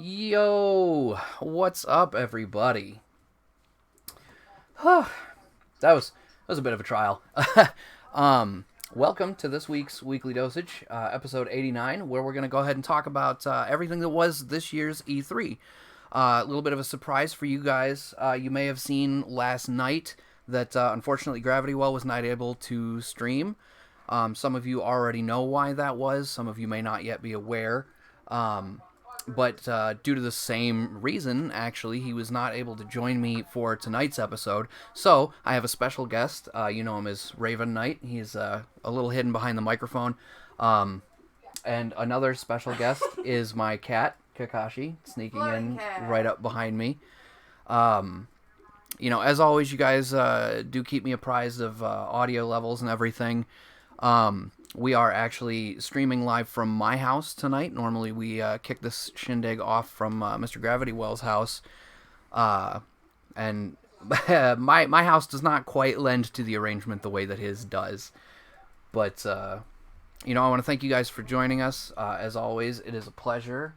Yo, what's up, everybody? that was a bit of a trial. Welcome to this week's Weekly Dosage, episode 89, where we're going to go ahead and talk about everything that was this year's E3. A little bit of a surprise for you guys. You may have seen last night that unfortunately Gravity Well was not able to stream. Some of you already know why that was. Some of you may not yet be aware. But due to the same reason, actually, he was not able to join me for tonight's episode. So I have a special guest. You know him as Raven Knight. He's a little hidden behind the microphone. And another special guest is my cat, Kakashi, sneaking in right up behind me. As always, you guys do keep me apprised of audio levels and everything. We are actually streaming live from my house tonight. Normally we kick this shindig off from Mr. Gravity Well's house. And my house does not quite lend to the arrangement the way that his does. But, I want to thank you guys for joining us. As always, it is a pleasure.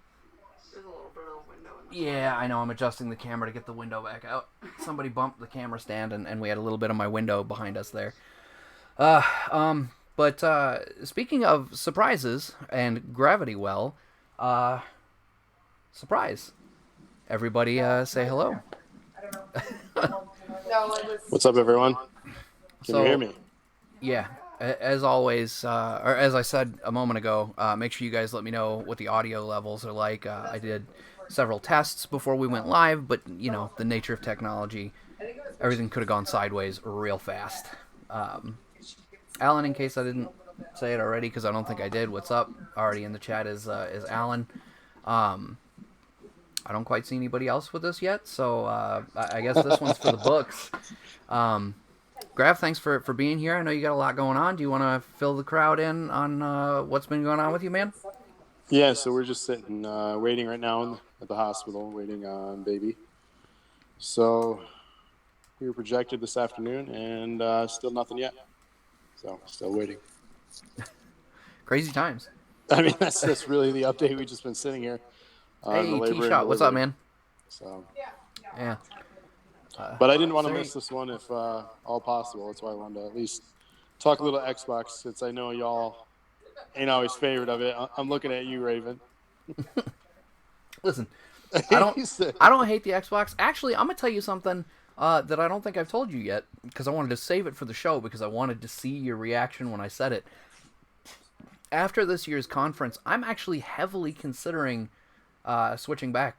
There's a little bit of window in the Yeah, I know. I'm adjusting the camera to get the window back out. Somebody bumped the camera stand, and we had a little bit of my window behind us there. But speaking of surprises and Gravity Well, surprise. Everybody say hello. What's up, everyone? Can you hear me? Yeah, as always, or as I said a moment ago, make sure you guys let me know what the audio levels are like. I did several tests before we went live, but, the nature of technology, everything could have gone sideways real fast. Alan, in case I didn't say it already, because I don't think I did, what's up? Already in the chat is Alan. I don't quite see anybody else with us yet, so I guess this one's for the books. Grav, thanks for being here. I know you got a lot going on. Do you want to fill the crowd in on what's been going on with you, man? Yeah, so we're just sitting, waiting right now at the hospital, waiting on baby. So we were projected this afternoon, and still nothing yet. So, still waiting. Crazy times. I mean, that's really the update. We've just been sitting here. Hey, T-Shot, what's up, man? So. Yeah. But I didn't want to miss this one if all possible. That's why I wanted to at least talk a little Xbox, since I know y'all ain't always favorite of it. I'm looking at you, Raven. Listen, I don't hate the Xbox. Actually, I'm going to tell you something that I don't think I've told you yet, because I wanted to save it for the show, because I wanted to see your reaction when I said it. After this year's conference, I'm actually heavily considering switching back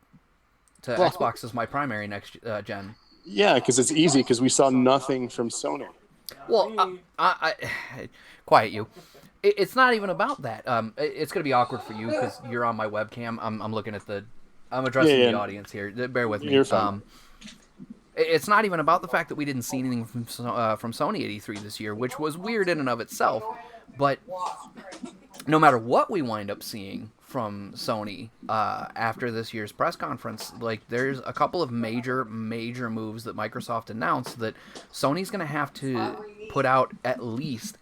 to Xbox as my primary next gen. Yeah, because it's easy, because we saw nothing from Sony. Well, I quiet you. It's not even about that. It's going to be awkward for you, because you're on my webcam. I'm looking at I'm addressing the audience here. Bear with me. You're fine. It's not even about the fact that we didn't see anything from Sony at E3 this year, which was weird in and of itself. But no matter what we wind up seeing from Sony after this year's press conference, there's a couple of major moves that Microsoft announced that Sony's going to have to put out at least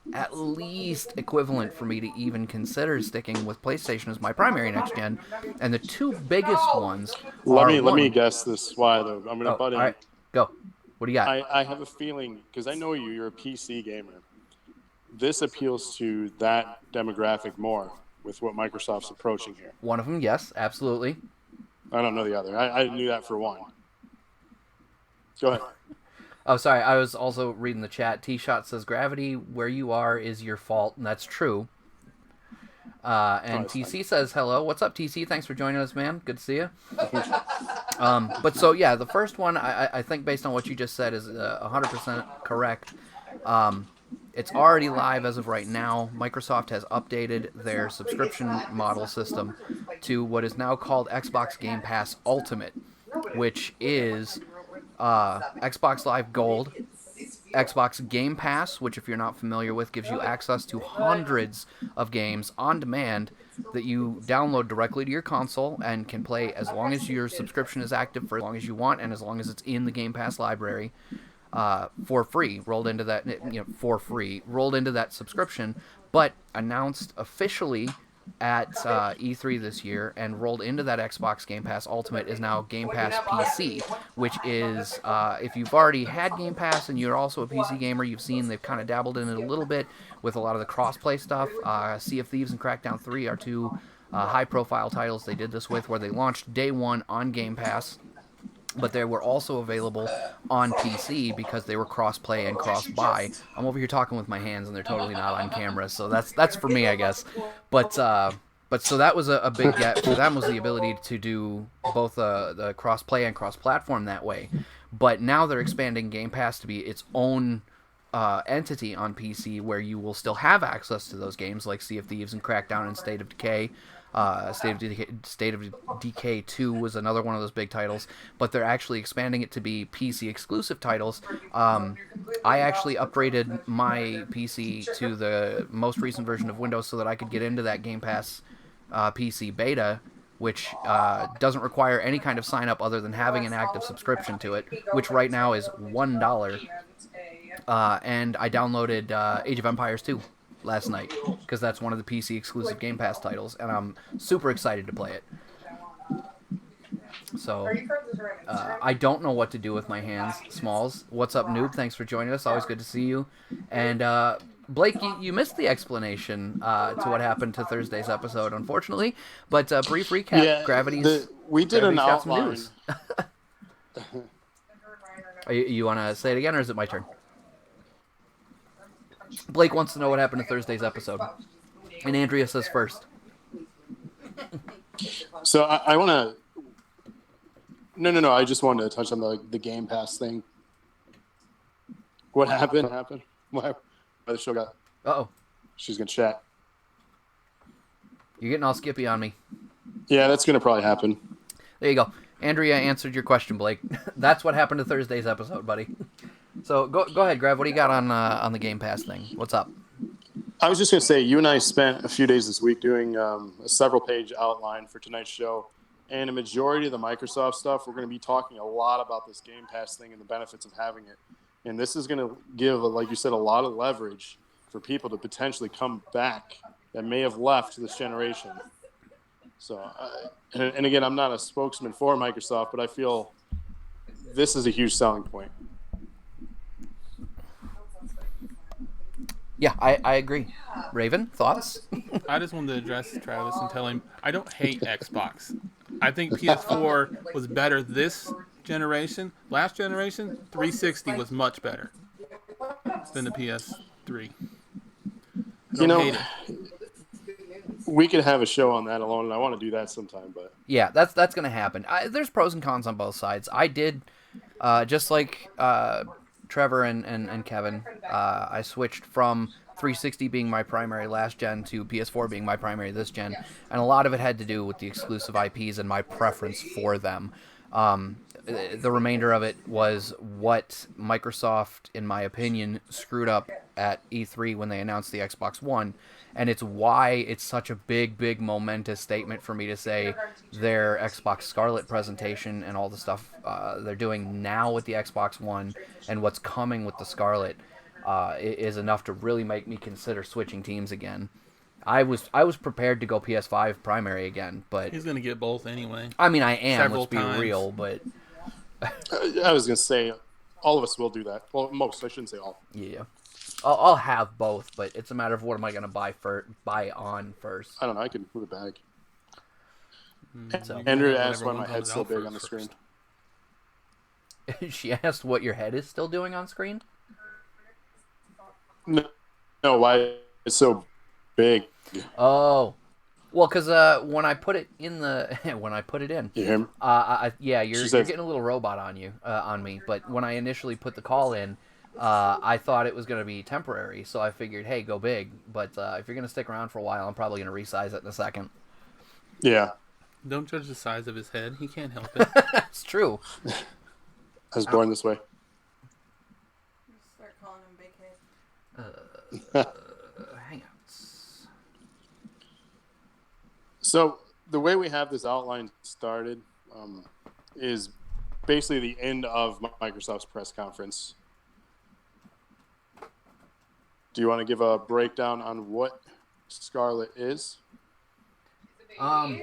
equivalent for me to even consider sticking with PlayStation as my primary next gen. And the two biggest ones Let me guess this why, though. I'm going to butt in. All right. Go. What do you got? I have a feeling, because I know you're a PC gamer. This appeals to that demographic more with what Microsoft's approaching here. One of them, yes, absolutely. I don't know the other. I knew that for one. Go ahead. Oh, sorry. I was also reading the chat. T-Shot says, Gravity, where you are is your fault, and that's true. And TC says, hello. What's up, TC? Thanks for joining us, man. Good to see you. But so, yeah, the first one, I think based on what you just said, is 100% correct. It's already live as of right now. Microsoft has updated their subscription model system to what is now called Xbox Game Pass Ultimate, which is Xbox Live Gold, Xbox Game Pass, which if you're not familiar with, gives you access to hundreds of games on demand that you download directly to your console and can play as long as your subscription is active for as long as you want and as long as it's in the Game Pass library. For free, rolled into that subscription, but announced officially at E3 this year and rolled into that Xbox Game Pass Ultimate is now Game Pass PC, which is, if you've already had Game Pass and you're also a PC gamer, you've seen they've kind of dabbled in it a little bit with a lot of the cross-play stuff. Sea of Thieves and Crackdown 3 are two high-profile titles they did this with, where they launched day one on Game Pass, but they were also available on PC because they were cross-play and cross-buy. I'm over here talking with my hands, and they're totally not on camera, so that's for me, I guess. But so that was a big get for them, was the ability to do both the cross-play and cross-platform that way. But now they're expanding Game Pass to be its own entity on PC, where you will still have access to those games like Sea of Thieves and Crackdown and State of Decay. State of Decay 2 was another one of those big titles, but they're actually expanding it to be PC exclusive titles. I actually upgraded my PC to the most recent version of Windows so that I could get into that Game Pass PC beta, which doesn't require any kind of sign up other than having an active subscription to it, which right now is $1. And I downloaded Age of Empires 2 last night because that's one of the PC exclusive Game Pass titles, and I'm super excited to play it. So I don't know what to do with my hands. Smalls, what's up, noob? Thanks for joining us. Always good to see you. And Blake, you missed the explanation to what happened to Thursday's episode, unfortunately. But brief recap. Yeah, Gravity's we did an got some outline. news. You want to say it again, or is it my turn? Blake wants to know what happened to Thursday's episode. And Andrea says first. So I want to... No. I just wanted to touch on the Game Pass thing. What happened? Why the show got... Uh-oh. She's going to chat. You're getting all skippy on me. Yeah, that's going to probably happen. There you go. Andrea answered your question, Blake. That's what happened to Thursday's episode, buddy. So go ahead, Grav. What do you got on the Game Pass thing? What's up? I was just going to say, you and I spent a few days this week doing a several-page outline for tonight's show, and a majority of the Microsoft stuff, we're going to be talking a lot about this Game Pass thing and the benefits of having it. And this is going to give, like you said, a lot of leverage for people to potentially come back that may have left this generation. So, and again, I'm not a spokesman for Microsoft, but I feel this is a huge selling point. Yeah, I agree. Raven, thoughts? I just wanted to address Travis and tell him I don't hate Xbox. I think PS4 was better this generation. Last generation, 360 was much better than the PS3. Hate it. We could have a show on that alone, and I want to do that sometime. But yeah, that's going to happen. There's pros and cons on both sides. I did, just like Trevor and Kevin, I switched from 360 being my primary last gen to PS4 being my primary this gen, and a lot of it had to do with the exclusive IPs and my preference for them. The remainder of it was what Microsoft, in my opinion, screwed up at E3 when they announced the Xbox One, and it's why it's such a big momentous statement for me to say their Xbox Scarlet presentation and all the stuff they're doing now with the Xbox One and what's coming with the Scarlet is enough to really make me consider switching teams again. I was prepared to go PS5 primary again, but he's gonna get both anyway. I mean, I am. Several Let's be times. real, but I was going to say, all of us will do that. Well, most. I shouldn't say all. yeah, I'll have both, but it's a matter of what am I going to buy on first. I don't know. I can move it back. So Andrew Whatever asked why one my head's comes so out big first. on the screen. She asked what your head is still doing on screen. No, why it's so big. Oh, well, because when I put it in when I put it in, You hear me? you're says- getting a little robot on me. But when I initially put the call in, I thought it was going to be temporary, so I figured, hey, go big. But if you're going to stick around for a while, I'm probably going to resize it in a second. Yeah. Don't judge the size of his head. He can't help it. It's true. I was born this way. Start calling him Big Head. Hangouts. So the way we have this outline started is basically the end of Microsoft's press conference. Do you want to give a breakdown on what Scarlet is? Um,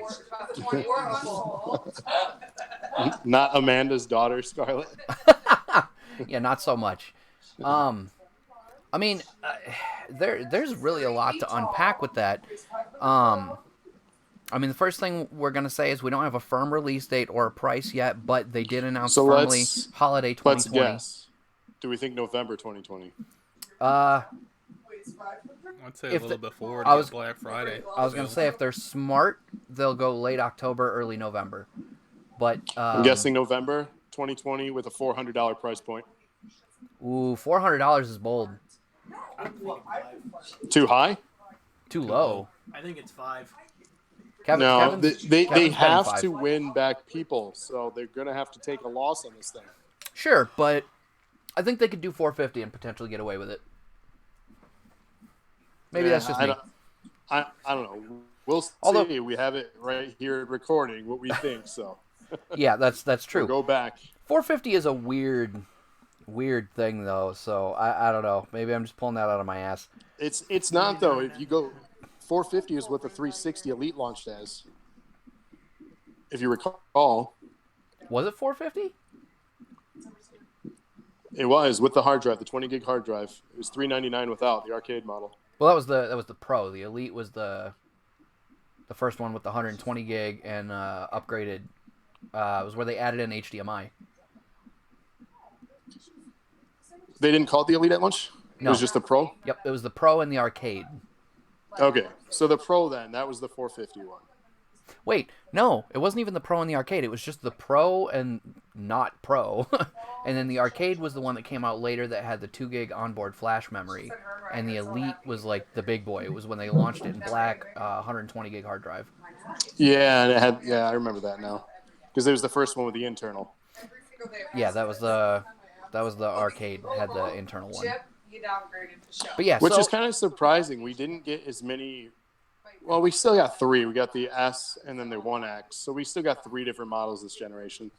Not Amanda's daughter, Scarlett. yeah, not so much. I mean, there's really a lot to unpack with that. I mean, the first thing we're going to say is we don't have a firm release date or a price yet, but they did announce So firmly holiday let's 2020. guess. Do we think November 2020? I'd say a little before to get Black Friday. I was going to say if they're smart, they'll go late October, early November. But I'm guessing November 2020 with a $400 price point. Ooh, $400 is bold. Too high? Too low. I think it's $5. No, they Kevin's have betting to $5. win back people, so they're going to have to take a loss on this thing. Sure, but I think they could do $450 and potentially get away with it. Maybe that's just me. I don't know. We'll see. We have it right here recording what we think. So yeah, that's true. We'll go back. 450 is a weird thing though. So I don't know. Maybe I'm just pulling that out of my ass. It's not though. If you go 450 is what the 360 Elite launched as. If you recall. Was it 450? It was with the hard drive, the 20 gig hard drive. It was $399 without the arcade model. Well, that was the Pro. The Elite was the first one with the 120 gig and upgraded. It was where they added in HDMI. They didn't call it the Elite at launch? No. It was just the Pro? Yep, it was the Pro and the arcade. Okay, so the Pro then, that was the 450 one. Wait, no, it wasn't even the Pro and the arcade. It was just the Pro and not Pro. And then the arcade was the one that came out later that had the 2 gig onboard flash memory. And the Elite was like the big boy. It was when they launched it in black, 120 gig hard drive. Yeah, and it had. Yeah, I remember that now, because it was the first one with the internal. Yeah, that was the arcade had the internal one. But yeah, which is kind of surprising. We didn't get as many. Well, we still got 3. We got the S and then the 1X. So we still got 3 different models this generation.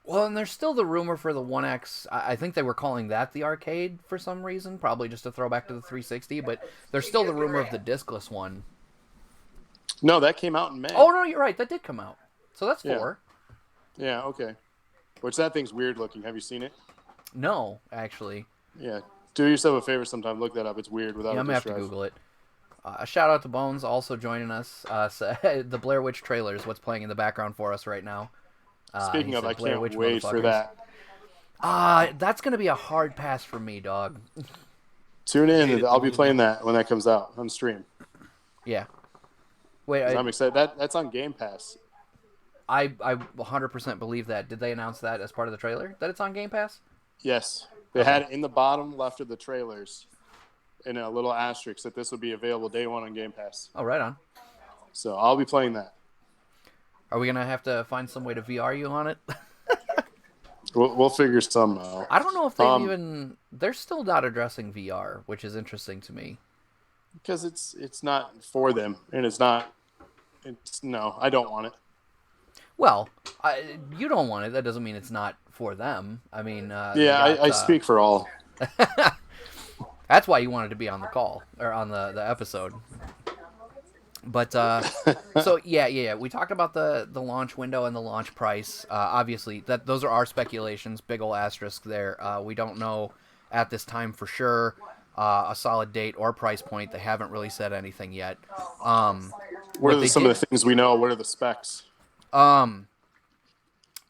Well, and there's still the rumor for the 1X. I think they were calling that the arcade for some reason, probably just a throwback to the 360. But there's still the rumor of the discless one. No, that came out in May. Oh, no, you're right. That did come out. So that's 4. Yeah, okay. Which that thing's weird looking. Have you seen it? No, actually. Yeah. Do yourself a favor sometime. Look that up. It's weird without I'm going to have to Google it. Shout out to Bones, also joining us. The Blair Witch trailer is what's playing in the background for us right now. Speaking of, I can't wait for that. That's going to be a hard pass for me, dog. Tune in. I'll be playing that when that comes out on stream. Yeah. Wait, I'm excited. That's on Game Pass. I 100% believe that. Did they announce that as part of the trailer, that it's on Game Pass? Yes. They had it in the bottom left of the trailers in a little asterisk that this would be available day 1 on Game Pass. Oh, right on. So I'll be playing that. Are we going to have to find some way to VR you on it? We'll figure some out. I don't know if they've even... They're still not addressing VR, which is interesting to me. Because it's not for them, and it's not... No, I don't want it. Well, you don't want it. That doesn't mean it's not for them. I mean... I speak for all. That's why you wanted to be on the call, or on the episode. But, so, yeah. We talked about the launch window and the launch price. Obviously, those are our speculations. Big ol' asterisk there. We don't know at this time for sure a solid date or price point. They haven't really said anything yet. What are some of the things we know? What are the specs?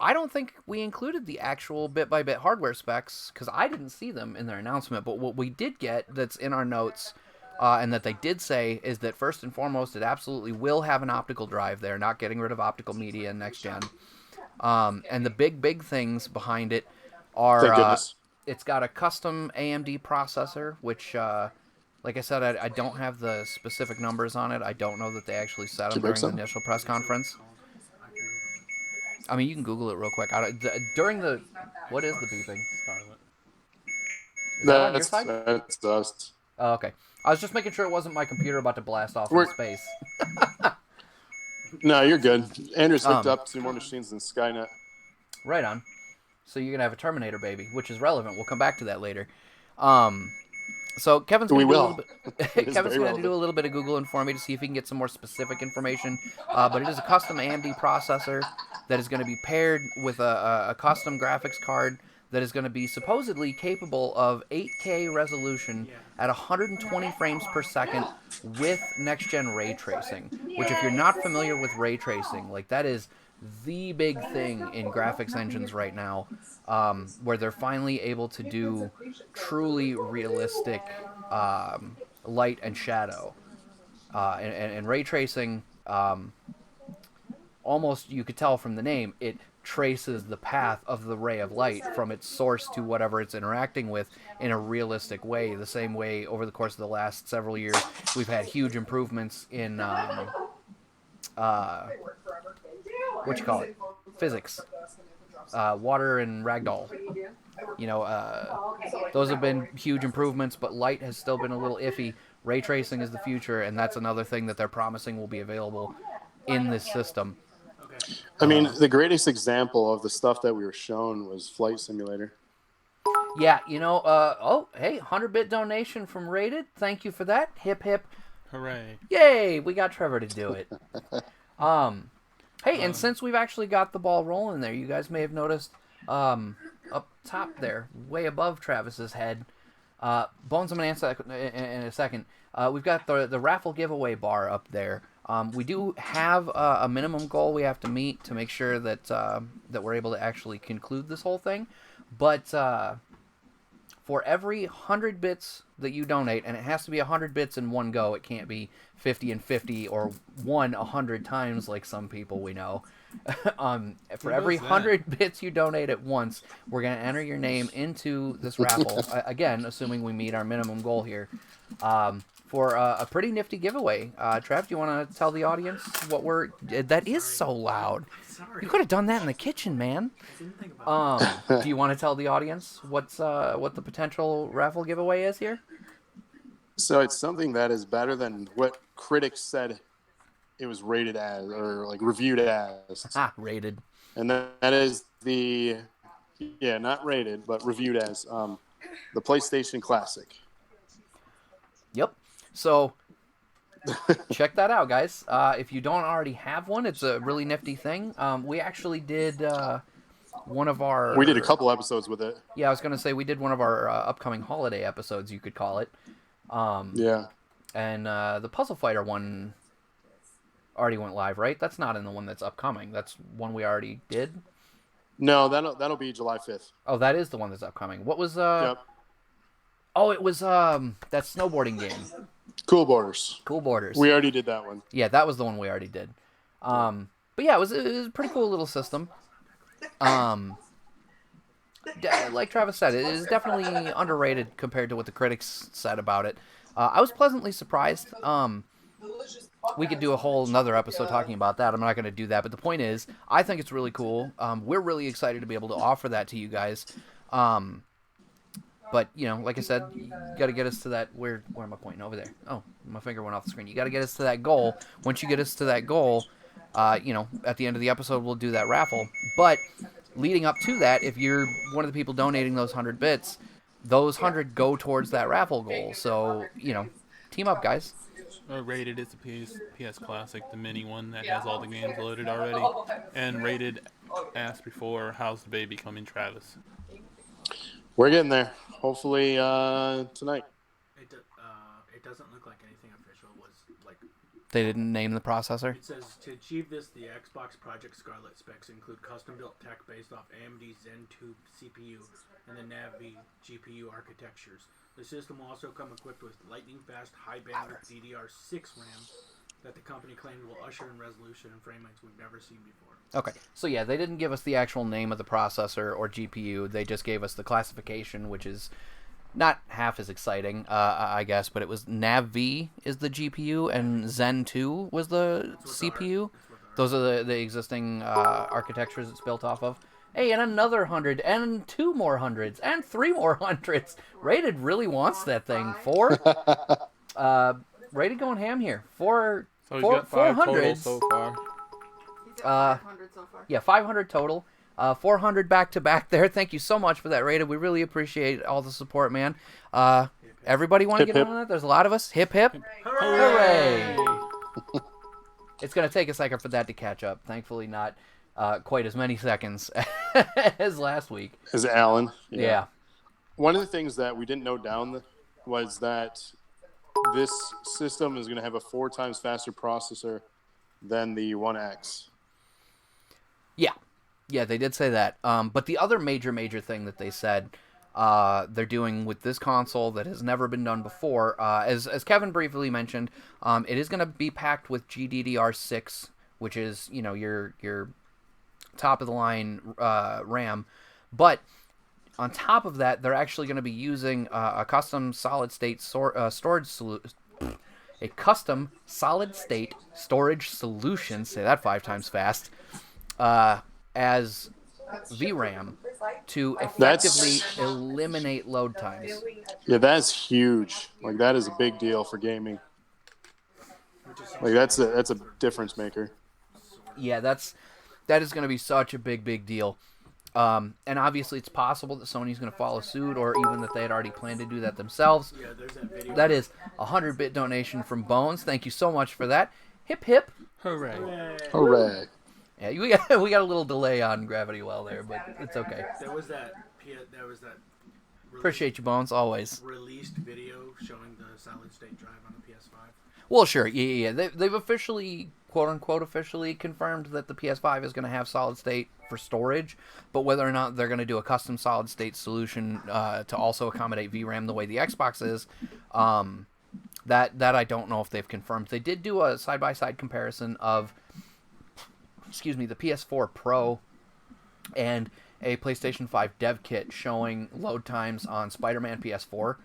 I don't think we included the actual bit-by-bit hardware specs because I didn't see them in their announcement. But what we did get that's in our notes and that they did say is that first and foremost, it absolutely will have an optical drive. They're not getting rid of optical media in next gen. And the big things behind it are it's got a custom AMD processor, which, like I said, I don't have the specific numbers on it. I don't know that they actually said them during the initial press conference. I mean, you can Google it real quick. During the... What is the beeping? Scarlet. Is that on your side? That's us. Oh, okay. I was just making sure it wasn't my computer about to blast off into space. No, you're good. Andrew's hooked up to more machines than Skynet. Right on. So you're going to have a Terminator baby, which is relevant. We'll come back to that later. So Kevin's We going to do a will. little It bit. is Kevin's very going to do a relevant. little bit of Googling for me to see if he can get some more specific information. But it is a custom AMD processor that is going to be paired with a custom graphics card that is going to be supposedly capable of 8K resolution at 120 frames per second with next-gen ray tracing. Which, if you're not familiar with ray tracing, like that is the big thing in graphics engines right now, where they're finally able to do truly realistic light and shadow. And ray tracing, almost you could tell from the name, it traces the path of the ray of light from its source to whatever it's interacting with in a realistic way. The same way over the course of the last several years, we've had huge improvements in what you call it, physics, water and ragdoll. Those have been huge improvements, but light has still been a little iffy. Ray tracing is the future, and that's another thing that they're promising will be available in this system. I mean, the greatest example of the stuff that we were shown was Flight Simulator. Yeah, hey, 100-bit donation from Rated. Thank you for that. Hip, hip. Hooray. Yay, we got Trevor to do it. Hey, and since we've actually got the ball rolling there, you guys may have noticed up top there, way above Travis's head, Bones, I'm going to answer that in a second. We've got the raffle giveaway bar up there. We do have a minimum goal we have to meet to make sure that that we're able to actually conclude this whole thing. But for every 100 bits that you donate, and it has to be 100 bits in one go, it can't be 50 and 50 or 100 times like some people we know. For every 100 bits you donate at once, we're going to enter your name into this raffle, again, assuming we meet our minimum goal here, for a pretty nifty giveaway. Trev, do you want to tell the audience what we're... That is so loud. You could have done that in the kitchen, man. Do you want to tell the audience what the potential raffle giveaway is here? So it's something that is better than what critics said it was rated as, or like reviewed as. Rated. And that is not rated, but reviewed as the PlayStation Classic. Yep. So check that out, guys. If you don't already have one, it's a really nifty thing. We actually did one of our... We did a couple episodes with it. Yeah, I was going to say we did one of our upcoming holiday episodes, you could call it. Yeah. And the Puzzle Fighter one already went live, right? That's not in the one that's upcoming. That's one we already did. No, that'll be July 5th. Oh, that is the one that's upcoming. What was Yep. Oh, it was that snowboarding game. Cool Borders. Cool Borders. We already did that one. Yeah, that was the one we already did. But yeah, it was a pretty cool little system. Like Travis said, it is definitely underrated compared to what the critics said about it. I was pleasantly surprised. We could do a whole another episode talking about that. I'm not going to do that, but the point is, I think it's really cool. We're really excited to be able to offer that to you guys. But, like I said, you got to get us to that... Where am I pointing? Over there. Oh, my finger went off the screen. You got to get us to that goal. Once you get us to that goal, at the end of the episode, we'll do that raffle. But leading up to that, if you're one of the people donating those 100 bits, those 100 go towards that raffle goal. So, team up, guys. Rated is the PS Classic, the mini one that has all the games loaded already. And Rated asked before, how's the baby coming, Travis? We're getting there. Hopefully tonight. It doesn't look like anything official. They didn't name the processor? It says, to achieve this, the Xbox Project Scarlet specs include custom-built tech based off AMD Zen 2 CPU and the Navi GPU architectures. The system will also come equipped with lightning-fast, high-bandwidth DDR6 RAM that the company claimed will usher in resolution and frame rates we've never seen before. Okay, so yeah, they didn't give us the actual name of the processor or GPU. They just gave us the classification, which is not half as exciting, I guess, but it was Nav-V is the GPU and Zen 2 was the CPU. Those are the existing architectures it's built off of. Hey, and another 100, and 2 more hundreds, and 3 more hundreds. Rated really wants that thing. 4? Rated going ham here. 400. So 400 so far. He's at 500 so far. Yeah, 500 total. 400 back to back there. Thank you so much for that, Rated. We really appreciate all the support, man. Everybody want to Hip, get hip. on that? There's a lot of us. Hip, hip. Hooray! It's going to take a second for that to catch up. Thankfully, not quite as many seconds as last week. As Alan. Yeah. One of the things that we didn't note down was that this system is going to have a 4 times faster processor than the One X. Yeah, they did say that. But the other major thing that they said they're doing with this console that has never been done before, as Kevin briefly mentioned, it is going to be packed with GDDR6, which is your top of the line RAM. But on top of that, they're actually going to be using a custom solid state storage solution. A custom solid state storage solution. Say that 5 times fast. As VRAM to effectively eliminate load times. Yeah, that's huge. Like, that is a big deal for gaming. Like, that's a difference maker. Yeah, that is going to be such a big deal. And obviously, it's possible that Sony's going to follow suit, or even that they had already planned to do that themselves. Yeah, there's that video. That is a 100-bit donation from Bones. Thank you so much for that. Hip hip. Hooray. Hooray. Yeah, we got a little delay on Gravity Well there, but it's okay. There was that Appreciate you, Bones, always. released video showing the solid state drive on the PS5. Well, sure, yeah. They've officially, quote-unquote officially, confirmed that the PS5 is going to have solid-state for storage, but whether or not they're going to do a custom solid-state solution to also accommodate VRAM the way the Xbox is, that I don't know if they've confirmed. They did do a side-by-side comparison of the PS4 Pro and a PlayStation 5 dev kit showing load times on Spider-Man PS4,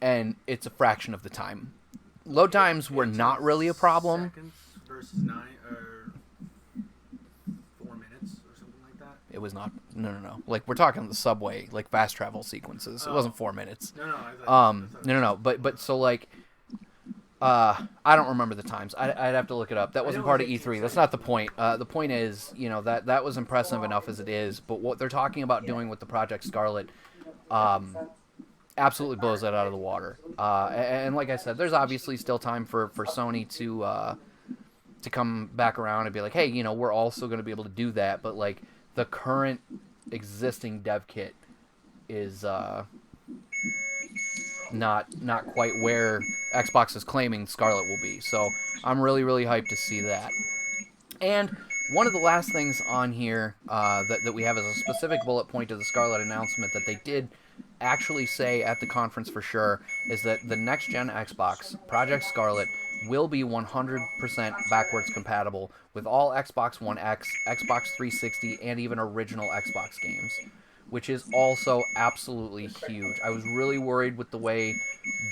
and it's a fraction of the time. Load times were not really a problem. Seconds versus 9 or 4 minutes or something like that. It was not. No. Like, we're talking the subway, like fast travel sequences. It wasn't 4 minutes. No. I thought No. But so like, I don't remember the times. I'd have to look it up. That wasn't part of E3. That's not the point. The point is, that was impressive enough as it is. But what they're talking about doing with the Project Scarlet, absolutely blows that out of the water. And like I said, there's obviously still time for Sony to come back around and be like, hey, we're also going to be able to do that. But like, the current existing dev kit is not quite where Xbox is claiming Scarlet will be. So I'm really hyped to see that. And one of the last things on here that we have as a specific bullet point to the Scarlet announcement that they did actually say at the conference for sure is that the next-gen Xbox, Project Scarlet, will be 100% backwards compatible with all Xbox One X, Xbox 360, and even original Xbox games, which is also absolutely huge. I was really worried with the way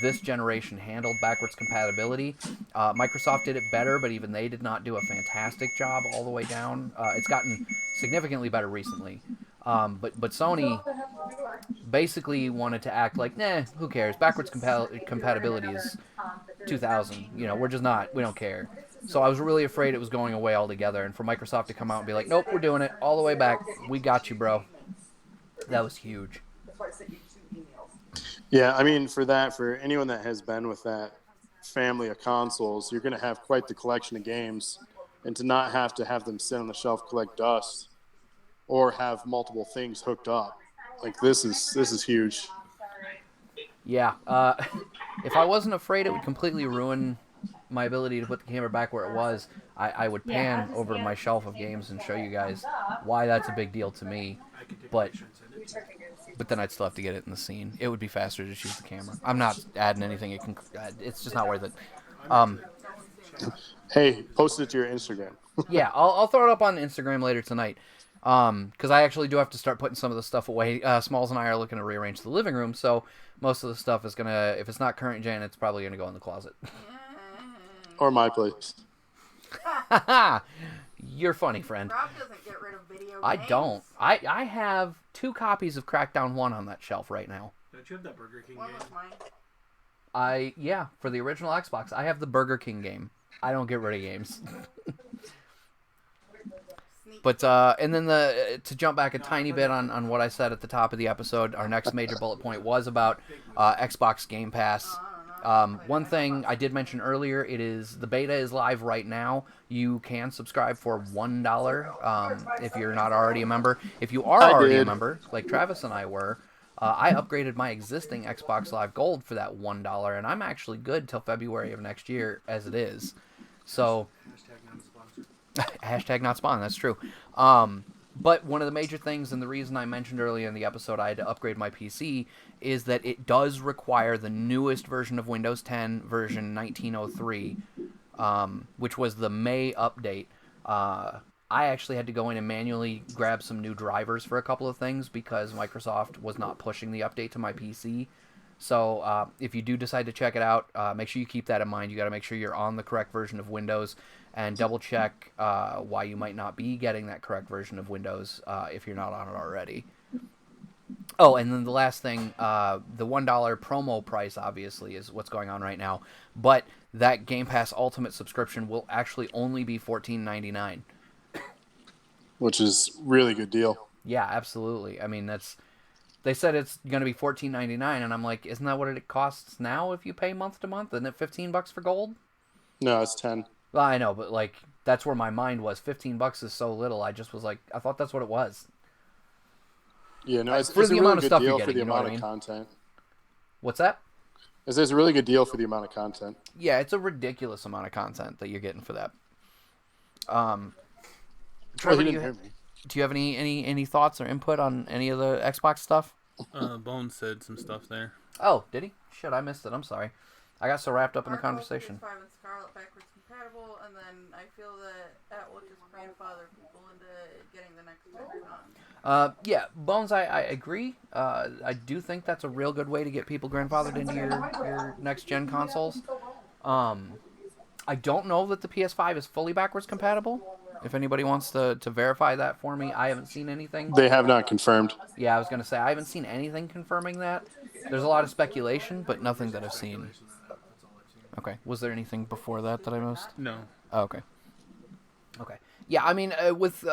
this generation handled backwards compatibility. Microsoft did it better, but even they did not do a fantastic job all the way down. It's gotten significantly better recently. But Sony basically wanted to act like, nah, who cares? Backwards compatibility is 2000. We're just not. We don't care. So I was really afraid it was going away altogether, and for Microsoft to come out and be like, nope, we're doing it all the way back. We got you, bro. That was huge. Yeah, I mean, for anyone that has been with that family of consoles, you're going to have quite the collection of games, and to not have to have them sit on the shelf, collect dust, or have multiple things hooked up, like this is huge. Yeah, if I wasn't afraid it would completely ruin my ability to put the camera back where it was, I would pan over to my shelf of games and show you guys why that's a big deal to me. But then I'd still have to get it in the scene. It would be faster to use the camera. I'm not adding anything. It's just not worth it. Hey, post it to your Instagram. Yeah, I'll throw it up on Instagram later tonight. Because I actually do have to start putting some of the stuff away. Smalls and I are looking to rearrange the living room, so most of the stuff is gonna, if it's not current gen, it's probably gonna go in the closet. Or my place. You're funny, friend. Rob doesn't get rid of video games. I don't. I have 2 copies of Crackdown 1 on that shelf right now. Don't you have that Burger King One game? was mine. Yeah, for the original Xbox, I have the Burger King game. I don't get rid of games. But and then to jump back a tiny bit on what I said at the top of the episode, our next major bullet point was about Xbox Game Pass. One thing I did mention earlier, the beta is live right now. You can subscribe for $1 if you're not already a member. If you are already a member, like Travis and I were, I upgraded my existing Xbox Live Gold for that $1, and I'm actually good till February of next year as it is. So, hashtag not spawn, that's true. But one of the major things, and the reason I mentioned earlier in the episode I had to upgrade my PC, is that it does require the newest version of Windows 10, version 1903, which was the May update. I actually had to go in and manually grab some new drivers for a couple of things because Microsoft was not pushing the update to my PC. So if you do decide to check it out, make sure you keep that in mind. You got to make sure you're on the correct version of Windows, and double check why you might not be getting that correct version of Windows if you're not on it already. Oh, and then the last thing, the $1 promo price obviously is what's going on right now, but that Game Pass Ultimate subscription will actually only be $14.99. Which is really good deal. Yeah, absolutely. I mean, they said it's going to be $14.99, and I'm like, isn't that what it costs now if you pay month to month? Isn't it $15 for gold? No, it's 10. Well, I know, but like that's where my mind was. $15 is so little. I just was like, I thought that's what it was. Yeah, no, it's for a the really amount of good stuff deal you're for getting, the you know what amount I of mean? content. What's that? It's a really good deal for the amount of content. Yeah, it's a ridiculous amount of content that you're getting for that. Trevor, He didn't hear me. do you have any thoughts or input on any of the Xbox stuff? Bones said some stuff there. Oh, did he? Shit, I missed it. I'm sorry. I got so wrapped up in the conversation. PS5 and Scarlet backwards compatible, and then I feel that will just grandfather people into getting the next gen. Yeah, Bones, I agree. I do think that's a real good way to get people grandfathered into your next gen consoles. I don't know that the PS5 is fully backwards compatible. If anybody wants to verify that for me, I haven't seen anything. They have not confirmed. Yeah, I was going to say, I haven't seen anything confirming that. There's a lot of speculation, but nothing that I've seen. Okay. Was there anything before that I missed? No. Oh, okay. Okay. Yeah, I mean, with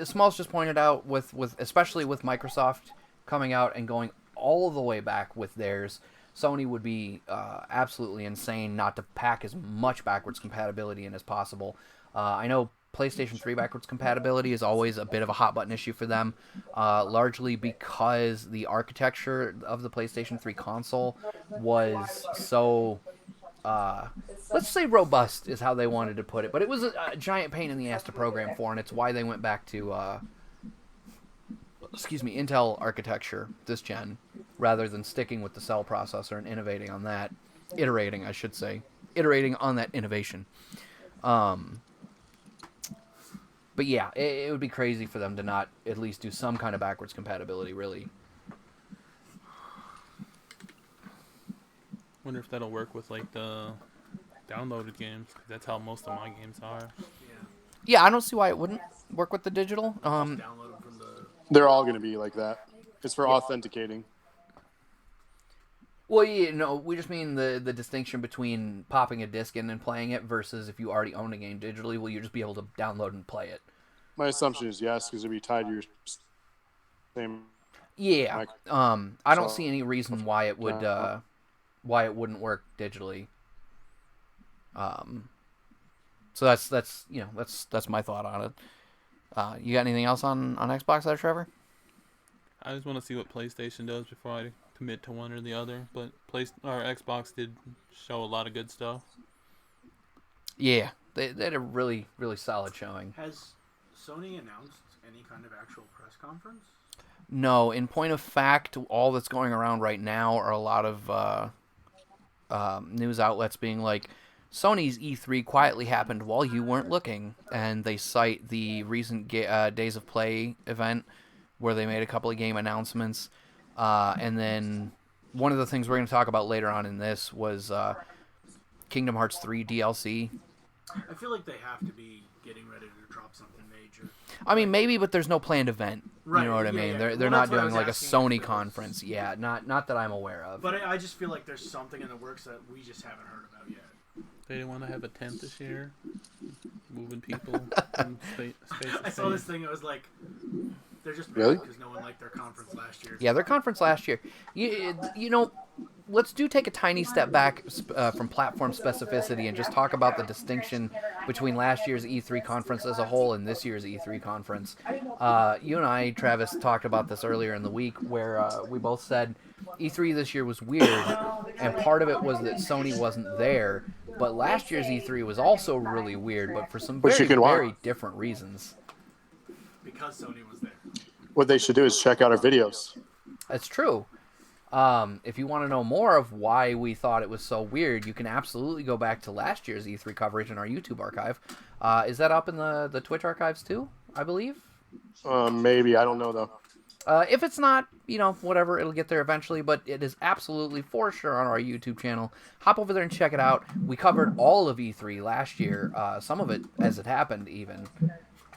Smalls just pointed out, with especially with Microsoft coming out and going all the way back with theirs, Sony would be absolutely insane not to pack as much backwards compatibility in as possible. I know PlayStation 3 backwards compatibility is always a bit of a hot button issue for them, largely because the architecture of the PlayStation 3 console was so, let's say robust is how they wanted to put it, but it was a giant pain in the ass to program for, and it's why they went back to, Intel architecture this gen, rather than sticking with the cell processor and innovating on that, iterating on that innovation. But yeah, it would be crazy for them to not at least do some kind of backwards compatibility, really. Wonder if that'll work with like the downloaded games. 'Cause that's how most of my games are. Yeah, I don't see why it wouldn't work with the digital. Download them from the. They're all going to be like that. It's for authenticating. Well, yeah, no, we just mean the distinction between popping a disc in and playing it versus if you already own a game digitally, will you just be able to download and play it? My assumption is yes, because it'll be tied to your same. Yeah. I don't see any reason why it would why it wouldn't work digitally. So that's my thought on it. You got anything else on Xbox there, Trevor? I just want to see what PlayStation does before I commit to one or the other. But Xbox did show a lot of good stuff. Yeah, they had a really, really solid showing. Has Sony announced any kind of actual press conference? No, in point of fact, all that's going around right now are a lot of news outlets being like, Sony's E3 quietly happened while you weren't looking, and they cite the recent Days of Play event where they made a couple of game announcements, and then one of the things we're going to talk about later on in this was Kingdom Hearts 3 DLC. I feel like they have to be getting ready to drop something major. I mean, maybe, but there's no planned event. Right. You know what I Yeah, mean? yeah. They're Well, not that's what I doing was like a asking Sony if there was- conference. Yeah, not that I'm aware of. But I just feel like there's something in the works that we just haven't heard about yet. They didn't want to have a tent this year. moving people from space to I saw this space. thing. I was like, they're just Really? mad because no one liked their conference last year. Yeah, their conference last year. You know, let's take a tiny step back from platform specificity and just talk about the distinction between last year's E3 conference as a whole and this year's E3 conference. You and I, Travis, talked about this earlier in the week where we both said E3 this year was weird, and part of it was that Sony wasn't there. But last year's E3 was also really weird, but for some Which you very, can watch. very different reasons. Because Sony was there. What they should do is check out our videos. That's true. If you want to know more of why we thought it was so weird, you can absolutely go back to last year's E3 coverage in our YouTube archive. Is that up in the Twitch archives too, I believe? Maybe. I don't know, though. If it's not, whatever, it'll get there eventually, but it is absolutely for sure on our YouTube channel. Hop over there and check it out. We covered all of E3 last year, some of it as it happened even.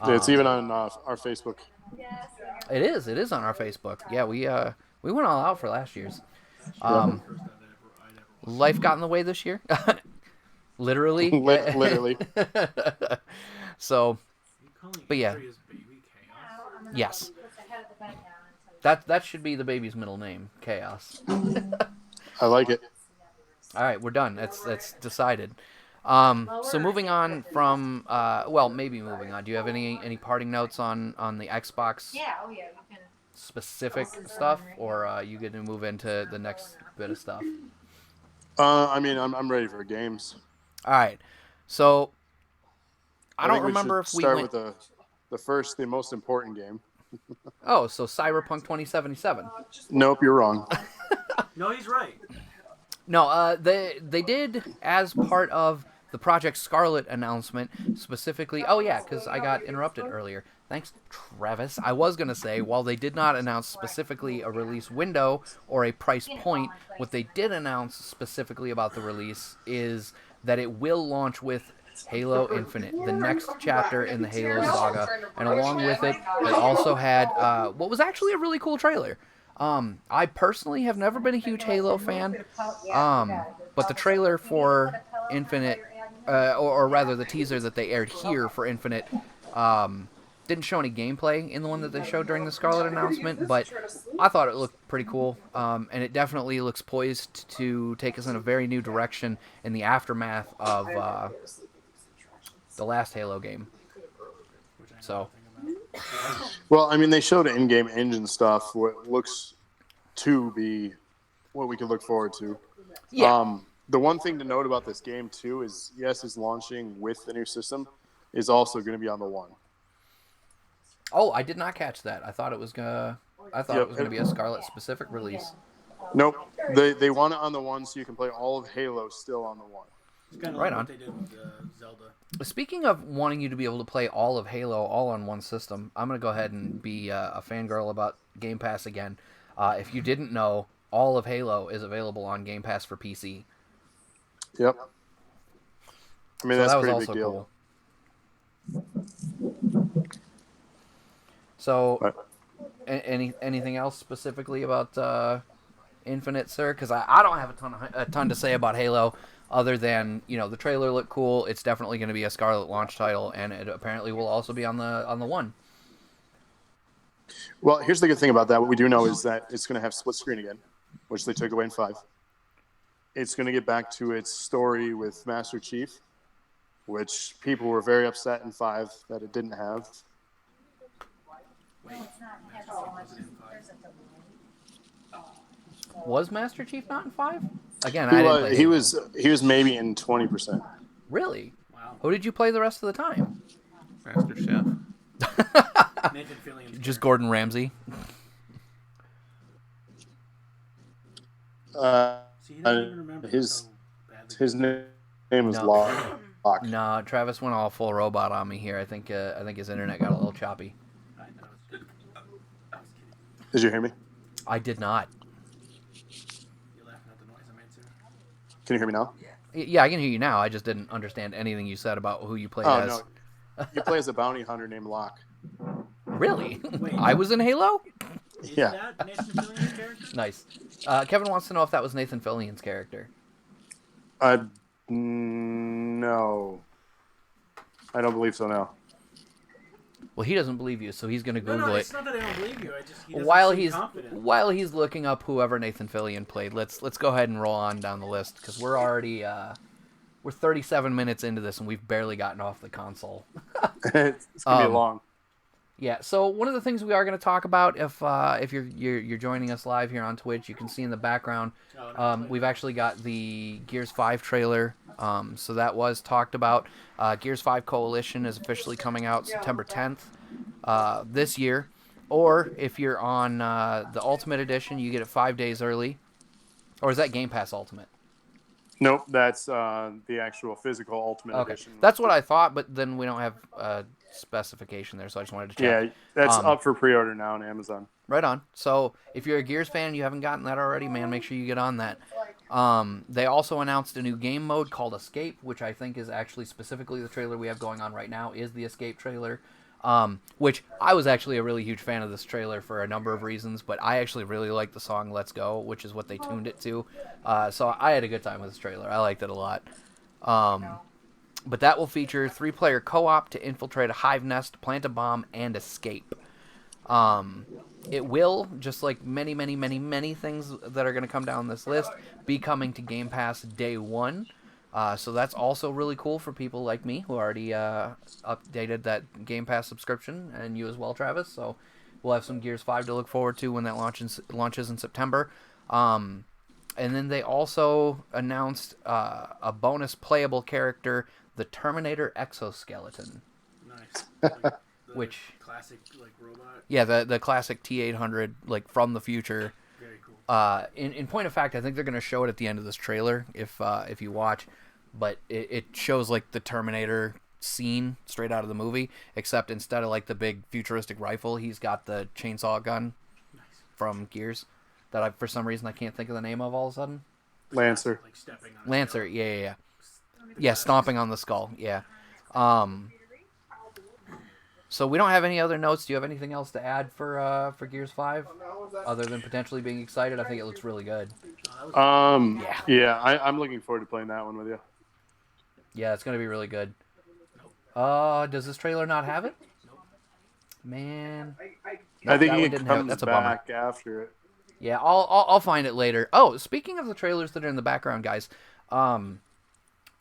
It's even on our Facebook. It is on our Facebook. Yeah, we went all out for last year's. First I'd ever watched. Life got in the way this year. Literally. Literally. So, You calling But yeah. E3 as Baby Chaos? yes. That should be the baby's middle name, Chaos. I like it. All right, we're done. That's decided. So moving on from maybe moving on. Do you have any parting notes on the Xbox specific stuff, or you get to move into the next bit of stuff? I mean, I'm ready for games. All right. So I don't think we remember should if we start went. with the most important game. Oh, so Cyberpunk 2077. Nope, you're wrong. No, he's right. No, they did as part of the Project Scarlet announcement specifically. Oh yeah, because I got interrupted earlier. Thanks, Travis. I was gonna say while they did not announce specifically a release window or a price point, what they did announce specifically about the release is that it will launch with Halo Infinite, the next chapter in the Halo saga, and along with it, they also had what was actually a really cool trailer. I personally have never been a huge Halo fan, but the trailer for Infinite, or rather the teaser that they aired here for Infinite, didn't show any gameplay in the one that they showed during the Scarlet announcement, but I thought it looked pretty cool, and it definitely looks poised to take us in a very new direction in the aftermath of the last Halo game. Which I know So. nothing about. Well, I mean, they showed in-game engine stuff, what looks to be what we can look forward to. Yeah. The one thing to note about this game, too, is, yes, it's launching with the new system, is also going to be on the One. Oh, I did not catch that. I thought it was gonna be a Scarlet specific release. Nope. They want it on the One so you can play all of Halo still on the One. It's kind of Right like on. what they did with Zelda. Speaking of wanting you to be able to play all of Halo all on one system, I'm going to go ahead and be a fangirl about Game Pass again. If you didn't know, all of Halo is available on Game Pass for PC. Yep. I mean, So that's that a was pretty also big deal. cool. So, But, anything else specifically about Infinite, sir? Because I don't have a ton to say about Halo. Other than, the trailer looked cool. It's definitely going to be a Scarlet launch title, and it apparently will also be on the One. well, here's the good thing about that. What we do know is that it's going to have split screen again, which they took away in 5. It's going to get back to its story with Master Chief, which people were very upset in 5 that it didn't have. Wait, Master Chief wasn't in 5. Was Master Chief not in 5? Again, I didn't play He Halo. was maybe in 20%. Really? Wow. Who did you play the rest of the time? Master Chef. Nathan Fillion's Just character. Gordon Ramsay. See, he doesn't even remember his how badly his name was No. Locke. No, Travis went all full robot on me here. I think his internet got a little choppy. I know. I was kidding. Did you hear me? I did not. You laughing at the noise I made, sir? Can you hear me now? Yeah, I can hear you now. I just didn't understand anything you said about who you played Oh, as. no. You play as a bounty hunter named Locke. Really? Wait. I was in Halo? Is Yeah. that Nathan Fillion's character? Nice. Kevin wants to know if that was Nathan Fillion's character. No. I don't believe so now. Well, he doesn't believe you, so he's going to No, Google it. it's not that I don't believe you. He doesn't While seem he's confident. looking up whoever Nathan Fillion played, let's go ahead and roll on down the list because we're already we're 37 minutes into this and we've barely gotten off the console. It's gonna be long. Yeah, so one of the things we are going to talk about, if you're joining us live here on Twitch, you can see in the background, we've actually got the Gears 5 trailer. So that was talked about. Gears 5 Coalition is officially coming out September 10th this year. Or if you're on the Ultimate Edition, you get it 5 days early. Or is that Game Pass Ultimate? Nope, that's the actual physical Ultimate Okay, Edition. that's what I thought, but then we don't have specification there, so I just wanted to check. Yeah, that's up for pre-order now on Amazon. Right on. So if you're a Gears fan and you haven't gotten that already, man, make sure you get on that. They also announced a new game mode called Escape, which I think is actually specifically the trailer we have going on right now is the Escape trailer. Which I was actually a really huge fan of this trailer for a number of reasons, but I actually really like the song Let's Go, which is what they tuned it to. So I had a good time with this trailer. I liked it a lot. But that will feature 3-player co-op to infiltrate a hive nest, plant a bomb, and escape. It will, just like many, many, many, many things that are going to come down this list, be coming to Game Pass day one. So that's also really cool for people like me who already updated that Game Pass subscription, and you as well, Travis. So we'll have some Gears 5 to look forward to when that launches in September. And then they also announced a bonus playable character, the Terminator Exoskeleton. Nice. Which classic robot. Yeah, the classic T-800 from the future. Very cool. In point of fact, I think they're going to show it at the end of this trailer if you watch, but it shows the Terminator scene straight out of the movie, except instead of the big futuristic rifle, he's got the chainsaw gun from Gears that for some reason I can't think of the name of all of a sudden. Lancer. Stepping on Lancer, yeah, stomping on the skull, yeah. So we don't have any other notes. Do you have anything else to add for Gears 5? Other than potentially being excited? I think it looks really good. Yeah, I'm looking forward to playing that one with you. Yeah, it's going to be really good. Does this trailer not have it? Man. I think it that's comes a bummer. back after it. Yeah, I'll find it later. Oh, speaking of the trailers that are in the background, guys,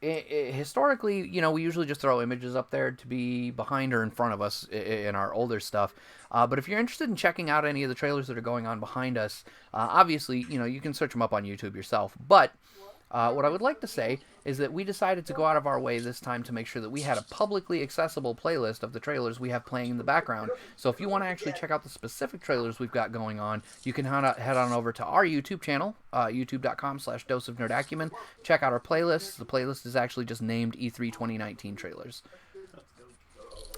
historically, we usually just throw images up there to be behind or in front of us in our older stuff. But if you're interested in checking out any of the trailers that are going on behind us, obviously, you can search them up on YouTube yourself. But what I would like to say is that we decided to go out of our way this time to make sure that we had a publicly accessible playlist of the trailers we have playing in the background. So if you want to actually check out the specific trailers we've got going on, you can head on over to our YouTube channel, youtube.com/doseofnerdacumen. Check out our playlist. The playlist is actually just named E3 2019 trailers.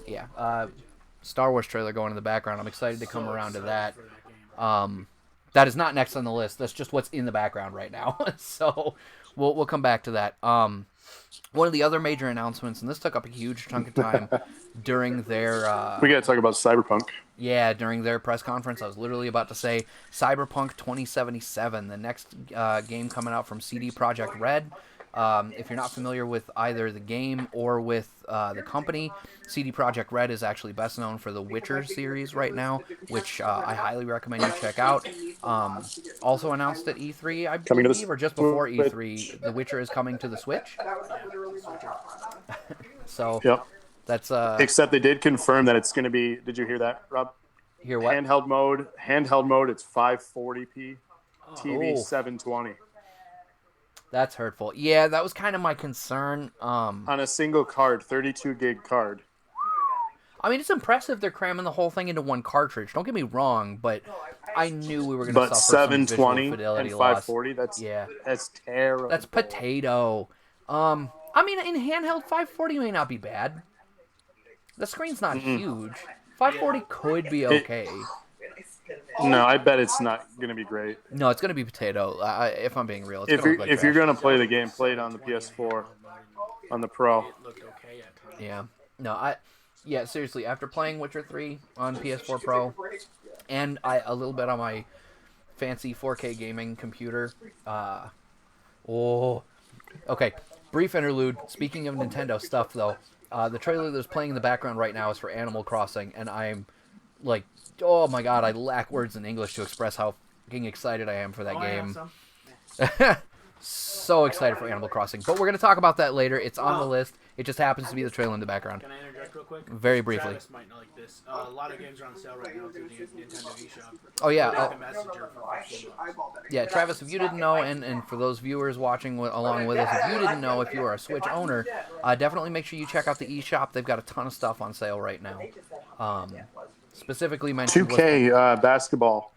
Yeah, Star Wars trailer going in the background. I'm excited to come around to that. That is not next on the list. That's just what's in the background right now. So we'll come back to that. One of the other major announcements, and this took up a huge chunk of time during their... we got to talk about Cyberpunk. Yeah, during their press conference, I was literally about to say Cyberpunk 2077, the next game coming out from CD Projekt Red. If you're not familiar with either the game or with the company, CD Projekt Red is actually best known for the Witcher series right now, which I highly recommend you check out. Also announced at E3, I believe, or just before E3, The Witcher is coming to the Switch. So yep. That's except they did confirm that it's going to be. Did you hear that, Rob? Hear what? Handheld mode. It's 540p. TV 720. That's hurtful. Yeah, that was kind of my concern. On a single card, 32 gig card. I mean, it's impressive they're cramming the whole thing into one cartridge. Don't get me wrong, but I knew we were going to suffer some visual fidelity and loss. 540. That's terrible. That's potato. I mean, in handheld, 540 may not be bad. The screen's not huge. 540 could be okay. No, I bet it's not going to be great. No, it's going to be potato. If I'm being real, it's if you're going to play the game, play it on the PS4, on the Pro. It looked okay at times. Yeah. No, seriously, after playing Witcher 3 on PS4 Pro and a little bit on my fancy 4K gaming computer, okay, brief interlude. Speaking of Nintendo stuff, though, The trailer that's playing in the background right now is for Animal Crossing, and I'm like, oh my god, I lack words in English to express how fucking excited I am for that Oh, I have game. some. So excited for Animal Crossing. But we're going to talk about that later. It's on the Oh. list. It just happens to be the trailer in the background. Can I interject real quick? Very briefly. Travis might not like this. A lot of games are on sale right now through the Nintendo eShop. Oh, yeah. Like the Messenger for $15. Yeah, Travis, if you didn't know, and for those viewers watching along with us, if you didn't know, if you are a Switch owner, definitely make sure you check out the eShop. They've got a ton of stuff on sale right now. Specifically mentioned 2K basketball.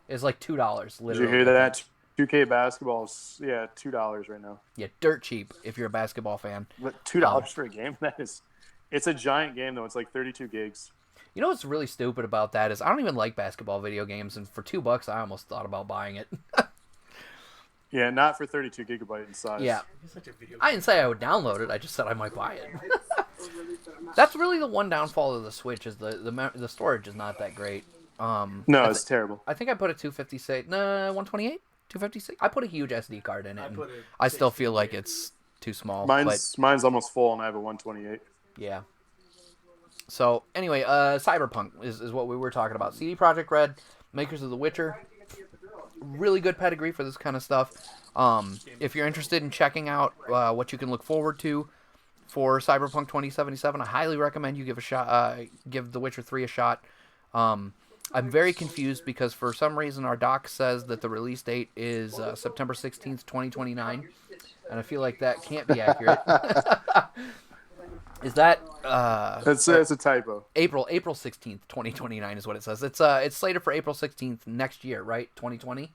is like $2, literally. Did you hear that? 2K basketball is $2 right now. Yeah, dirt cheap if you're a basketball fan. But $2 for a game? It's a giant game though. It's like 32 gigs. You know what's really stupid about that is I don't even like basketball video games, and for $2 I almost thought about buying it. Yeah, not for 32 gigabyte in size. Yeah, It's such a video I didn't say I would download it. I just said I might buy it. That's really the one downfall of the Switch is the storage is not that great. No, it's terrible. I think I put a 256, 128, 256. I put a huge SD card in it. And I still feel like it's too small. Mine's almost full, and I have a 128. Yeah. So anyway, Cyberpunk is what we were talking about. CD Projekt Red, makers of The Witcher, really good pedigree for this kind of stuff. If you're interested in checking out what you can look forward to for Cyberpunk 2077, I highly recommend you give The Witcher 3 a shot. I'm very confused because for some reason our doc says that the release date is September 16th, 2029, and I feel like that can't be accurate. Is that It's a typo. April 16th, 2029 is what it says. It's slated for April 16th next year, right? 2020?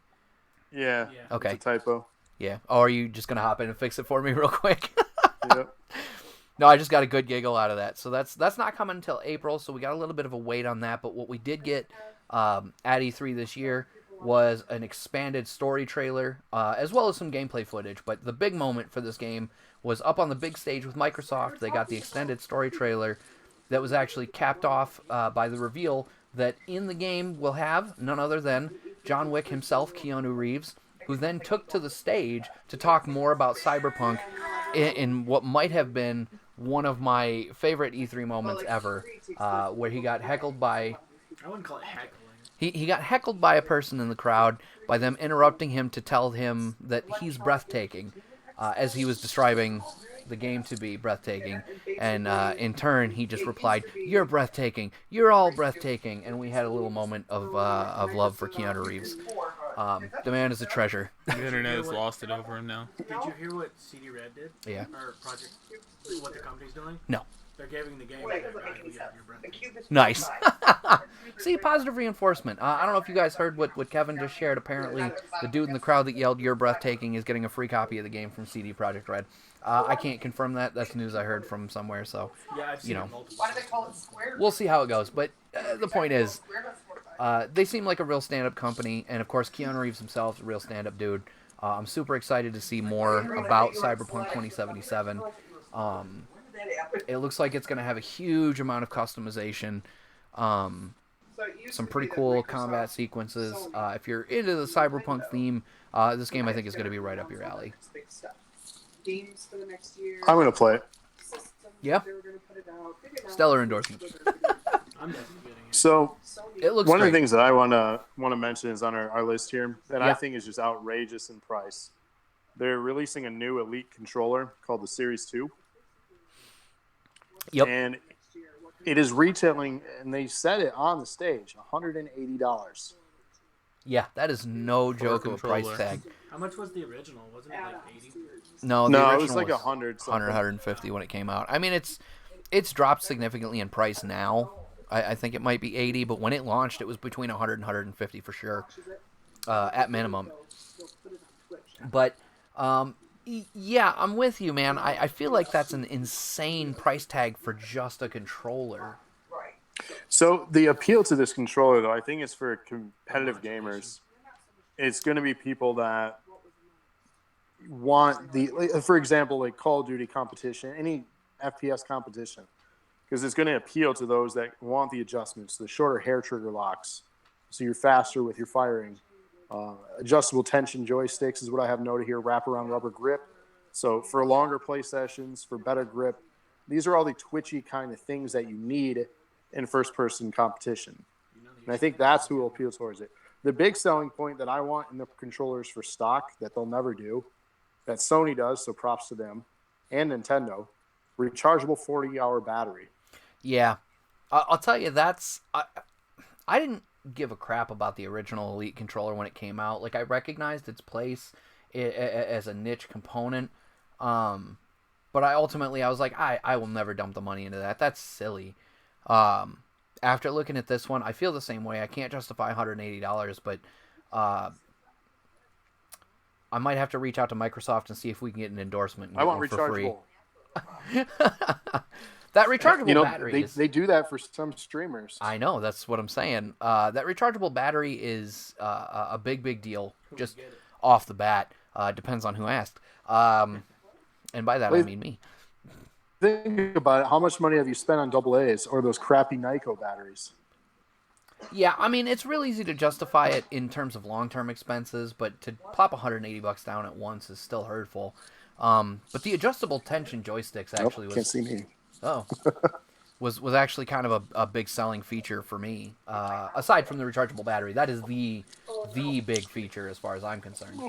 Yeah. Okay. It's a typo. Yeah. Oh, are you just going to hop in and fix it for me real quick? Yep. No, I just got a good giggle out of that. So that's not coming until April, so we got a little bit of a wait on that. But what we did get at E3 this year was an expanded story trailer, as well as some gameplay footage. But the big moment for this game was up on the big stage with Microsoft. They got the extended story trailer that was actually capped off by the reveal that in the game we'll have none other than John Wick himself, Keanu Reeves, who then took to the stage to talk more about Cyberpunk in what might have been one of my favorite E3 moments ever, where he got heckled by... I wouldn't call it heckling. He got heckled by a person in the crowd by them interrupting him to tell him that he's breathtaking, as he was describing the game to be breathtaking. And in turn, he just replied, "You're breathtaking. You're all breathtaking." And we had a little moment of love for Keanu Reeves. The man is a treasure. The internet has lost it over him now. Did you hear what CD Red did? Yeah. Or Project, what the company's doing? No. They're giving the game to that guy who got your breath. Nice. See, positive reinforcement. I don't know if you guys heard what Kevin just shared. Apparently, the dude in the crowd that yelled, "You're breathtaking," is getting a free copy of the game from CD Projekt Red. I can't confirm that. That's news I heard from somewhere, so, Yeah, I've seen it multiple Why do they times. call it Square? we'll see how it goes. But the point is, they seem like a real stand-up company, and of course, Keanu Reeves himself is a real stand-up dude. I'm super excited to see more about Cyberpunk 2077. It looks like it's going to have a huge amount of customization. Some pretty cool combat sequences. If you're into the Cyberpunk theme, this game I think is going to be right up your alley. I'm going to play it. Yeah? Stellar endorsement. I'm definitely getting it. So It looks one great. of the things that I want to mention is on our list here that I Yeah. think is just outrageous in price. They're releasing a new Elite controller called the Series 2. Yep. And it is retailing, and they said it on the stage, $180. Yeah, that is no joke of a price controller. tag. How much was the original? Wasn't it like 80? No, the No, original it was like 100 something. 150 when it came out. I mean, it's dropped significantly in price now. I think it might be 80, but when it launched, it was between 100 and 150 for sure, at minimum. But yeah, I'm with you, man. I feel like that's an insane price tag for just a controller. So the appeal to this controller, though, I think is for competitive gamers. It's going to be people that want for example, like Call of Duty competition, any FPS competition, because it's going to appeal to those that want the adjustments, the shorter hair trigger locks, so you're faster with your firing. Adjustable tension joysticks is what I have noted here. Wraparound rubber grip, so for longer play sessions, for better grip. these are all the twitchy kind of things that you need in first-person competition. And I think that's who will appeal towards it. The big selling point that I want in the controllers for stock that they'll never do, that Sony does, so props to them, and Nintendo, rechargeable 40-hour battery. Yeah. I'll tell you, I didn't give a crap about the original Elite controller when it came out. Like, I recognized its place as a niche component. But I was like, I will never dump the money into that. That's silly. After looking at this one, I feel the same way. I can't justify $180, but I might have to reach out to Microsoft and see if we can get an endorsement and I get want one for free. rechargeable. That rechargeable battery they do that for some streamers. I know, that's what I'm saying. That rechargeable battery is a big deal, just off the bat. Depends on who asked. And by that, I mean me. Think about it. How much money have you spent on AA's or those crappy Nyko batteries? Yeah, I mean, it's real easy to justify it in terms of long-term expenses, but to plop $180 down at once is still hurtful. But the adjustable tension joysticks actually Can't see me. Oh. was actually kind of a big selling feature for me. Aside from the rechargeable battery, that is the big feature as far as I'm concerned.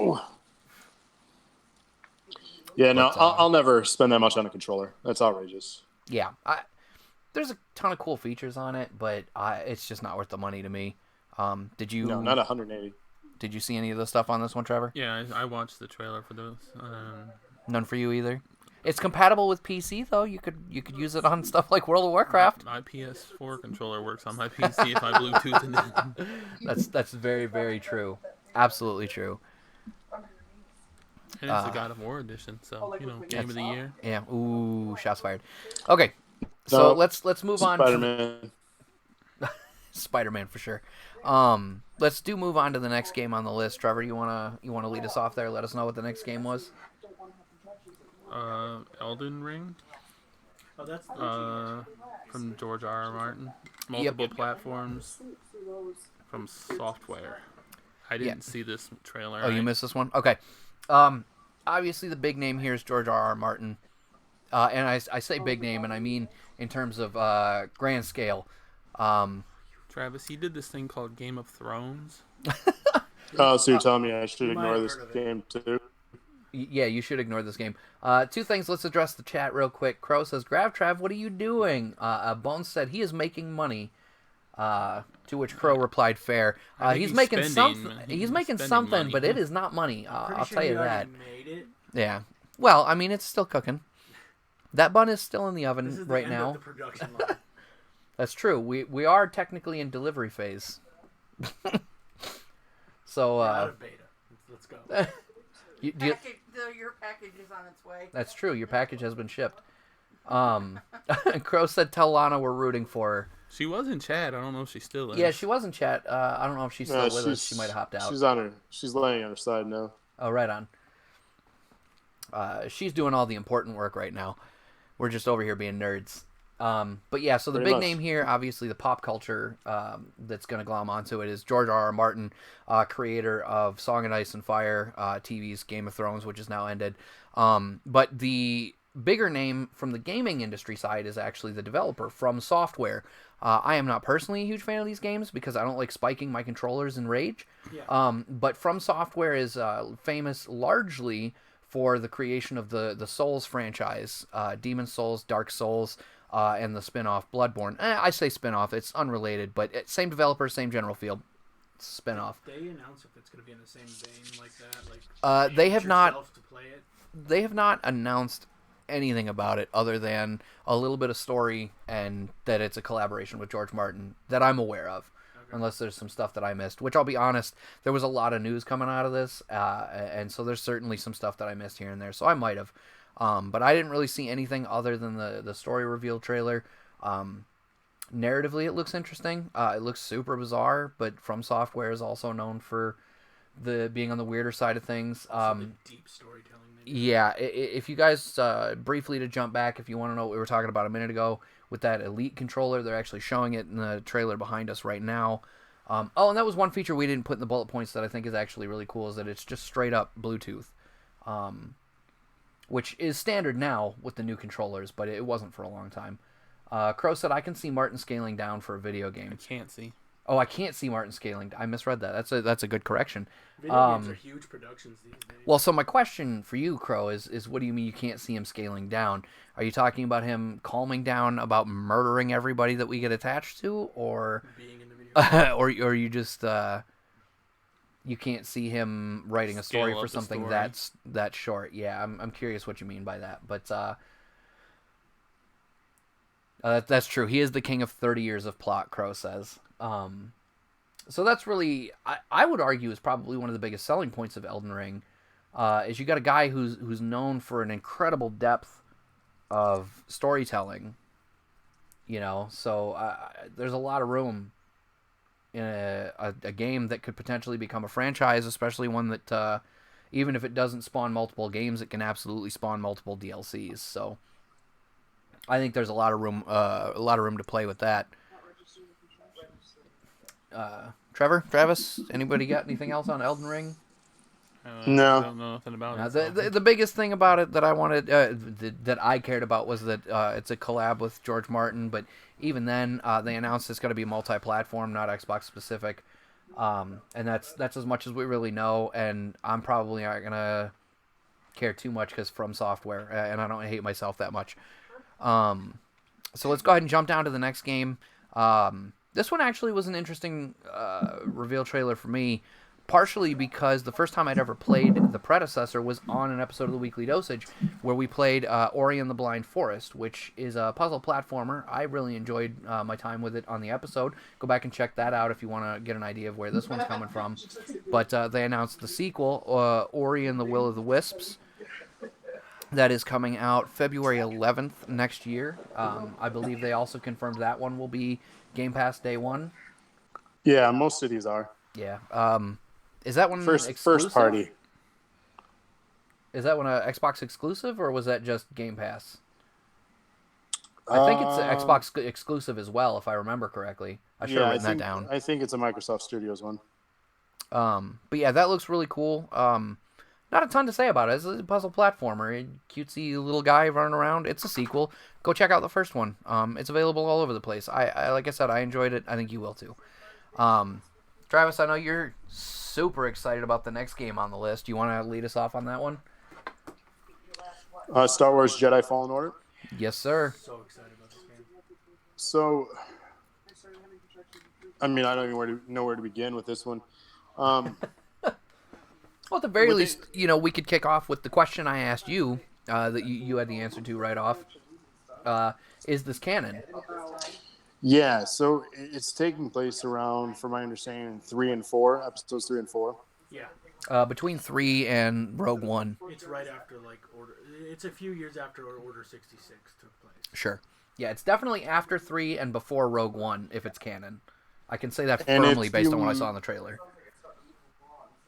Yeah, no, I'll never spend that much on a controller. That's outrageous. Yeah, there's a ton of cool features on it, but it's just not worth the money to me. Did you? No, not 180. Did you see any of the stuff on this one, Trevor? Yeah, I watched the trailer for those. None for you either. It's compatible with PC though. You could use it on stuff like World of Warcraft. My PS4 controller works on my PC if I Bluetooth it in. That's very, very true. Absolutely true. And it's the God of War edition, so game of the year. Yeah. Ooh, shots fired. Okay, so let's move on. Spider-Man. Spider-Man for sure. Let's move on to the next game on the list. Trevor, you wanna lead us off there? Let us know what the next game was. Elden Ring. Oh, that's from George R.R. Martin. Multiple platforms from Software. I didn't see this trailer. Oh, you missed this one? Okay. Obviously the big name here is George R.R. Martin. And I say big name, and I mean in terms of grand scale. Travis, he did this thing called Game of Thrones. Oh, so you're telling me I should ignore this game too? Yeah, you should ignore this game. Two things. Let's address the chat real quick. Crow says, "Grav Trav, what are you doing?" Bones said he is making money. To which Crow replied, "Fair." He's making something. He's making something, but it is not money. I'll tell you that. Made it. Yeah. Well, I mean, it's still cooking. That bun is still in the oven This is the right end now. of the production line. That's true. We are technically in delivery phase. So We're out of beta. Let's go. Your package is on its way. That's true. Your package has been shipped. Crow said, "Tell Lana we're rooting for her." She was in chat. I don't know if she still is. Yeah, she was in chat. I don't know if she's still with us. She might have hopped out. She's laying on her side now. Oh, right on. She's doing all the important work right now. We're just over here being nerds. But yeah, so the big name here, obviously the pop culture that's going to glom onto it is George R.R. Martin, creator of Song of Ice and Fire, TV's Game of Thrones, which is now ended. But the bigger name from the gaming industry side is actually the developer From Software. I am not personally a huge fan of these games because I don't like spiking my controllers in rage. Yeah. But From Software is famous largely for the creation of the Souls franchise, Demon Souls, Dark Souls, and the spin-off Bloodborne. I say spin-off, it's unrelated, but same developer, same general feel. Spin-off. Did they announce if it's going to be in the same vein like that? Like they have not. To play it? They have not announced anything about it other than a little bit of story and that it's a collaboration with George Martin that I'm aware of. Okay. Unless there's some stuff that I missed, which I'll be honest, there was a lot of news coming out of this, and so there's certainly some stuff that I missed here and there, so I might have. But I didn't really see anything other than the story reveal trailer. Narratively, it looks interesting. It looks super bizarre, but From Software is also known for being on the weirder side of things. The deep storytelling. Yeah, if you guys, briefly to jump back, if you want to know what we were talking about a minute ago with that Elite controller, they're actually showing it in the trailer behind us right now. And that was one feature we didn't put in the bullet points that I think is actually really cool, is that it's just straight up Bluetooth. which is standard now with the new controllers, but it wasn't for a long time. Crow said, I can see Martin scaling down for a video game. I can't see. Oh, I can't see Martin scaling. I misread that. That's a good correction. Video games are huge productions these days. Well, so my question for you, Crow, is what do you mean you can't see him scaling down? Are you talking about him calming down about murdering everybody that we get attached to, or Being in the video or you just you can't see him writing a story Scale for up the something story. that's short? Yeah, I'm curious what you mean by that, but that's true. He is the king of 30 years of plot, Crow says. So that's really, I would argue, is probably one of the biggest selling points of Elden Ring. Is you got a guy who's known for an incredible depth of storytelling. You know, so there's a lot of room in a game that could potentially become a franchise, especially one that even if it doesn't spawn multiple games, it can absolutely spawn multiple DLCs. So I think there's a lot of room to play with that. Travis, anybody got anything else on Elden Ring? No. I don't know nothing about Now, it. the biggest thing about it that I wanted, that I cared about, was that it's a collab with George Martin. But even then, they announced it's going to be multi-platform, not Xbox specific, and that's as much as we really know. And I'm probably not gonna care too much because From Software, and I don't hate myself that much. So let's go ahead and jump down to the next game. This one actually was an interesting reveal trailer for me, partially because the first time I'd ever played the predecessor was on an episode of the Weekly Dosage where we played Ori and the Blind Forest, which is a puzzle platformer. I really enjoyed my time with it on the episode. Go back and check that out if you want to get an idea of where this one's coming from. But they announced the sequel, Ori and the Will of the Wisps, that is coming out February 11th next year. I believe they also confirmed that one will be Game Pass day one. Yeah, most of these are. Yeah. Is that one First exclusive? party. Is that one a Xbox exclusive, or was that just Game Pass? I think it's an Xbox exclusive as well, if I remember correctly. I should have written that down. I think it's a Microsoft Studios one. But yeah, that looks really cool. Not a ton to say about it. It's a puzzle platformer. A cutesy little guy running around. It's a sequel. Go check out the first one. It's available all over the place. I like I said, I enjoyed it. I think you will too. Travis, I know you're super excited about the next game on the list. You want to lead us off on that one? Star Wars Jedi Fallen Order. Yes, sir. so excited about this game. So, I mean, I don't even know where to begin with this one. Well, at the very least, we could kick off with the question I asked you that you had the answer to right off. Is this canon? Yeah, so it's taking place around, from my understanding, episodes 3 and 4. Yeah, Between 3 and Rogue One. it's right after Order. It's a few years after Order 66 took place. Sure. Yeah, it's definitely after 3 and before Rogue One, if it's canon. I can say that And firmly if based on you- what I saw in the trailer.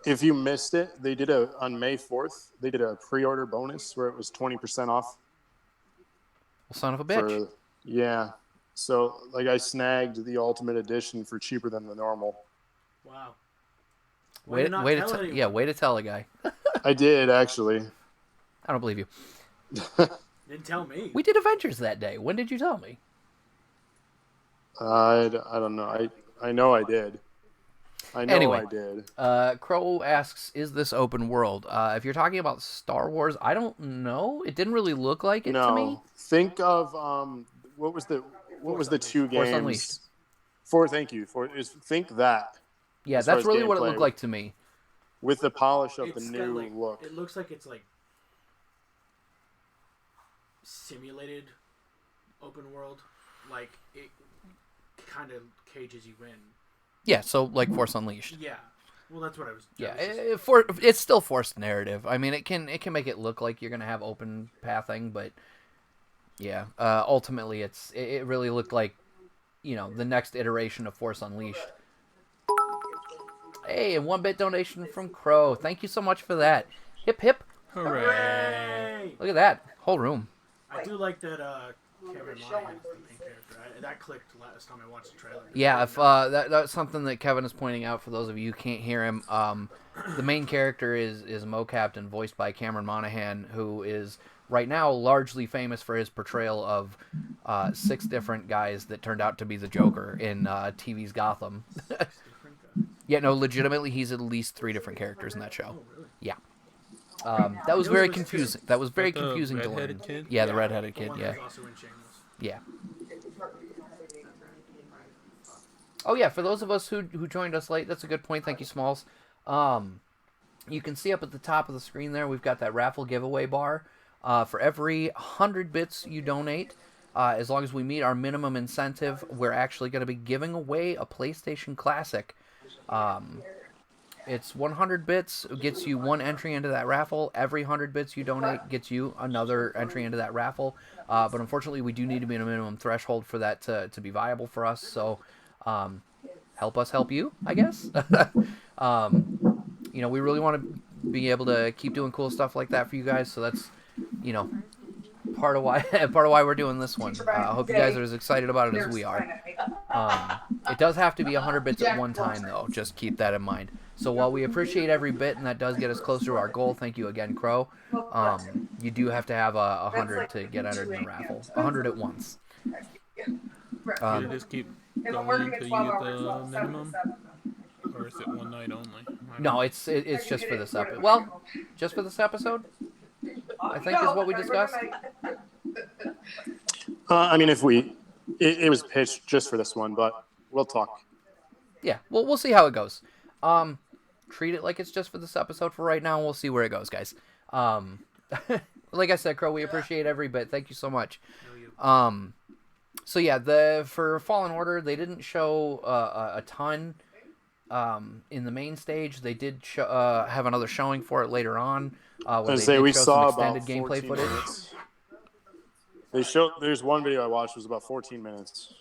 If you missed it, they did on May 4th. They did a pre-order bonus where it was 20% off. Well, son of a bitch. Yeah. So, I snagged the Ultimate Edition for cheaper than the normal. Wow. Way to not to tell tell, anyone. yeah, way to tell a guy. I did, actually. I don't believe you. Didn't tell me. We did Avengers that day. When did you tell me? I don't know. I know I did. I know Anyway. I did. Crow asks, is this open world? If you're talking about Star Wars, I don't know. It didn't really look like it to me. No. Think of what was the two Force games? Unleashed. Thank you. Think that Yeah, as far that's as really what it gameplay. looked like to me. with the polish of the It's new got, look. It looks like it's simulated open world. It kind of cages you in. Yeah, so like Force Unleashed. Yeah. Well, that's what I was. Yeah, I was just- it's still forced narrative. I mean, it can make it look like you're gonna have open pathing, but yeah, ultimately it really looked like the next iteration of Force Unleashed. Hey, and 1-bit donation from Crow. Thank you so much for that. Hip hip! Hooray! Look at that whole room. I do like that Kevin Monahan is the main character. That clicked last time I watched the trailer. Yeah, if that's something that Kevin is pointing out for those of you who can't hear him. The main character is Mo Captain, voiced by Cameron Monaghan, who is right now largely famous for his portrayal of 6 different guys that turned out to be the Joker in TV's Gotham. Different guys. Yeah, no, legitimately, he's at least 3 different characters in that show. Oh, really? Yeah. That was I knew very there was confusing. 2. That was very That the confusing to learn. redheaded kid? Yeah, the redheaded The kid. one Yeah, who's also in Shameless. yeah. Oh yeah, for those of us who joined us late, that's a good point. Thank you, Smalls. You can see up at the top of the screen there, we've got that raffle giveaway bar. For every 100 bits you donate, as long as we meet our minimum incentive, we're actually going to be giving away a PlayStation Classic. It's 100 bits gets you 1 entry into that raffle. Every 100 bits you donate gets you another entry into that raffle. But unfortunately, we do need to be in a minimum threshold for that to be viable for us. So help us help you, I guess. We really want to be able to keep doing cool stuff like that for you guys. So that's, part of why we're doing this one. I hope you guys are as excited about it as we are. It does have to be 100 bits at one time, though. Just keep that in mind. So while we appreciate every bit, and that does get us closer to our goal, thank you again, Crow. You do have to have 100 to get entered in the raffle. 100 at once. Should it just keep going until you get the minimum? Or is it one night only? No, it's just for this episode. Well, just for this episode, I think is what we discussed. I mean, it was pitched just for this one, but we'll talk. Yeah, we'll see how it goes. Treat it like it's just for this episode for right now. We'll see where it goes, guys. Like I said, Crow, we appreciate every bit. Thank you so much. So yeah, for Fallen Order, they didn't show a ton in the main stage. They did have another showing for it later on. Where they did show some extended gameplay footage. Minutes. There's one video I watched was about 14 minutes.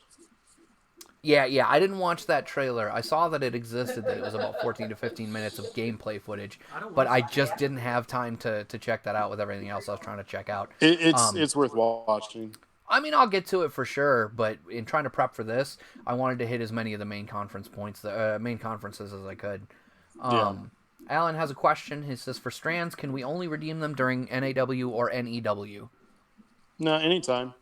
Yeah, I didn't watch that trailer. I saw that it existed, that it was about 14 to 15 minutes of gameplay footage, but I just didn't have time to check that out with everything else I was trying to check out. It's worth watching. I mean, I'll get to it for sure, but in trying to prep for this, I wanted to hit as many of the main conferences as I could. Alan has a question. He says, for strands, can we only redeem them during NAW or NEW? No, anytime.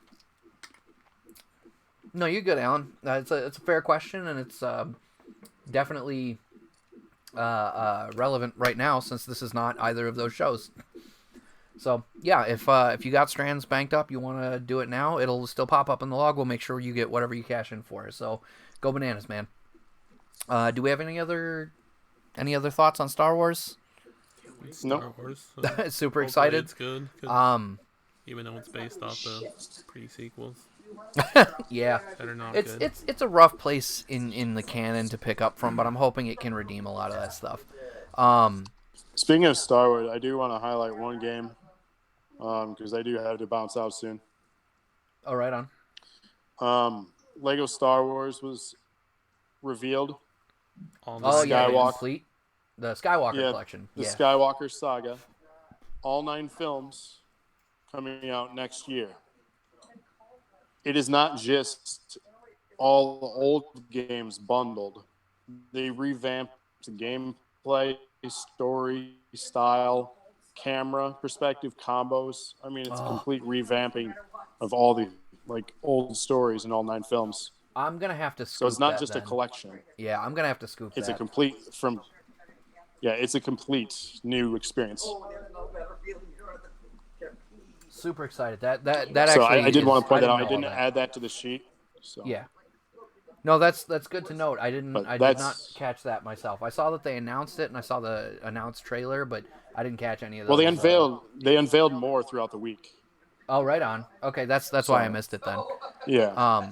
No, you're good, Alan. It's a fair question, and it's definitely relevant right now since this is not either of those shows. So yeah, if you got strands banked up, you want to do it now, it'll still pop up in the log. We'll make sure you get whatever you cash in for. So go bananas, man. Do we have any other thoughts on Star Wars? Nope. Wars, Super excited. It's good. Even though it's based off the pre-sequels. Yeah, it's a rough place in the canon to pick up from, but I'm hoping it can redeem a lot of that stuff. Speaking of Star Wars, I do want to highlight one game because I do have to bounce out soon. Oh, right on. Lego Star Wars was revealed. Complete. The Skywalker collection. The Skywalker saga. All 9 films coming out next year. It is not just all the old games bundled. They revamped the gameplay, story, style, camera, perspective, combos. I mean, it's a complete revamping of all the old stories in all 9 films. I'm gonna have to. So it's not just a collection. Yeah, I'm gonna have to scoop. It's a complete it's a complete new experience. Super excited. That actually. So I did want to point that out. I didn't add that to the sheet. So. Yeah. No, that's good to note. I did not catch that myself. I saw that they announced it and I saw the announced trailer, but I didn't catch any of those. Well, they unveiled more throughout the week. Oh, right on. Okay, that's why I missed it then. Yeah.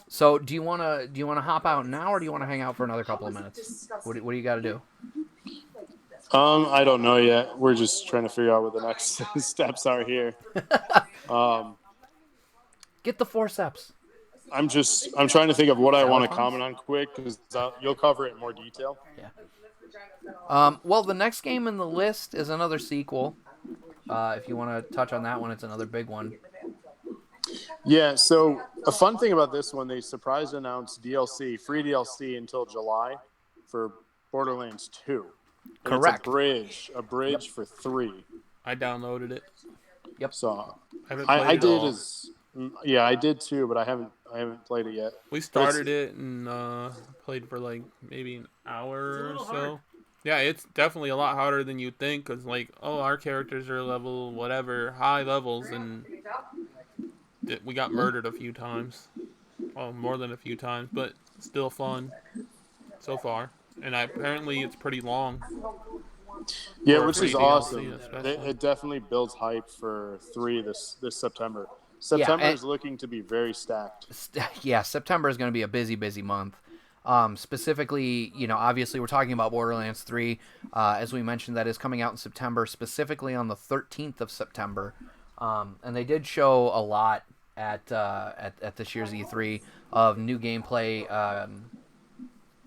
So do you wanna hop out now or do you wanna hang out for another couple of minutes? What do you got to do? I don't know yet. We're just trying to figure out what the next steps are here. Get the forceps. I'm trying to think of what I want to comment on quick because you'll cover it in more detail. Yeah. Well, the next game in the list is another sequel. If you want to touch on that one, it's another big one. Yeah. So a fun thing about this one, they surprise announced free DLC until July for Borderlands 2. And Correct. It's a bridge for 3. I downloaded it. Yep. So I haven't played I it did all. yeah, I did too, but I haven't played it yet. We But started it and played for like maybe an hour or so. Yeah, it's definitely a lot harder than you'd think because, like, oh, our characters are level whatever, high levels, and we got murdered a few times. Well, more than a few times, but still fun so far. And apparently it's pretty long yeah, for a which free is DLC, awesome. especially. It definitely builds hype for 3 this September. Yeah, September is looking to be very stacked. yeah, September is going to be a busy month. Specifically, obviously we're talking about Borderlands 3. As we mentioned, that is coming out in September, specifically on the 13th of September. And they did show a lot at this year's E3 of new gameplay.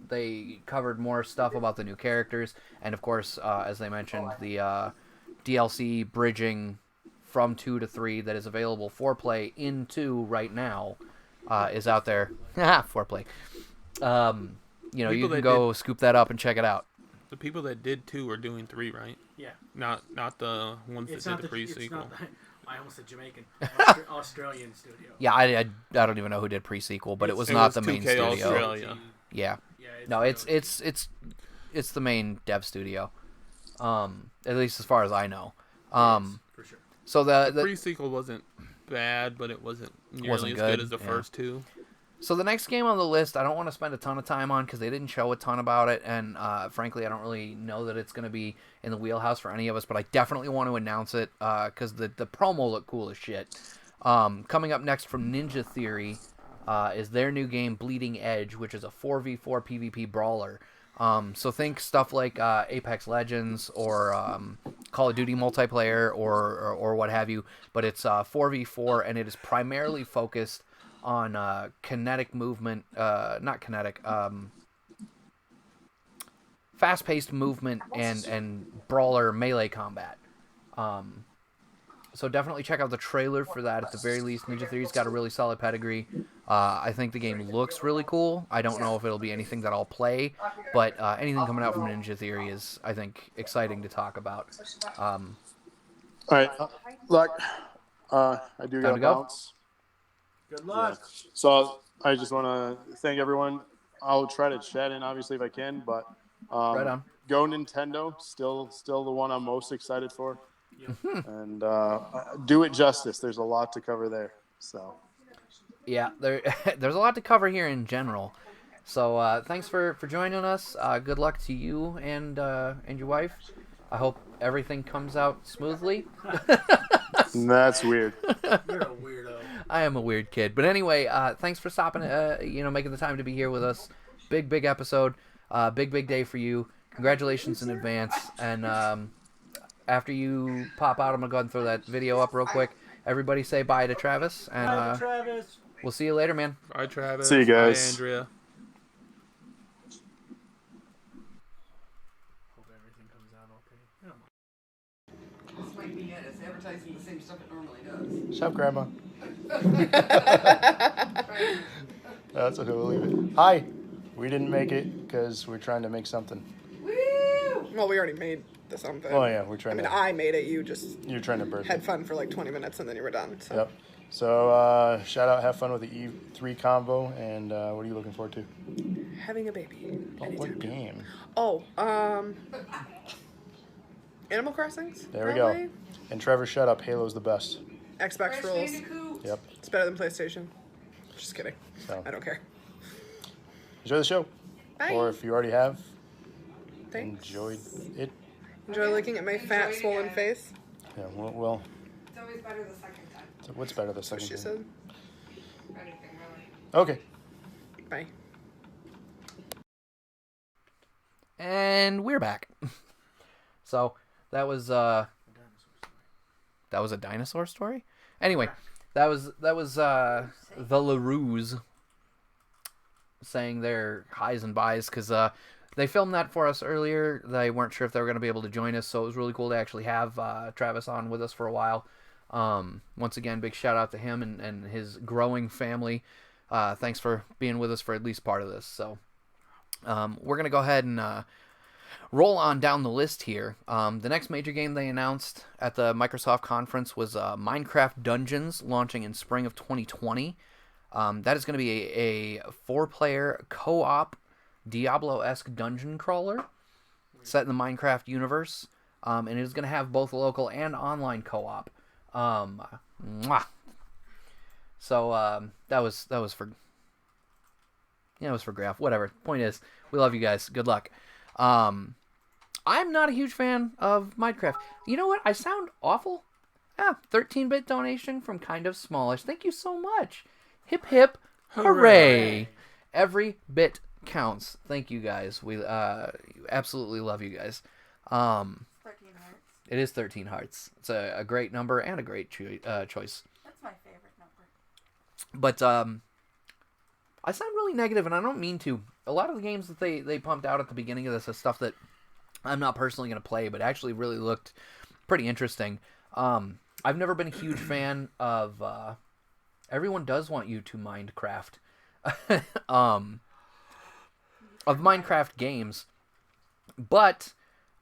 They covered more stuff about the new characters, and of course, as they mentioned, the DLC bridging from 2 to 3 that is available for play in 2 right now is out there. For play. You can go scoop that up and check it out. The people that did 2 are doing 3, right? Yeah. Not the ones that did the pre-sequel. I almost said Jamaican. Australian studio. Yeah, I don't even know who did pre-sequel, but it was not the main 2K studio. Australia. Yeah. Yeah. No, it's the main dev studio. At least as far as I know. For sure. So The pre-sequel wasn't bad, but it wasn't nearly as good as the first 2. So the next game on the list, I don't want to spend a ton of time on because they didn't show a ton about it, and frankly, I don't really know that it's going to be in the wheelhouse for any of us. But I definitely want to announce it because the promo looked cool as shit. Coming up next from Ninja Theory is their new game Bleeding Edge, which is a 4v4 PvP brawler. So think stuff like Apex Legends or Call of Duty multiplayer or what have you, but it's 4v4 and it is primarily focused on kinetic movement, not kinetic, fast-paced movement and brawler melee combat. So definitely check out the trailer for that at the very least. Ninja Theory's got a really solid pedigree. I think the game looks really cool. I don't know if it'll be anything that I'll play, but anything coming out from Ninja Theory is, I think, exciting to talk about. All right, luck. I do got to bounce. Good luck. Yeah. So I just want to thank everyone. I'll try to chat in, obviously, if I can, but Right on. Go Nintendo. Still the one I'm most excited for. And do it justice. There's a lot to cover there. So yeah, there's a lot to cover here in general. So thanks for joining us. Good luck to you and your wife. I hope everything comes out smoothly. That's weird. You're a weirdo. I am a weird kid, but anyway, thanks for stopping. Making the time to be here with us. Big episode. Big day for you. Congratulations in advance. And after you pop out, I'm gonna go ahead and throw that video up real quick. Everybody say bye to Travis, and Bye, Travis. we'll see you later, man. Bye, Travis. See you guys. Bye, Andrea. Hope everything comes out okay. This might be it. It's advertising the same stuff it normally does. Shut up, Grandma. That's okay, we'll leave it. Hi. We didn't make it because we're trying to make something. Woo! Well, we already made the something. Oh, yeah, we're trying I made it. You just You're trying to birth had it. fun for like 20 minutes and then you were done. So. Yep. So, shout out, have fun with the E3 combo, and what are you looking forward to? Having a baby. Oh, what game? Oh, Animal Crossings? There we probably? go. And Trevor, shut up. Halo's the best. Xbox Crash rules. Bandicoot. Yep. It's better than PlayStation. Just kidding. So, I don't care. enjoy the show. Bye. Or if you already have, Thanks. enjoyed it. Enjoy looking at my fat, Enjoy it swollen again. face. Yeah, well, It's always better the second time. so what's better, the That's what second she game? said. Anything really. Okay. Bye. And we're back. So that was a dinosaur story. Anyway, that was the LaRue's saying their highs and buys because they filmed that for us earlier. They weren't sure if they were going to be able to join us, so it was really cool to actually have Travis on with us for a while. Once again, big shout out to him and his growing family. Thanks for being with us for at least part of this. So we're going to go ahead and roll on down the list here. The next major game they announced at the Microsoft conference was Minecraft Dungeons, launching in spring of 2020. That is going to be a 4-player co-op Diablo-esque dungeon crawler set in the Minecraft universe, and it is going to have both local and online co-op. So that was for it was for Graph. Whatever. Point is, we love you guys. Good luck. I'm not a huge fan of Minecraft. You know what? I sound awful. 13-bit donation from Kind of Smallish. Thank you so much. Hip hip hooray! Every bit counts. Thank you guys. We absolutely love you guys. 13 hearts. It is 13 hearts. It's a great number and a great choice. That's my favorite number. But I sound really negative, and I don't mean to. A lot of the games that they pumped out at the beginning of this is stuff that I'm not personally going to play, but actually really looked pretty interesting. I've never been a huge fan of... everyone does want you to Minecraft. Of Minecraft games. But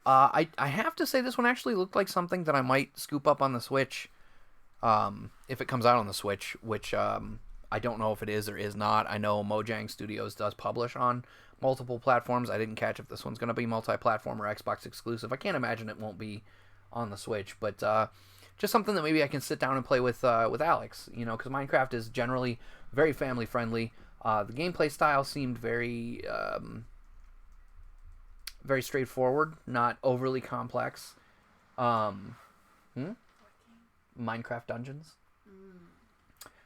I have to say this one actually looked like something that I might scoop up on the Switch if it comes out on the Switch, which I don't know if it is or is not. I know Mojang Studios does publish on multiple platforms. I didn't catch if this one's going to be multi-platform or Xbox exclusive. I can't imagine it won't be on the Switch, but just something that maybe I can sit down and play with Alex, because Minecraft is generally very family-friendly. The gameplay style seemed very very straightforward, not overly complex. Minecraft Dungeons.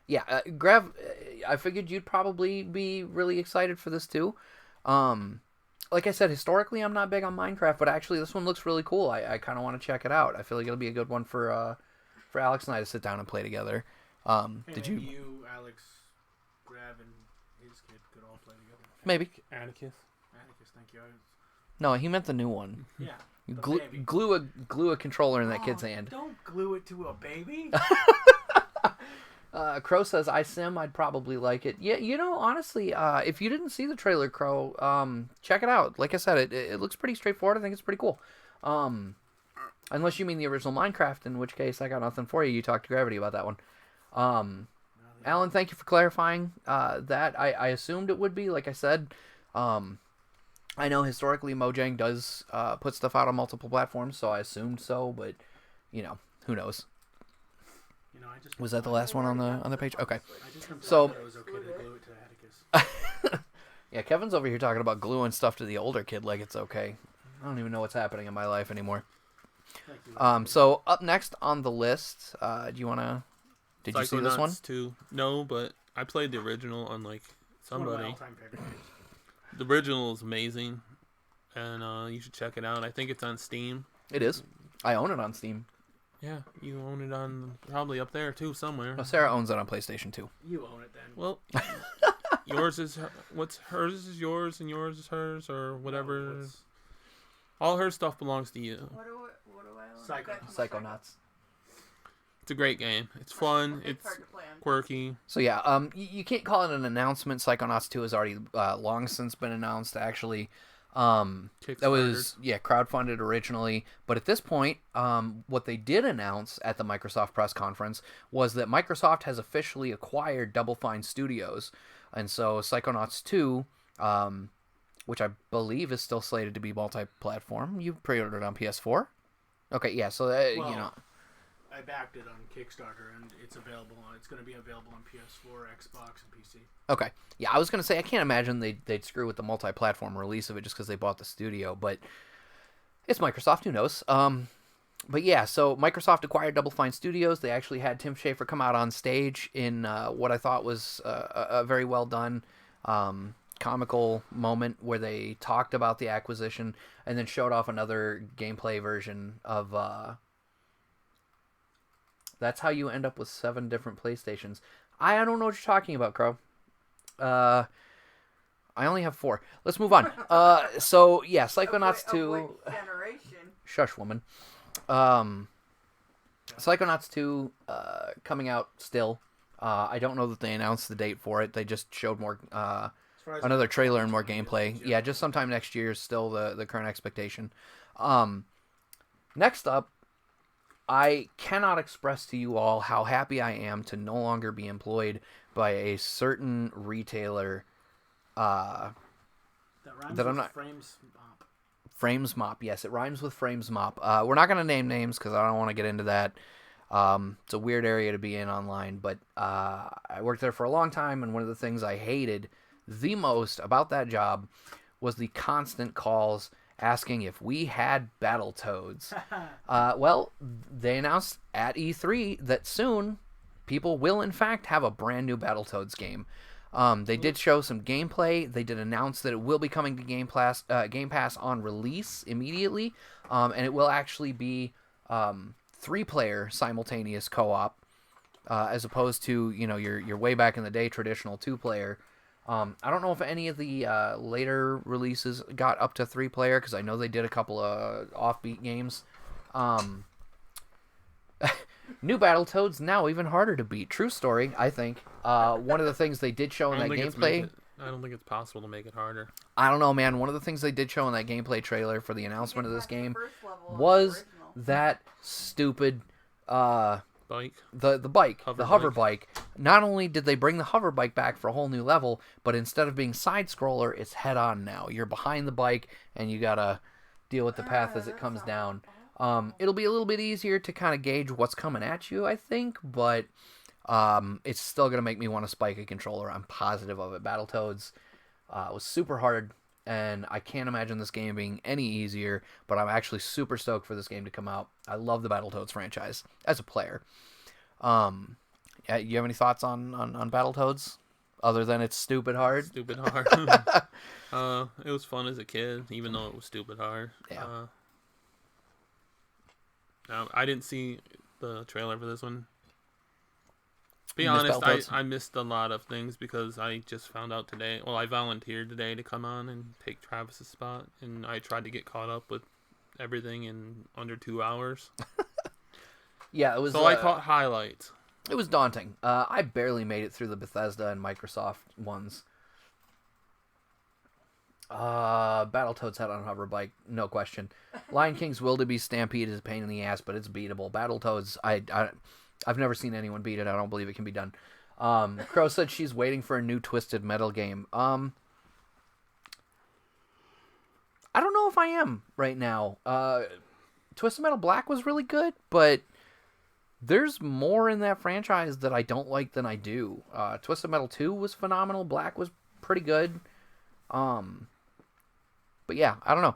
Yeah, Grav, I figured you'd probably be really excited for this too. Like I said, historically I'm not big on Minecraft, but actually this one looks really cool. I kind of want to check it out. I feel like it'll be a good one for Alex and I to sit down and play together. Did you? You, Alex, Grav, and his kid could all play together. Maybe. Atticus. Thank you. No, he meant the new one. Yeah. You the baby. glue a controller in that kid's hand. Don't glue it to a baby. Crow says, I'd probably like it. Yeah, honestly, if you didn't see the trailer, Crow, check it out. Like I said, it looks pretty straightforward. I think it's pretty cool. Unless you mean the original Minecraft, in which case I got nothing for you. You talked to Gravity about that one. Alan, thank you for clarifying that. I assumed it would be, like I said. I know historically Mojang does put stuff out on multiple platforms, so I assumed so, but, who knows. Was that the last one on the page? Okay. So, it was okay to glue it to Atticus. Yeah, Kevin's over here talking about gluing stuff to the older kid like it's okay. I don't even know what's happening in my life anymore. So up next on the list, do you want to... Did you see this one? Too. No, but I played the original, unlike somebody. One of my all-time favorite games. The original is amazing, and you should check it out. I think it's on Steam. It is. I own it on Steam. Yeah, you own it on probably up there too somewhere. No, Sarah owns it on PlayStation 2. You own it then. Well, yours is what's hers is yours and yours is hers or whatever. No, all her stuff belongs to you. What do I own? Psychonauts. It's a great game. It's fun. It's hard to play on. quirky. So yeah, you can't call it an announcement. Psychonauts 2 has already long since been announced, actually. That was crowdfunded originally, but at this point, what they did announce at the Microsoft press conference was that Microsoft has officially acquired Double Fine Studios, and so Psychonauts 2, which I believe is still slated to be multi-platform. You pre-ordered on PS4? Okay, yeah. So I backed it on Kickstarter, and it's available. It's going to be available on PS4, Xbox, and PC. Okay. Yeah, I was going to say, I can't imagine they'd screw with the multi-platform release of it just because they bought the studio, but it's Microsoft, who knows? But yeah, so Microsoft acquired Double Fine Studios. They actually had Tim Schafer come out on stage in what I thought was a very well done comical moment where they talked about the acquisition and then showed off another gameplay version of... That's how you end up with 7 different PlayStations. I don't know what you're talking about, Crow. I only have 4. Let's move on. So, yeah, Psychonauts 2... Of which generation? Shush, woman. Psychonauts 2 coming out still. I don't know that they announced the date for it. They just showed more far as another trailer and more gameplay. Yeah, just sometime next year is still the current expectation. Next up, I cannot express to you all how happy I am to no longer be employed by a certain retailer. that rhymes that I'm with not- frames mop. Frames Mop. Yes, it rhymes with Frames Mop. We're not going to name names because I don't want to get into that. It's a weird area to be in online, but I worked there for a long time, and one of the things I hated the most about that job was the constant calls asking if we had Battletoads. Well, they announced at E3 that soon people will, in fact, have a brand new Battletoads game. They did show some gameplay. They did announce that it will be coming to Game Pass on release immediately, and it will actually be 3-player simultaneous co-op, as opposed to your way back in the day traditional 2-player. I don't know if any of the later releases got up to 3-player because I know they did a couple of offbeat games. New Battletoads now even harder to beat. True story, I think. One of the things they did show in that gameplay. I don't think it's possible to make it harder. I don't know, man. One of the things they did show in that gameplay trailer for the announcement of this The game first level of the was original. that stupid Bike. the bike, Hover the hover bike. bike. Not only did they bring the hover bike back for a whole new level, but instead of being side scroller, it's head on now. You're behind the bike and you gotta deal with the path as it comes down. It'll be a little bit easier to kind of gauge what's coming at you, I think, but it's still gonna make me want to spike a controller. I'm positive of it. Battletoads was super hard, and I can't imagine this game being any easier, but I'm actually super stoked for this game to come out. I love the Battletoads franchise as a player. Yeah, you have any thoughts on Battletoads other than it's stupid hard? Stupid hard. It was fun as a kid, even though it was stupid hard. Yeah. I didn't see the trailer for this one. Be You missed honest, Battletoads? I missed a lot of things because I just found out today. Well, I volunteered today to come on and take Travis's spot, and I tried to get caught up with everything in under 2 hours. Yeah, it was. So I caught highlights. It was daunting. I barely made it through the Bethesda and Microsoft ones. Battletoads head on hover bike, no question. Lion King's Wildebeest Stampede is a pain in the ass, but it's beatable. Battletoads, I've never seen anyone beat it. I don't believe it can be done. Crow said she's waiting for a new Twisted Metal game. I don't know if I am right now. Twisted Metal Black was really good, but there's more in that franchise that I don't like than I do. Twisted Metal 2 was phenomenal. Black was pretty good. But yeah, I don't know.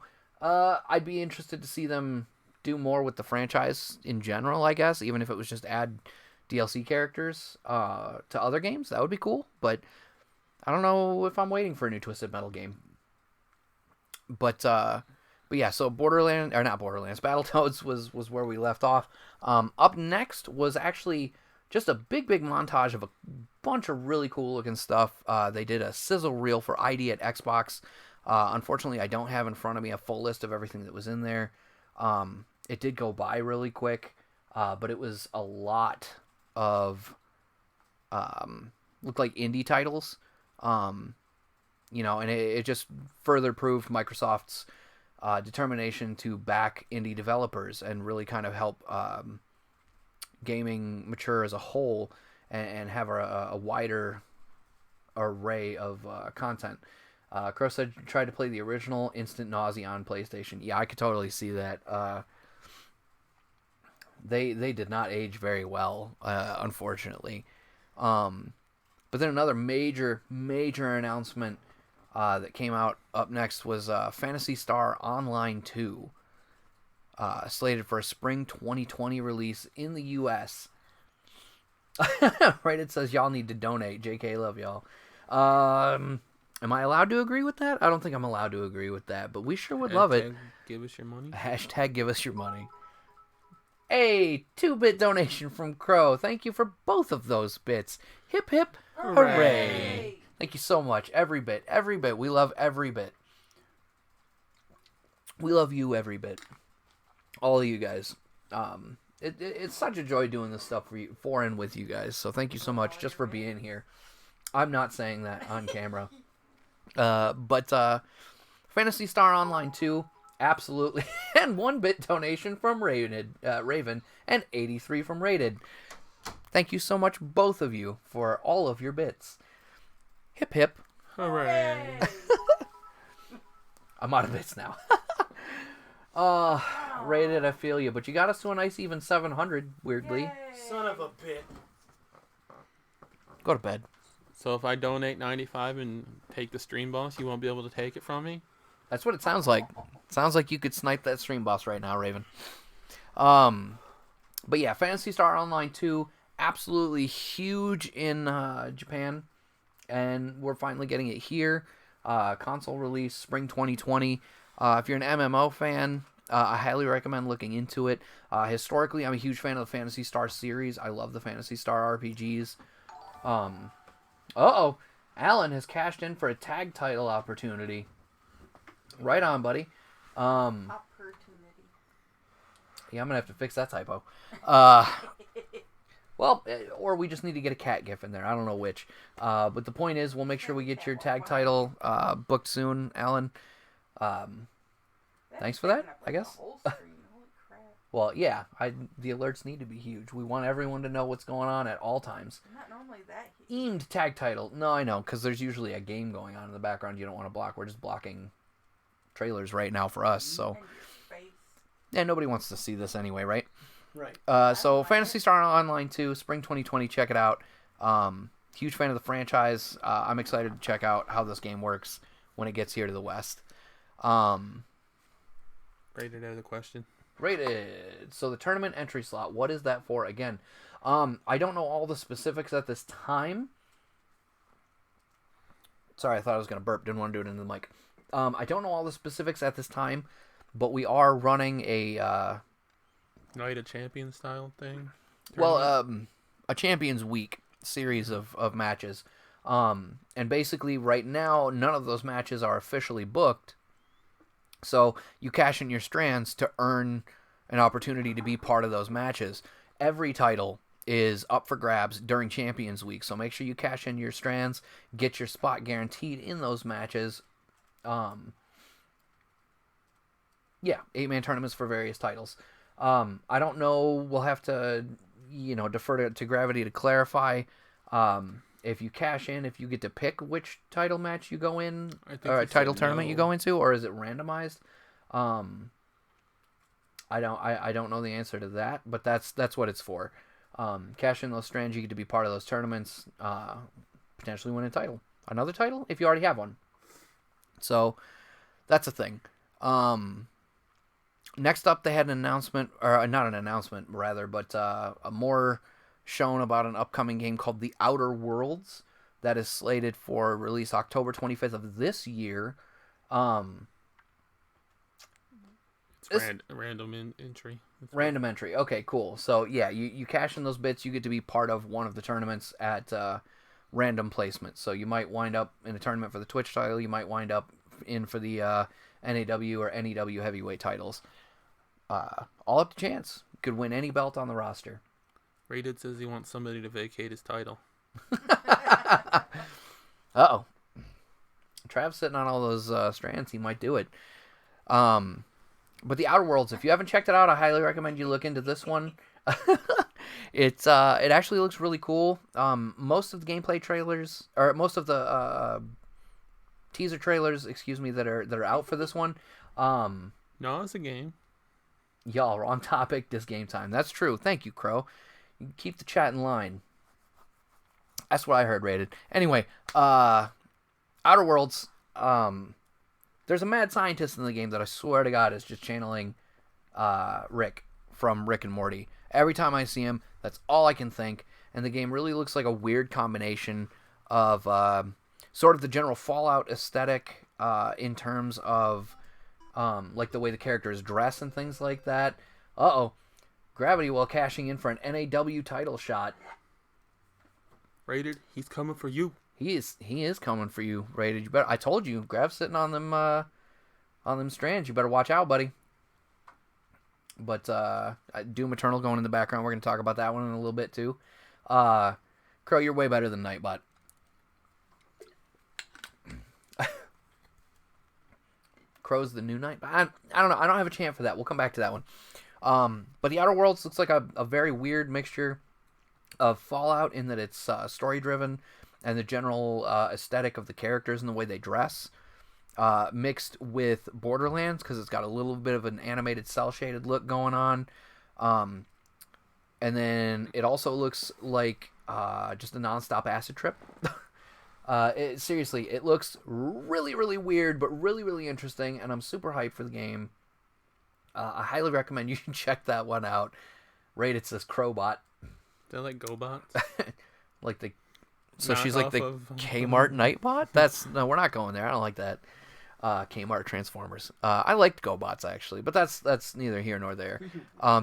I'd be interested to see them do more with the franchise in general, I guess, even if it was just add DLC characters to other games. That would be cool, but I don't know if I'm waiting for a new Twisted Metal game. But yeah, so Battletoads was where we left off. Up next was actually just a big montage of a bunch of really cool looking stuff. They did a sizzle reel for ID at Xbox. Unfortunately, I don't have in front of me a full list of everything that was in there. It did go by really quick, but it was a lot of looked like indie titles. And it just further proved Microsoft's determination to back indie developers and really kind of help gaming mature as a whole and have a wider array of content. Crow said tried to play the original Instant Nausea on PlayStation. Yeah, I could totally see that. They did not age very well, unfortunately. But then another major announcement that came out up next was Phantasy Star Online 2, slated for a spring 2020 release in the U.S. Right, it says y'all need to donate. JK, love y'all. Am I allowed to agree with that? I don't think I'm allowed to agree with that, but we sure would love it. Give us your money. Hashtag give us your money. A 2-bit donation from Crow. Thank you for both of those bits. Hip hip hooray. Thank you so much. Every bit. We love every bit. We love you every bit. All of you guys. It's such a joy doing this stuff for and with you guys. So thank you so much just for being here. I'm not saying that on camera. But Phantasy Star Online 2, absolutely. And 1-bit donation from Raven, and 83 from Rated. Thank you so much, both of you, for all of your bits. Hip hip. Hooray. I'm out of bits now. Rated, I feel you. But you got us to a nice even 700, weirdly. Yay. Son of a bit. Go to bed. So if I donate 95 and take the stream boss, you won't be able to take it from me? That's what it sounds like. Sounds like you could snipe that stream boss right now, Raven. But yeah, Phantasy Star Online 2, absolutely huge in Japan, and we're finally getting it here. Console release spring 2020. If you're an MMO fan, I highly recommend looking into it. Historically, I'm a huge fan of the Phantasy Star series. I love the Phantasy Star RPGs. Alan has cashed in for a tag title opportunity. Right on, buddy. Opportunity. Yeah, I'm gonna have to fix that typo. Well, or we just need to get a cat gif in there. I don't know which. But the point is, we'll make sure we get your tag title booked soon, Alan. Thanks for that, I guess. Holy crap. Well, yeah, the alerts need to be huge. We want everyone to know what's going on at all times. Not normally that huge. Eamed tag title. No, I know, because there's usually a game going on in the background you don't want to block. We're just blocking trailers right now for us, so... And your face. Yeah, nobody wants to see this anyway, right? Right. So Phantasy Star Online 2, spring 2020, check it out. Huge fan of the franchise. I'm excited to check out how this game works when it gets here to the West. Rated out of the question. Rated. So the tournament entry slot, what is that for? Again, I don't know all the specifics at this time. Sorry, I thought I was going to burp. Didn't want to do it into the mic. I don't know all the specifics at this time, but we are running a... Night of Champions style thing? a Champions Week series of matches. And basically, right now, none of those matches are officially booked. So you cash in your strands to earn an opportunity to be part of those matches. Every title is up for grabs during Champions Week, so make sure you cash in your strands, get your spot guaranteed in those matches. 8-man tournaments for various titles. I don't know, we'll have to, defer to Gravity to clarify. If you cash in, if you get to pick which title match you go in, or a title tournament you go into, or is it randomized? I don't know the answer to that, but that's what it's for. Cash in those strands, you get to be part of those tournaments, potentially win a title. Another title, if you already have one. So, that's a thing. Next up, they had an announcement, or not an announcement, rather, but a more shown about an upcoming game called The Outer Worlds that is slated for release October 25th of this year. It's random entry. Random entry. Okay, cool. So, yeah, you cash in those bits, you get to be part of one of the tournaments at random placement. So you might wind up in a tournament for the Twitch title, you might wind up in for the NAW or NEW heavyweight titles. All up to chance. Could win any belt on the roster. Rated says he wants somebody to vacate his title. Uh-oh. Trav's sitting on all those strands. He might do it. But The Outer Worlds, if you haven't checked it out, I highly recommend you look into this one. It actually looks really cool. Most of the gameplay trailers, or most of the teaser trailers, that are out for this one. No, it's a game. Y'all, wrong topic. This game time. That's true. Thank you, Crow. You keep the chat in line. That's what I heard, Rated. Anyway, Outer Worlds. There's a mad scientist in the game that I swear to God is just channeling Rick from Rick and Morty. Every time I see him, that's all I can think. And the game really looks like a weird combination of sort of the general Fallout aesthetic in terms of like the way the characters dress and things like that. Uh-oh. Gravity while cashing in for an NAW title shot. Rated, he's coming for you. He is coming for you, Rated. You better. I told you, Grav's sitting on them strands. You better watch out, buddy. But Doom Eternal going in the background. We're gonna talk about that one in a little bit too. Crow, you're way better than Nightbot. Crow's the New Night. I don't know. I don't have a chant for that. We'll come back to that one. But the Outer Worlds looks like a very weird mixture of Fallout in that it's story-driven and the general aesthetic of the characters and the way they dress, mixed with Borderlands because it's got a little bit of an animated cel-shaded look going on. And then it also looks like just a non-stop acid trip. Seriously, it looks really, really weird, but really, really interesting, and I'm super hyped for the game. I highly recommend you check that one out. Rated says Crowbot. They're like GoBots. Like the... So Knock she's like off the of- Kmart Nightbot? No, we're not going there. I don't like that. Kmart Transformers. I liked GoBots, actually, but that's neither here nor there.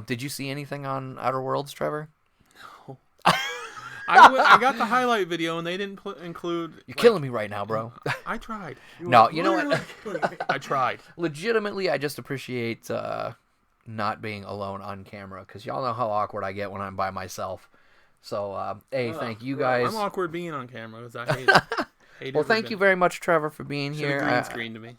Did you see anything on Outer Worlds, Trevor? No. I got the highlight video, and they didn't include... You're killing me right now, bro. I tried. No, you know what? I tried. Legitimately, I just appreciate not being alone on camera, because y'all know how awkward I get when I'm by myself. So, hey, thank you guys. I'm awkward being on camera, because I hate it. Well, thank you very much, Trevor, for being Should've here. green screened to me.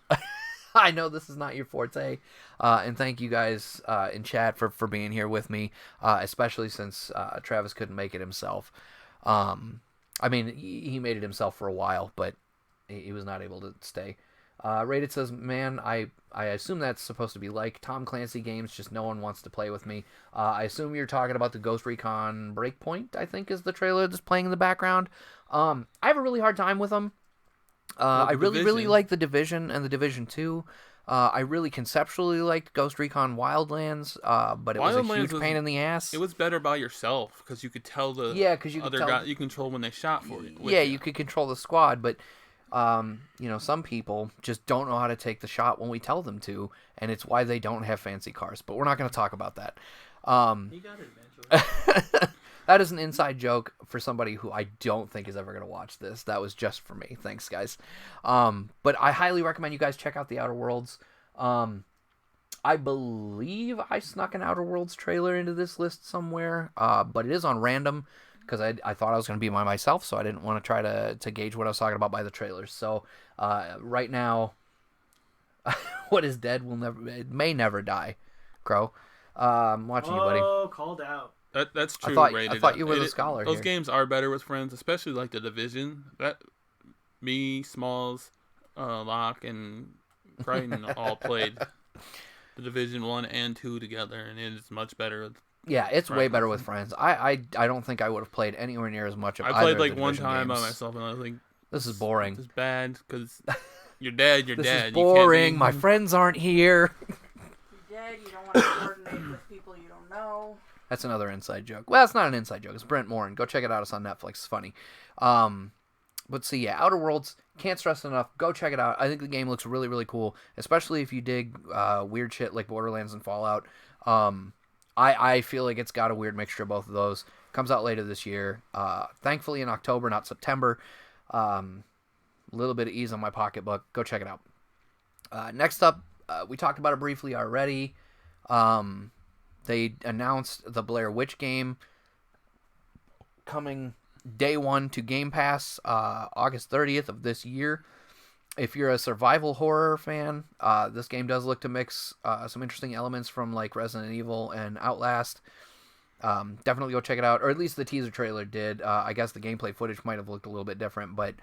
I know this is not your forte, and thank you guys in chat for being here with me, especially since Travis couldn't make it himself. I mean, he made it himself for a while, but he was not able to stay. Rated says, man, I assume that's supposed to be like Tom Clancy games, just no one wants to play with me. I assume you're talking about the Ghost Recon Breakpoint, I think is the trailer that's playing in the background. I have a really hard time with them. I really like The Division and The Division 2. I really conceptually liked Ghost Recon Wildlands, but it was a huge pain in the ass. It was better by yourself because you could tell the other guy you control when they shot for you. Yeah, you could control the squad, but some people just don't know how to take the shot when we tell them to, and it's why they don't have fancy cars. But we're not going to talk about that. He got it eventually. That is an inside joke for somebody who I don't think is ever going to watch this. That was just for me. Thanks, guys. But I highly recommend you guys check out The Outer Worlds. I believe I snuck an Outer Worlds trailer into this list somewhere, but it is on random because I thought I was going to be by myself, so I didn't want to try to gauge what I was talking about by the trailers. So right now, what is dead may never die. Crow. I'm watching you, buddy. Oh, called out. That's true. I thought you were the scholar Those here. games are better with friends, especially like The Division. Me, Smalls, Locke, and Crichton all played The Division 1 and 2 together, and it is much better. Yeah, it's way better with friends. I don't think I would have played anywhere near as much of I played either of like the one Division time games. by myself, and I was like, This is boring. This is bad because you're dead. You're This dead. is boring. You My friends aren't here. You're dead, you don't want to coordinate with people you don't know. That's another inside joke. Well, it's not an inside joke. It's Brent Morin. Go check it out. It's on Netflix. It's funny. But see, yeah, Outer Worlds, can't stress enough. Go check it out. I think the game looks really, really cool, especially if you dig weird shit like Borderlands and Fallout. I feel like it's got a weird mixture of both of those. Comes out later this year. Thankfully in October, not September. A little bit of ease on my pocketbook. Go check it out. Next up, we talked about it briefly already. They announced the Blair Witch game coming day one to Game Pass, August 30th of this year. If you're a survival horror fan, this game does look to mix some interesting elements from like Resident Evil and Outlast. Definitely go check it out, or at least the teaser trailer did. I guess the gameplay footage might have looked a little bit different, but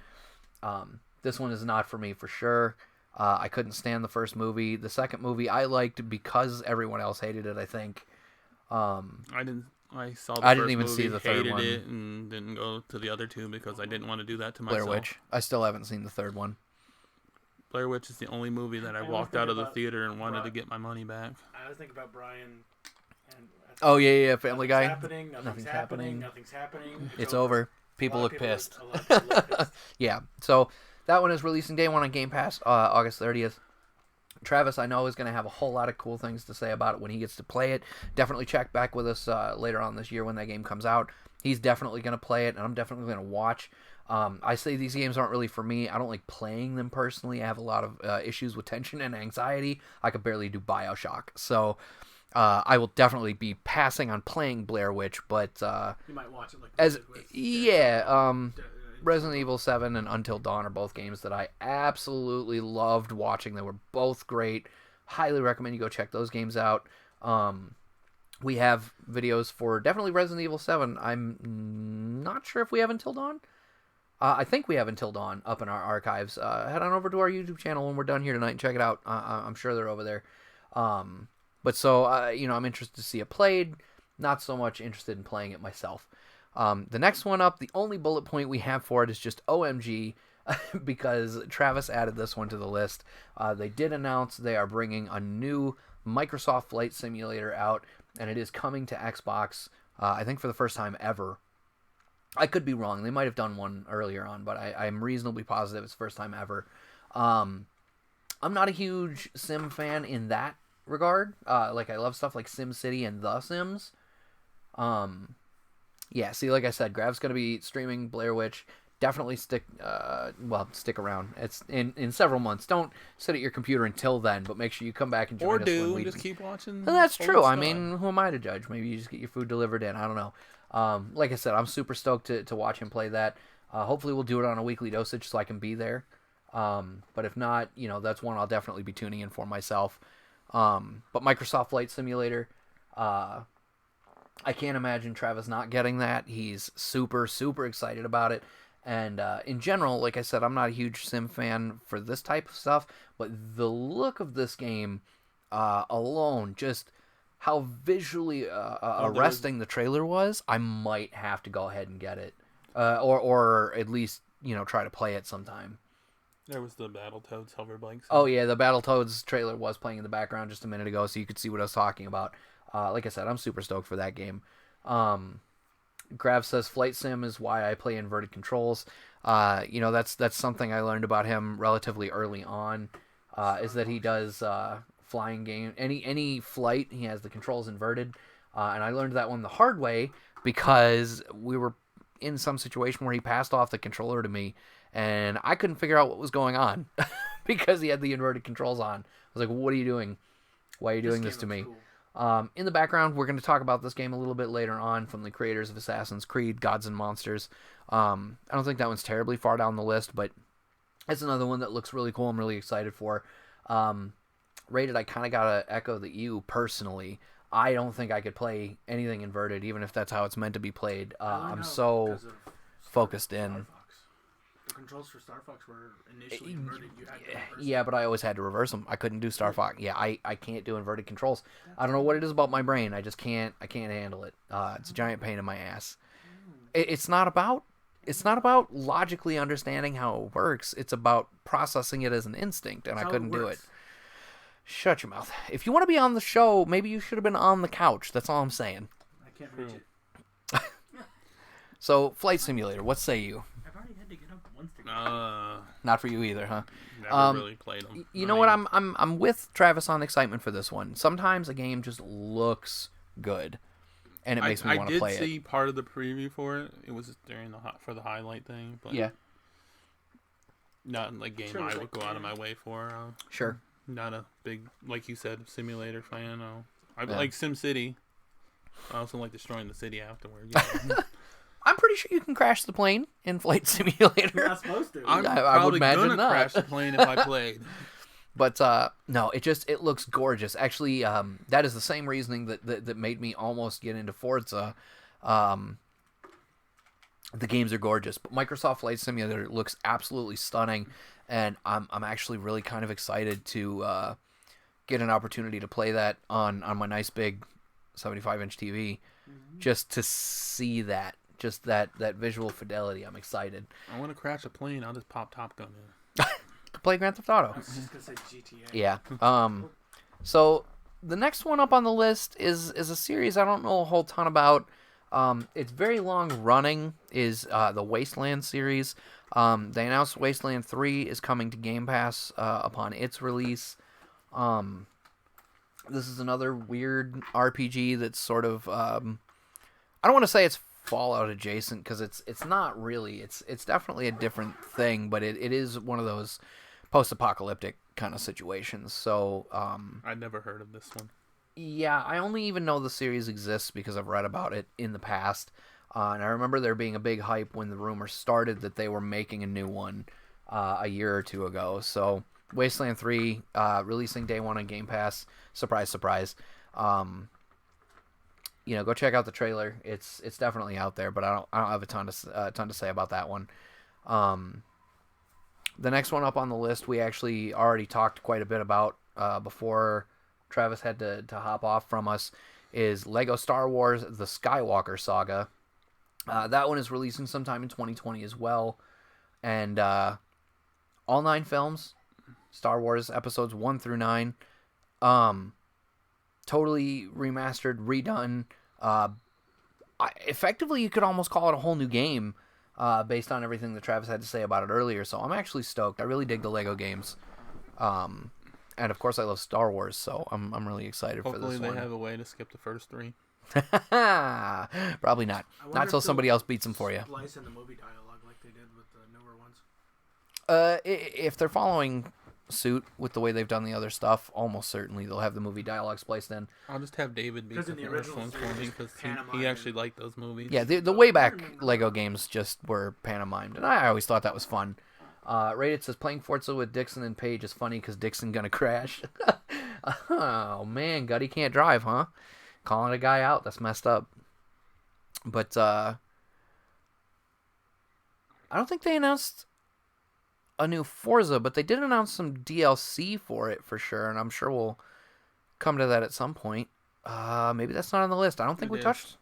this one is not for me for sure. I couldn't stand the first movie. The second movie I liked because everyone else hated it, I think. I didn't. I saw. I The didn't first even movie, see the third hated one. it, and didn't go to the other two because I didn't want to do that to myself. Blair Witch. I still haven't seen the third one. Blair Witch is the only movie that I was walked thinking out of the about theater and wanted to Brian. get my money back. I was thinking about Brian. And Oh yeah, Family Guy. Nothing's happening. Nothing's happening. It's over. People A lot look of people pissed. a lot of people look pissed. Yeah, so that one is releasing day one on Game Pass, August 30th. Travis, I know, is going to have a whole lot of cool things to say about it when he gets to play it. Definitely check back with us later on this year when that game comes out. He's definitely going to play it, and I'm definitely going to watch. I say these games aren't really for me. I don't like playing them personally. I have a lot of issues with tension and anxiety. I could barely do Bioshock. So I will definitely be passing on playing Blair Witch, but You might watch it like as we did with yeah, Resident Evil 7 and Until Dawn are both games that I absolutely loved watching. They were both great. Highly recommend you go check those games out. We have videos for definitely Resident Evil 7. I'm not sure if we have Until Dawn. I think we have Until Dawn up in our archives. Head on over to our YouTube channel when we're done here tonight and check it out. I'm sure they're over there. I'm interested to see it played. Not so much interested in playing it myself. The next one up, the only bullet point we have for it is just OMG, because Travis added this one to the list. They did announce they are bringing a new Microsoft Flight Simulator out, and it is coming to Xbox, I think for the first time ever. I could be wrong. They might have done one earlier on, but I'm reasonably positive it's the first time ever. I'm not a huge Sim fan in that regard. I love stuff like SimCity and The Sims. Yeah, see, like I said, Grav's going to be streaming Blair Witch. Definitely stick around. It's in several months. Don't sit at your computer until then, but make sure you come back and join us. Or do, and just keep watching. And that's true. I mean, who am I to judge? Maybe you just get your food delivered in. I don't know. Like I said, I'm super stoked to watch him play that. Hopefully we'll do it on a weekly dosage so I can be there. But if not, that's one I'll definitely be tuning in for myself. But Microsoft Flight Simulator, I can't imagine Travis not getting that. He's super, super excited about it. And in general, like I said, I'm not a huge Sim fan for this type of stuff, but the look of this game alone, just how visually arresting the trailer was, I might have to go ahead and get it. Or at least, try to play it sometime. There was the Battletoads hover bikes. Oh, yeah, the Battletoads trailer was playing in the background just a minute ago, so you could see what I was talking about. Like I said, I'm super stoked for that game. Grav says Flight Sim is why I play inverted controls. That's something I learned about him relatively early on, is that he does flying game. Any flight, he has the controls inverted. And I learned that one the hard way because we were in some situation where he passed off the controller to me, and I couldn't figure out what was going on because he had the inverted controls on. I was like, what are you doing? Why are you doing this to me? Cool. In the background, we're going to talk about this game a little bit later on from the creators of Assassin's Creed, Gods and Monsters. I don't think that one's terribly far down the list, but it's another one that looks really cool. I'm really excited for. Rated, I kind of got to echo that you personally. I don't think I could play anything inverted, even if that's how it's meant to be played. I'm so focused in. The controls for Star Fox were initially inverted. You had to reverse yeah, but I always had to reverse them. I couldn't do Star Fox. Yeah, I can't do inverted controls. I don't know what it is about my brain. I just can't. I can't handle it. It's a giant pain in my ass. It's not about logically understanding how it works. It's about processing it as an instinct, and I couldn't do it. Shut your mouth. If you want to be on the show, maybe you should have been on the couch. That's all I'm saying. I can't reach it. So, Flight Simulator. What say you? Not for you either, huh? Never really played them. You know what? I'm with Travis on excitement for this one. Sometimes a game just looks good, and it makes me want to play it. I did see part of the preview for it. It was during for the highlight thing, but yeah, not like game I would go out of my way for. Sure. Not a big, like you said, simulator fan. I like SimCity. I also like destroying the city afterward. I'm pretty sure you can crash the plane in Flight Simulator. You're not supposed to. I would imagine gonna crash the plane if I played. But no, it looks gorgeous. Actually, that is the same reasoning that made me almost get into Forza. The games are gorgeous, but Microsoft Flight Simulator looks absolutely stunning, and I'm actually really kind of excited to get an opportunity to play that on my nice big 75-inch TV, just to see that. Just that visual fidelity. I'm excited. I want to crash a plane. I'll just pop Top Gun in. Play Grand Theft Auto. I was just going to say GTA. Yeah. So the next one up on the list is a series I don't know a whole ton about. It's very long running. Is the Wasteland series. They announced Wasteland 3 is coming to Game Pass upon its release. This is another weird RPG that's sort of I don't want to say it's Fallout adjacent, because it's not really. It's definitely a different thing, but it is one of those post-apocalyptic kind of situations. So I'd never heard of this one. Yeah, I only even know the series exists because I've read about it in the past. And I remember there being a big hype when the rumor started that they were making a new one a year or two ago. So Wasteland 3 releasing day one on Game Pass. Surprise, surprise. Go check out the trailer. It's definitely out there, but I don't have a ton to say about that one. The next one up on the list we actually already talked quite a bit about before Travis had to hop off from us is Lego Star Wars The Skywalker Saga. That one is releasing sometime in 2020 as well. And all 9 films, Star Wars episodes 1 through 9, totally remastered, redone. Effectively, you could almost call it a whole new game based on everything that Travis had to say about it earlier. So I'm actually stoked. I really dig the Lego games. And of course, I love Star Wars, so I'm really excited for this one. Hopefully, they have a way to skip the first 3. Probably not. Not until somebody else beats them for you. Splice in the movie dialogue like they did with the newer ones. If they're following suit with the way they've done the other stuff, almost certainly they'll have the movie dialogue spliced in. I'll just have David beat the first one for me because he actually liked those movies. Yeah, the way back Lego games just were pantomimed, and I always thought that was fun. Rated says playing Forza with Dixon and Paige is funny because Dixon gonna crash. Oh man, Gutty can't drive, huh? Calling a guy out, that's messed up. But I don't think they announced a new Forza, but they did announce some DLC for it for sure, and I'm sure we'll come to that at some point. Maybe that's not on the list. I don't think we touched.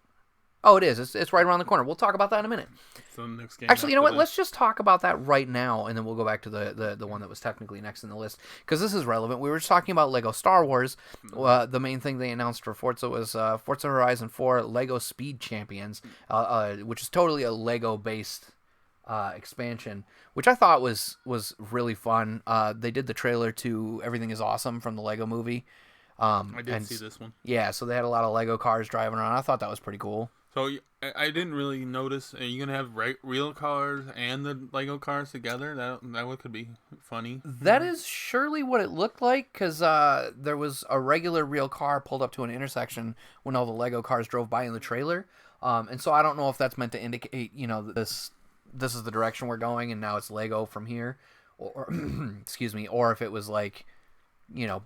Oh, it is. It's right around the corner. We'll talk about that in a minute. So next game Actually, you know what? Let's just talk about that right now, and then we'll go back to the one that was technically next in the list, because this is relevant. We were just talking about Lego Star Wars. The main thing they announced for Forza was Forza Horizon 4 Lego Speed Champions, which is totally a Lego-based expansion, which I thought was really fun. They did the trailer to Everything is Awesome from the Lego movie. I did see this one. Yeah, so they had a lot of Lego cars driving around. I thought that was pretty cool. So I didn't really notice. Are you gonna have real cars and the Lego cars together? That could be funny. That is surely what it looked like, because there was a regular real car pulled up to an intersection when all the Lego cars drove by in the trailer. And so I don't know if that's meant to indicate, that this is the direction we're going, and now it's Lego from here, or excuse me, or if it was like,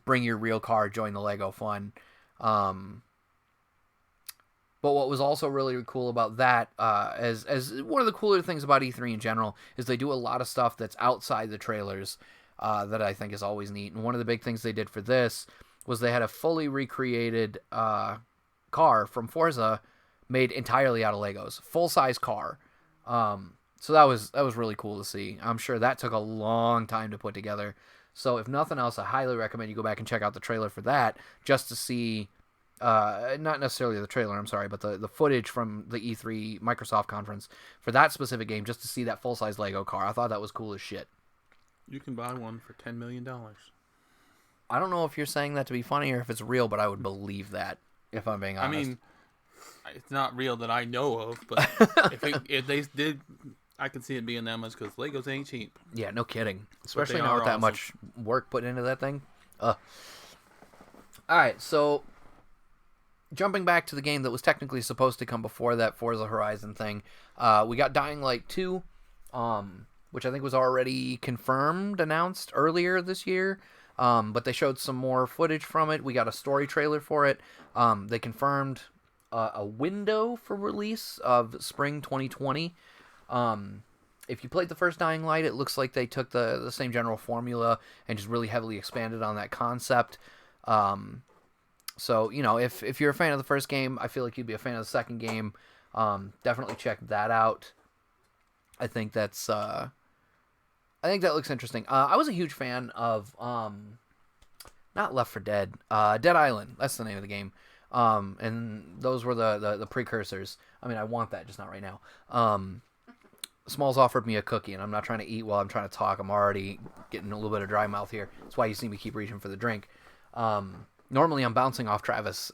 bring your real car, join the Lego fun. But what was also really cool about that, as one of the cooler things about E3 in general, is they do a lot of stuff that's outside the trailers that I think is always neat. And one of the big things they did for this was they had a fully recreated car from Forza made entirely out of Legos, full-size car. So that was really cool to see. I'm sure that took a long time to put together. So if nothing else, I highly recommend you go back and check out the trailer for that, just to see. Not necessarily the trailer, I'm sorry, but the footage from the E3 Microsoft conference for that specific game, just to see that full-size Lego car. I thought that was cool as shit. You can buy one for $10 million. I don't know if you're saying that to be funny or if it's real, but I would believe that, if I'm being honest. I mean, it's not real that I know of, but if they did, I can see it being that much, because Legos ain't cheap. Yeah, no kidding. Especially not with that much work put into that thing. Alright, so jumping back to the game that was technically supposed to come before that Forza Horizon thing, we got Dying Light 2, which I think was already announced earlier this year, but they showed some more footage from it. We got a story trailer for it. They confirmed a window for release of spring 2020. If you played the first Dying Light, it looks like they took the same general formula and just really heavily expanded on that concept. So, if you're a fan of the first game, I feel like you'd be a fan of the second game. Definitely check that out. I think that looks interesting. I was a huge fan of, not Left 4 Dead, Dead Island. That's the name of the game. And those were the precursors. I mean, I want that, just not right now. Smalls offered me a cookie, and I'm not trying to eat while I'm trying to talk. I'm already getting a little bit of dry mouth here. That's why you see me keep reaching for the drink. Normally I'm bouncing off Travis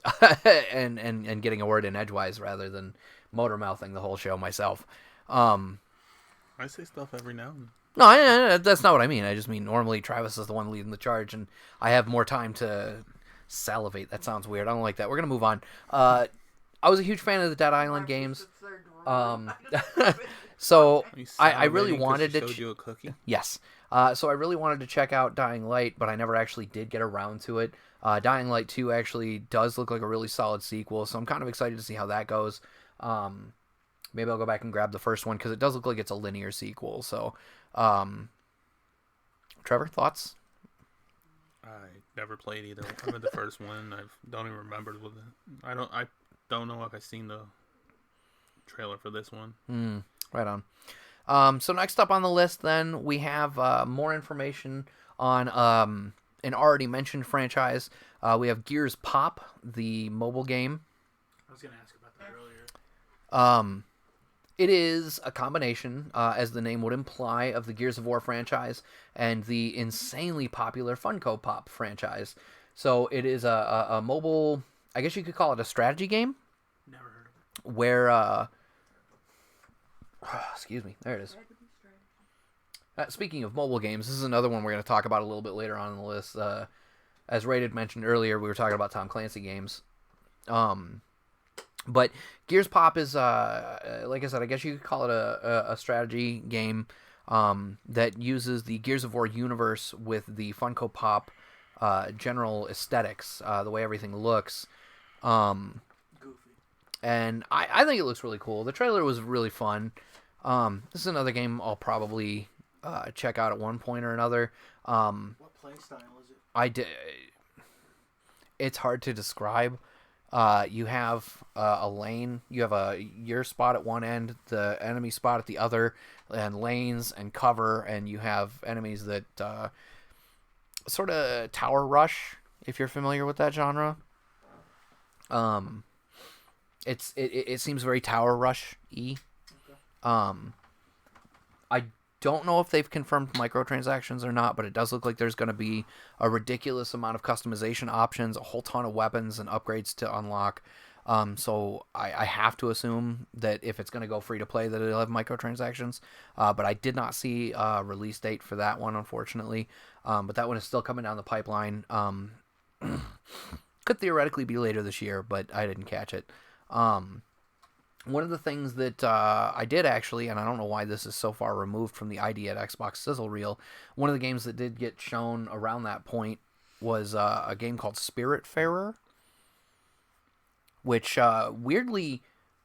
and getting a word in edgewise rather than motor mouthing the whole show myself. I say stuff every now and then. No, that's not what I mean. I just mean normally Travis is the one leading the charge, and I have more time to salivate. That sounds weird. I don't like that. We're going to move on. I was a huge fan of the Dead Island games. It's their Um, so Are you I really salivating 'cause wanted she to. showed you a cookie. Yes. So I really wanted to check out Dying Light, but I never actually did get around to it. Dying Light 2 actually does look like a really solid sequel, so I'm kind of excited to see how that goes. Maybe I'll go back and grab the first one because it does look like it's a linear sequel. So, Trevor, thoughts? I never played either. I read the first one. I don't even remember what I don't know if I've seen the trailer for this one. Right on. So next up on the list, then we have more information on an already mentioned franchise. We have Gears Pop, the mobile game. I was going to ask about that earlier. It is a combination, as the name would imply, of the Gears of War franchise and the insanely popular Funko Pop franchise. So it is a mobile, I guess you could call it a strategy game, Never heard of it. where, excuse me, there it is. Speaking of mobile games, this is another one we're going to talk about a little bit later on in the list. As Ray had mentioned earlier, we were talking about Tom Clancy games. But Gears Pop is, like I said, I guess you could call it a strategy game that uses the Gears of War universe with the Funko Pop general aesthetics, the way everything looks. Goofy. And I think it looks really cool. The trailer was really fun. This is another game I'll probably check out at one point or another. What play style is it? It's hard to describe. You have a lane. You have your spot at one end, the enemy spot at the other, and lanes and cover, and you have enemies that sort of tower rush, if you're familiar with that genre. It seems very tower rush-y. I don't know if they've confirmed microtransactions or not, but it does look like there's going to be a ridiculous amount of customization options, a whole ton of weapons and upgrades to unlock. So I have to assume that if it's going to go free to play, that it'll have microtransactions. But I did not see a release date for that one, unfortunately. But that one is still coming down the pipeline. Could theoretically be later this year, but I didn't catch it. One of the things that I did actually, and I don't know why this is so far removed from the ID at Xbox Sizzle Reel, one of the games that did get shown around that point was a game called Spiritfarer, which weirdly,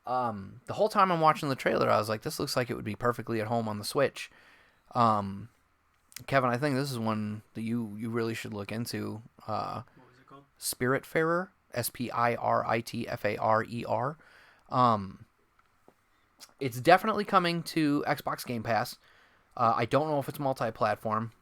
the whole time I'm watching the trailer, I was like, this looks like it would be perfectly at home on the Switch. Kevin, I think this is one that you really should look into. What was it called? Spiritfarer, Spiritfarer. It's definitely coming to Xbox Game Pass. I don't know if it's multi-platform.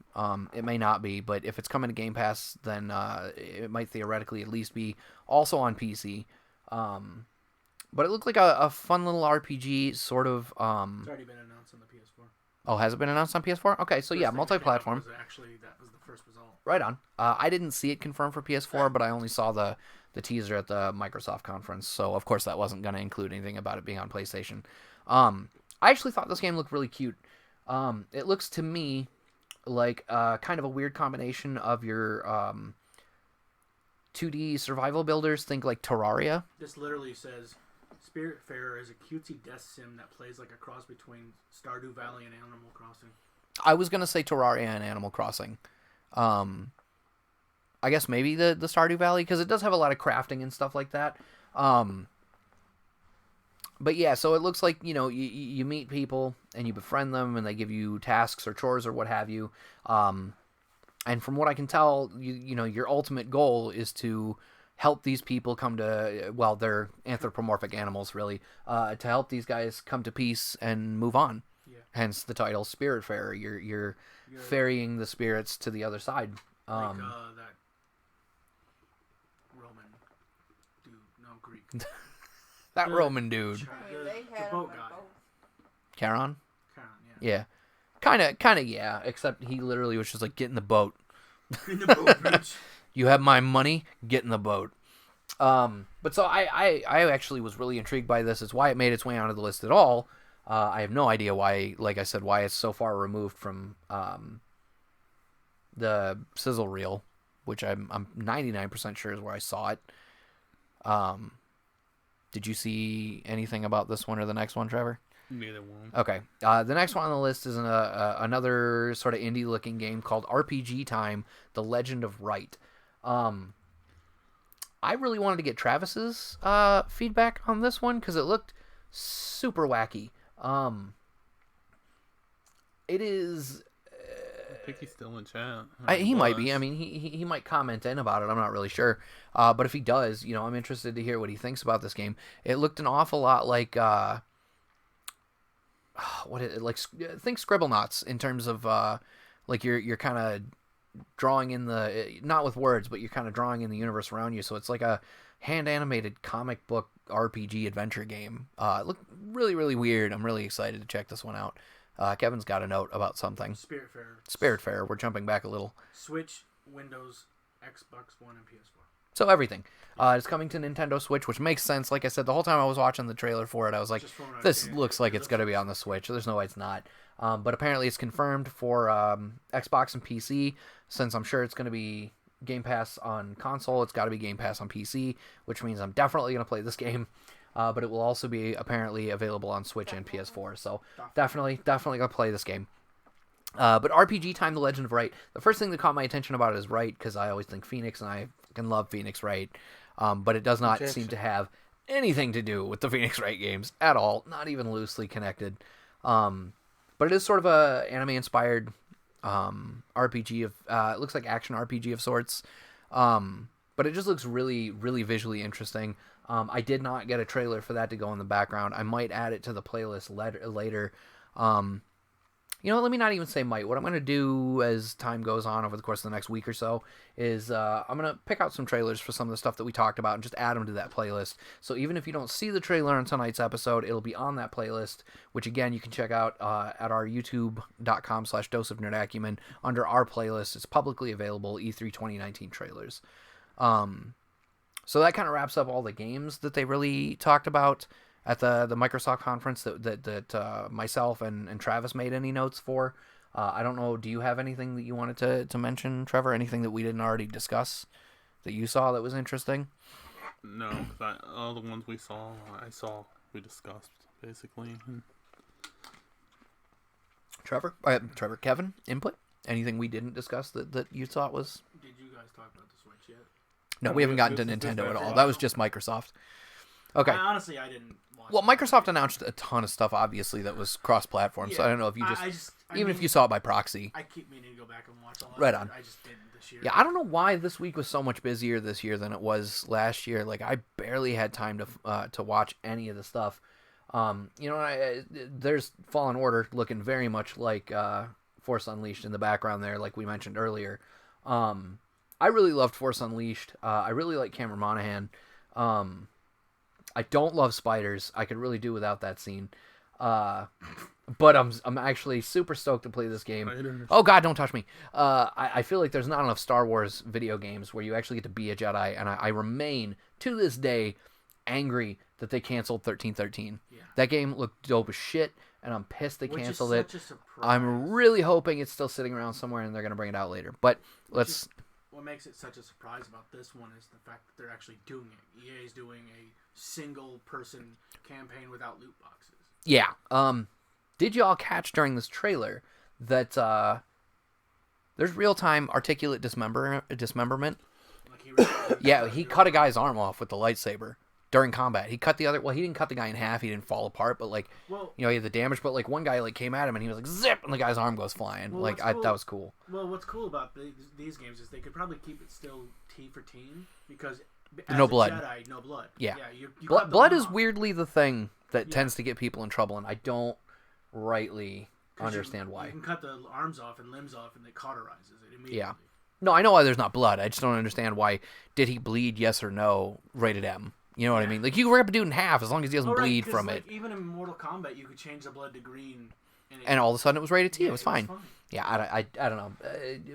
It may not be, but if it's coming to Game Pass, then it might theoretically at least be also on PC. But it looked like a fun little RPG, sort of. It's already been announced on the PS4. Oh, has it been announced on PS4? Okay, so yeah, First thing that came up multi-platform. Actually, that was the first result. Right on. I didn't see it confirmed for PS4, but I only saw the teaser at the Microsoft conference, so of course that wasn't going to include anything about it being on PlayStation. I actually thought this game looked really cute. It looks to me like kind of a weird combination of your 2D survival builders. Think like Terraria. This literally says, Spiritfarer is a cutesy death sim that plays like a cross between Stardew Valley and Animal Crossing. I was going to say Terraria and Animal Crossing. I guess maybe the Stardew Valley, because it does have a lot of crafting and stuff like that. But yeah, so it looks like, you meet people and you befriend them and they give you tasks or chores or what have you. And from what I can tell, your ultimate goal is to help these people come to, well, they're anthropomorphic animals, really, to help these guys come to peace and move on. Yeah. Hence the title Spiritfarer. You're ferrying the spirits to the other side. Like that Roman dude, no Greek. That Roman dude. The, They the had boat him guy. on both. Charon? Karen, yeah. Yeah. Kind of, yeah. Except he literally was just like, get in the boat. In the boat, bitch. You have my money, get in the boat. But so I actually was really intrigued by this. It's why it made its way onto the list at all. I have no idea why, like I said, why it's so far removed from the sizzle reel, which I'm 99% sure is where I saw it. Did you see anything about this one or the next one, Trevor? Neither one. Okay. The next one on the list is another sort of indie-looking game called RPG Time: The Legend of Wright. I really wanted to get Travis's feedback on this one because it looked super wacky. It is. I think he's still in chat. He might be. I mean, he might comment in about it. I'm not really sure. But if he does, I'm interested to hear what he thinks about this game. It looked an awful lot like think Scribblenauts in terms of like you're kind of drawing in the not with words, but you're kind of drawing in the universe around you. So it's like a hand animated comic book RPG adventure game. It looked really, really weird. I'm really excited to check this one out. Kevin's got a note about something. Spiritfarer. We're jumping back a little. Switch, Windows, Xbox One, and PS4. So everything. It's coming to Nintendo Switch, which makes sense. Like I said, the whole time I was watching the trailer for it, I was like, this looks like it's going to be on the Switch. There's no way it's not. But apparently it's confirmed for Xbox and PC. Since I'm sure it's going to be Game Pass on console, it's got to be Game Pass on PC, which means I'm definitely going to play this game. But it will also be apparently available on Switch and PS4. So definitely going to play this game. But RPG Time: The Legend of Wright. The first thing that caught my attention about it is Wright, because I always think Phoenix, and I fucking love Phoenix Wright. But it does not seem to have anything to do with the Phoenix Wright games at all, not even loosely connected. But it is sort of a anime-inspired RPG of it looks like action RPG of sorts. But it just looks really, really visually interesting. I did not get a trailer for that to go in the background. I might add it to the playlist later. Let me not even say might. What I'm going to do as time goes on over the course of the next week or so is I'm going to pick out some trailers for some of the stuff that we talked about and just add them to that playlist. So even if you don't see the trailer on tonight's episode, it'll be on that playlist, which again, you can check out at our youtube.com/doseofnerdacumen under our playlist. It's publicly available, E3 2019 trailers. So that kind of wraps up all the games that they really talked about at the Microsoft conference that myself and Travis made any notes for. I don't know, do you have anything that you wanted to mention, Trevor? Anything that we didn't already discuss that you saw that was interesting? No, because all the ones we discussed, basically. Trevor, Kevin, input? Anything we didn't discuss that you thought was... Did you guys talk about the Switch yet? No, we haven't gotten to Nintendo at all. That was just Microsoft. Okay. I didn't watch Well, Microsoft announced a ton of stuff, obviously, that was cross-platform, so I don't know if you if you saw it by proxy. I keep meaning to go back and watch all that. Right on. I just didn't this year. Yeah, I don't know why this week was so much busier this year than it was last year. Like, I barely had time to watch any of the stuff. There's Fallen Order looking very much like Force Unleashed in the background there, like we mentioned earlier. I really loved Force Unleashed. I really like Cameron Monaghan. I don't love spiders. I could really do without that scene. But I'm actually super stoked to play this game. Oh God, don't touch me. I feel like there's not enough Star Wars video games where you actually get to be a Jedi, and I remain to this day angry that they canceled 1313. Yeah. That game looked dope as shit, and I'm pissed they canceled it. Such a surprise. I'm really hoping it's still sitting around somewhere and they're gonna bring it out later. But what makes it such a surprise about this one is the fact that they're actually doing it. EA is doing a single-person campaign without loot boxes. Yeah. Did y'all catch during this trailer that there's real-time articulate dismemberment? Yeah, he cut a guy's arm off with the lightsaber during combat. He cut he didn't cut the guy in half. He didn't fall apart, but he had the damage. But one guy came at him and he was like zip, and the guy's arm goes flying. That was cool. Well, what's cool about these games is they could probably keep it still T for teen because no blood. Jedi, no blood. Yeah, you blood is weirdly the thing that tends to get people in trouble, and I don't rightly understand why. You can cut the arms off and limbs off, and it cauterizes it immediately. Yeah. No, I know why there's not blood. I just don't understand why. Did he bleed? Yes or no? Rated M. You know what I mean? You can rip a dude in half as long as he doesn't bleed from it. Even in Mortal Kombat, you could change the blood to green. And all of a sudden, it was rated T. Yeah, it was fine. Yeah, I don't know.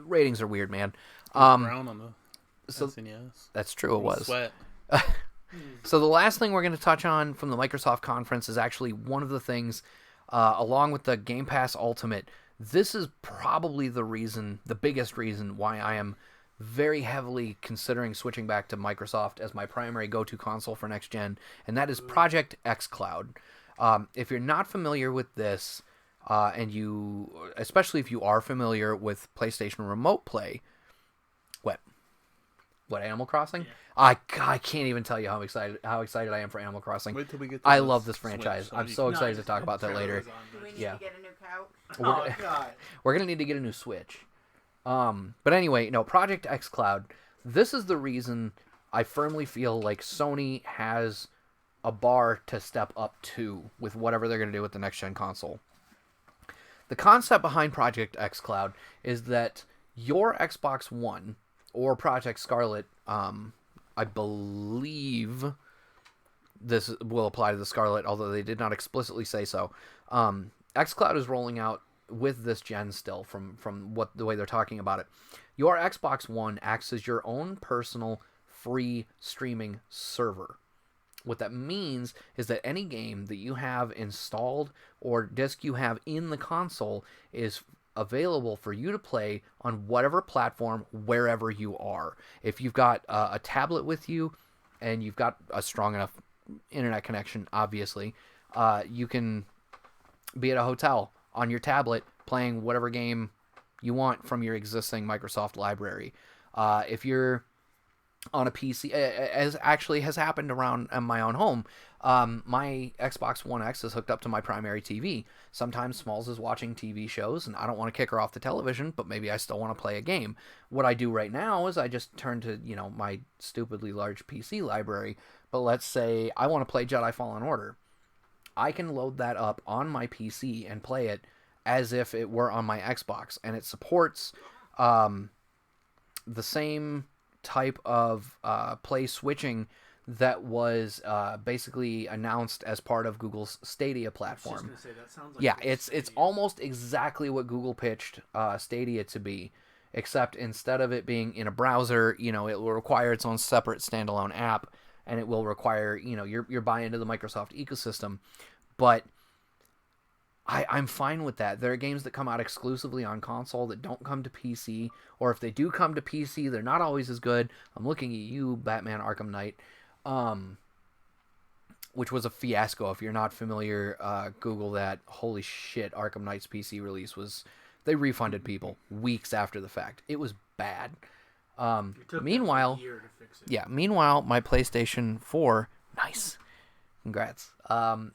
Ratings are weird, man. Brown on the SNES. That's true. It was. Sweat. So the last thing we're going to touch on from the Microsoft conference is actually one of the things, along with the Game Pass Ultimate. This is probably the biggest reason why I am very heavily considering switching back to Microsoft as my primary go-to console for next gen, and that is Project xCloud. If you're not familiar with this, and especially if you are familiar with PlayStation Remote Play, what Animal Crossing? Yeah. I can't even tell you how excited I am for Animal Crossing. Wait till we get to I the love this Switch, franchise. so I'm you so can- excited to talk about that Trailer later. was on, Do we but- need Yeah. to get a new couch? Oh God. We're gonna need to get a new Switch. But anyway, no, Project xCloud. This is the reason I firmly feel like Sony has a bar to step up to with whatever they're gonna do with the next gen console. The concept behind Project xCloud is that your Xbox One or Project Scarlet, I believe this will apply to the Scarlet, although they did not explicitly say so. xCloud is rolling out with this gen still from the way they're talking about it. Your Xbox One acts as your own personal free streaming server. What that means is that any game that you have installed or disc you have in the console is available for you to play on whatever platform, wherever you are. If you've got a tablet with you and you've got a strong enough internet connection, obviously, you can be at a hotel on your tablet playing whatever game you want from your existing Microsoft library. If you're on a PC, as actually has happened around my own home, my Xbox One X is hooked up to my primary TV. Sometimes Smalls is watching TV shows, and I don't want to kick her off the television, but maybe I still want to play a game. What I do right now is I just turn to, my stupidly large PC library, but let's say I want to play Jedi Fallen Order. I can load that up on my PC and play it as if it were on my Xbox, and it supports the same type of play switching that was basically announced as part of Google's Stadia I was platform. just gonna say, that sounds like Yeah, Google it's Stadia. almost exactly what Google pitched Stadia to be, except instead of it being in a browser, it will require its own separate standalone app, and it will require your buy into the Microsoft ecosystem. But I'm fine with that. There are games that come out exclusively on console that don't come to PC, or if they do come to PC, they're not always as good. I'm looking at you, Batman Arkham Knight, which was a fiasco. If you're not familiar, Google that. Holy shit, Arkham Knight's PC release they refunded people weeks after the fact. It was bad. It took them Meanwhile, a year to fix it. yeah, meanwhile, my PlayStation 4, nice. Congrats.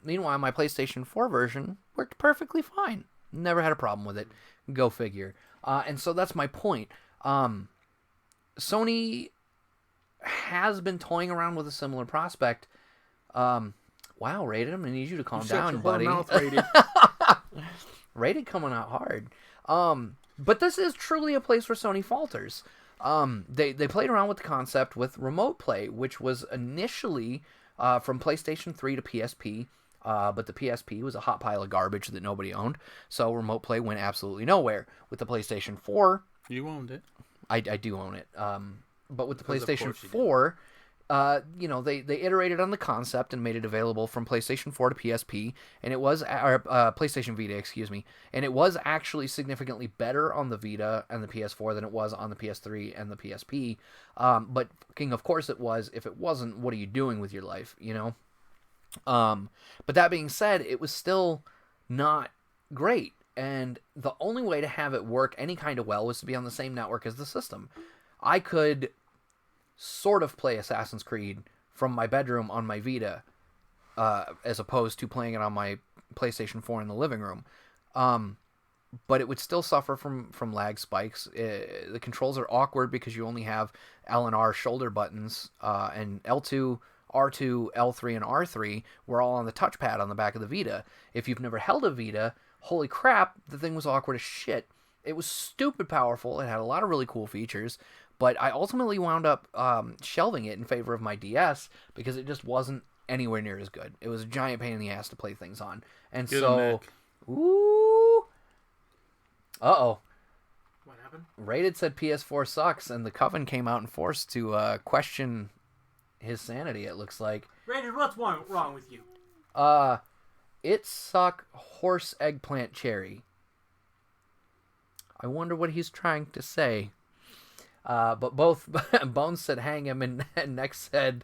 Meanwhile, my PlayStation 4 version worked perfectly fine. Never had a problem with it. Go figure. And so that's my point. Sony has been toying around with a similar prospect. Wow, Rated, I'm going to need you to calm Shut down, your whole buddy. mouth, Rated. Rated coming out hard. But this is truly a place where Sony falters. They played around with the concept with Remote Play, which was initially from PlayStation 3 to PSP, but the PSP was a hot pile of garbage that nobody owned, so Remote Play went absolutely nowhere. With the PlayStation 4, You owned it. I do own it, but with the Because of PlayStation course you did. 4, they iterated on the concept and made it available from PlayStation 4 to PSP, and it was PlayStation Vita, excuse me, and it was actually significantly better on the Vita and the PS4 than it was on the PS3 and the PSP. But of course it was. If it wasn't, what are you doing with your life? But that being said, it was still not great, and the only way to have it work any kind of well was to be on the same network as the system. I could sort of play Assassin's Creed from my bedroom on my Vita, as opposed to playing it on my PlayStation 4 in the living room. But it would still suffer from lag spikes. The controls are awkward because you only have L and R shoulder buttons, and L2, R2, L3, and R3 were all on the touchpad on the back of the Vita. If you've never held a Vita, holy crap, the thing was awkward as shit. It was stupid powerful. It had a lot of really cool features, but I ultimately wound up shelving it in favor of my DS because it just wasn't anywhere near as good. It was a giant pain in the ass to play things on. And Get 'em, so, Nick. ooh, uh-oh. What happened? Rated said PS4 sucks, and the Coven came out and forced to question his sanity, it looks like. Rated, what's wrong with you? It suck horse eggplant cherry. I wonder what he's trying to say. But both Bones said hang him, and Next said,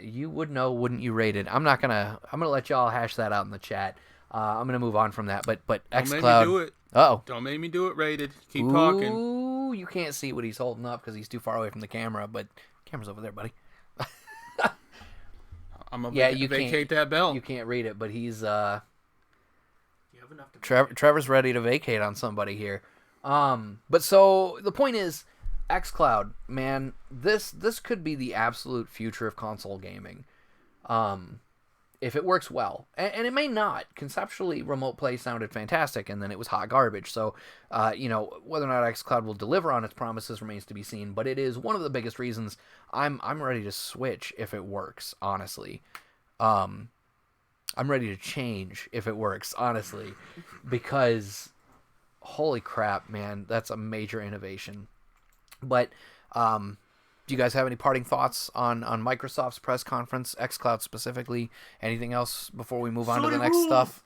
you would know, wouldn't you? Rated. I'm gonna let y'all hash that out in the chat. I'm gonna move on from that. But Don't make xCloud. me do it. Oh. Don't make me do it. Rated. Keep talking. Ooh, you can't see what he's holding up because he's too far away from the camera. But camera's over there, buddy. I'm gonna you vacate that bell. You can't read it, but he's You have enough to Trevor's ready to vacate on somebody here. But so the point is, xCloud, man, this could be the absolute future of console gaming. If it works well, and it may not. Conceptually, remote play sounded fantastic, and then it was hot garbage. So, whether or not xCloud will deliver on its promises remains to be seen. But it is one of the biggest reasons I'm ready to switch if it works. Honestly, I'm ready to change if it works. Honestly, because holy crap, man, that's a major innovation. But do you guys have any parting thoughts on Microsoft's press conference, xCloud specifically? Anything else before we move on to the next stuff?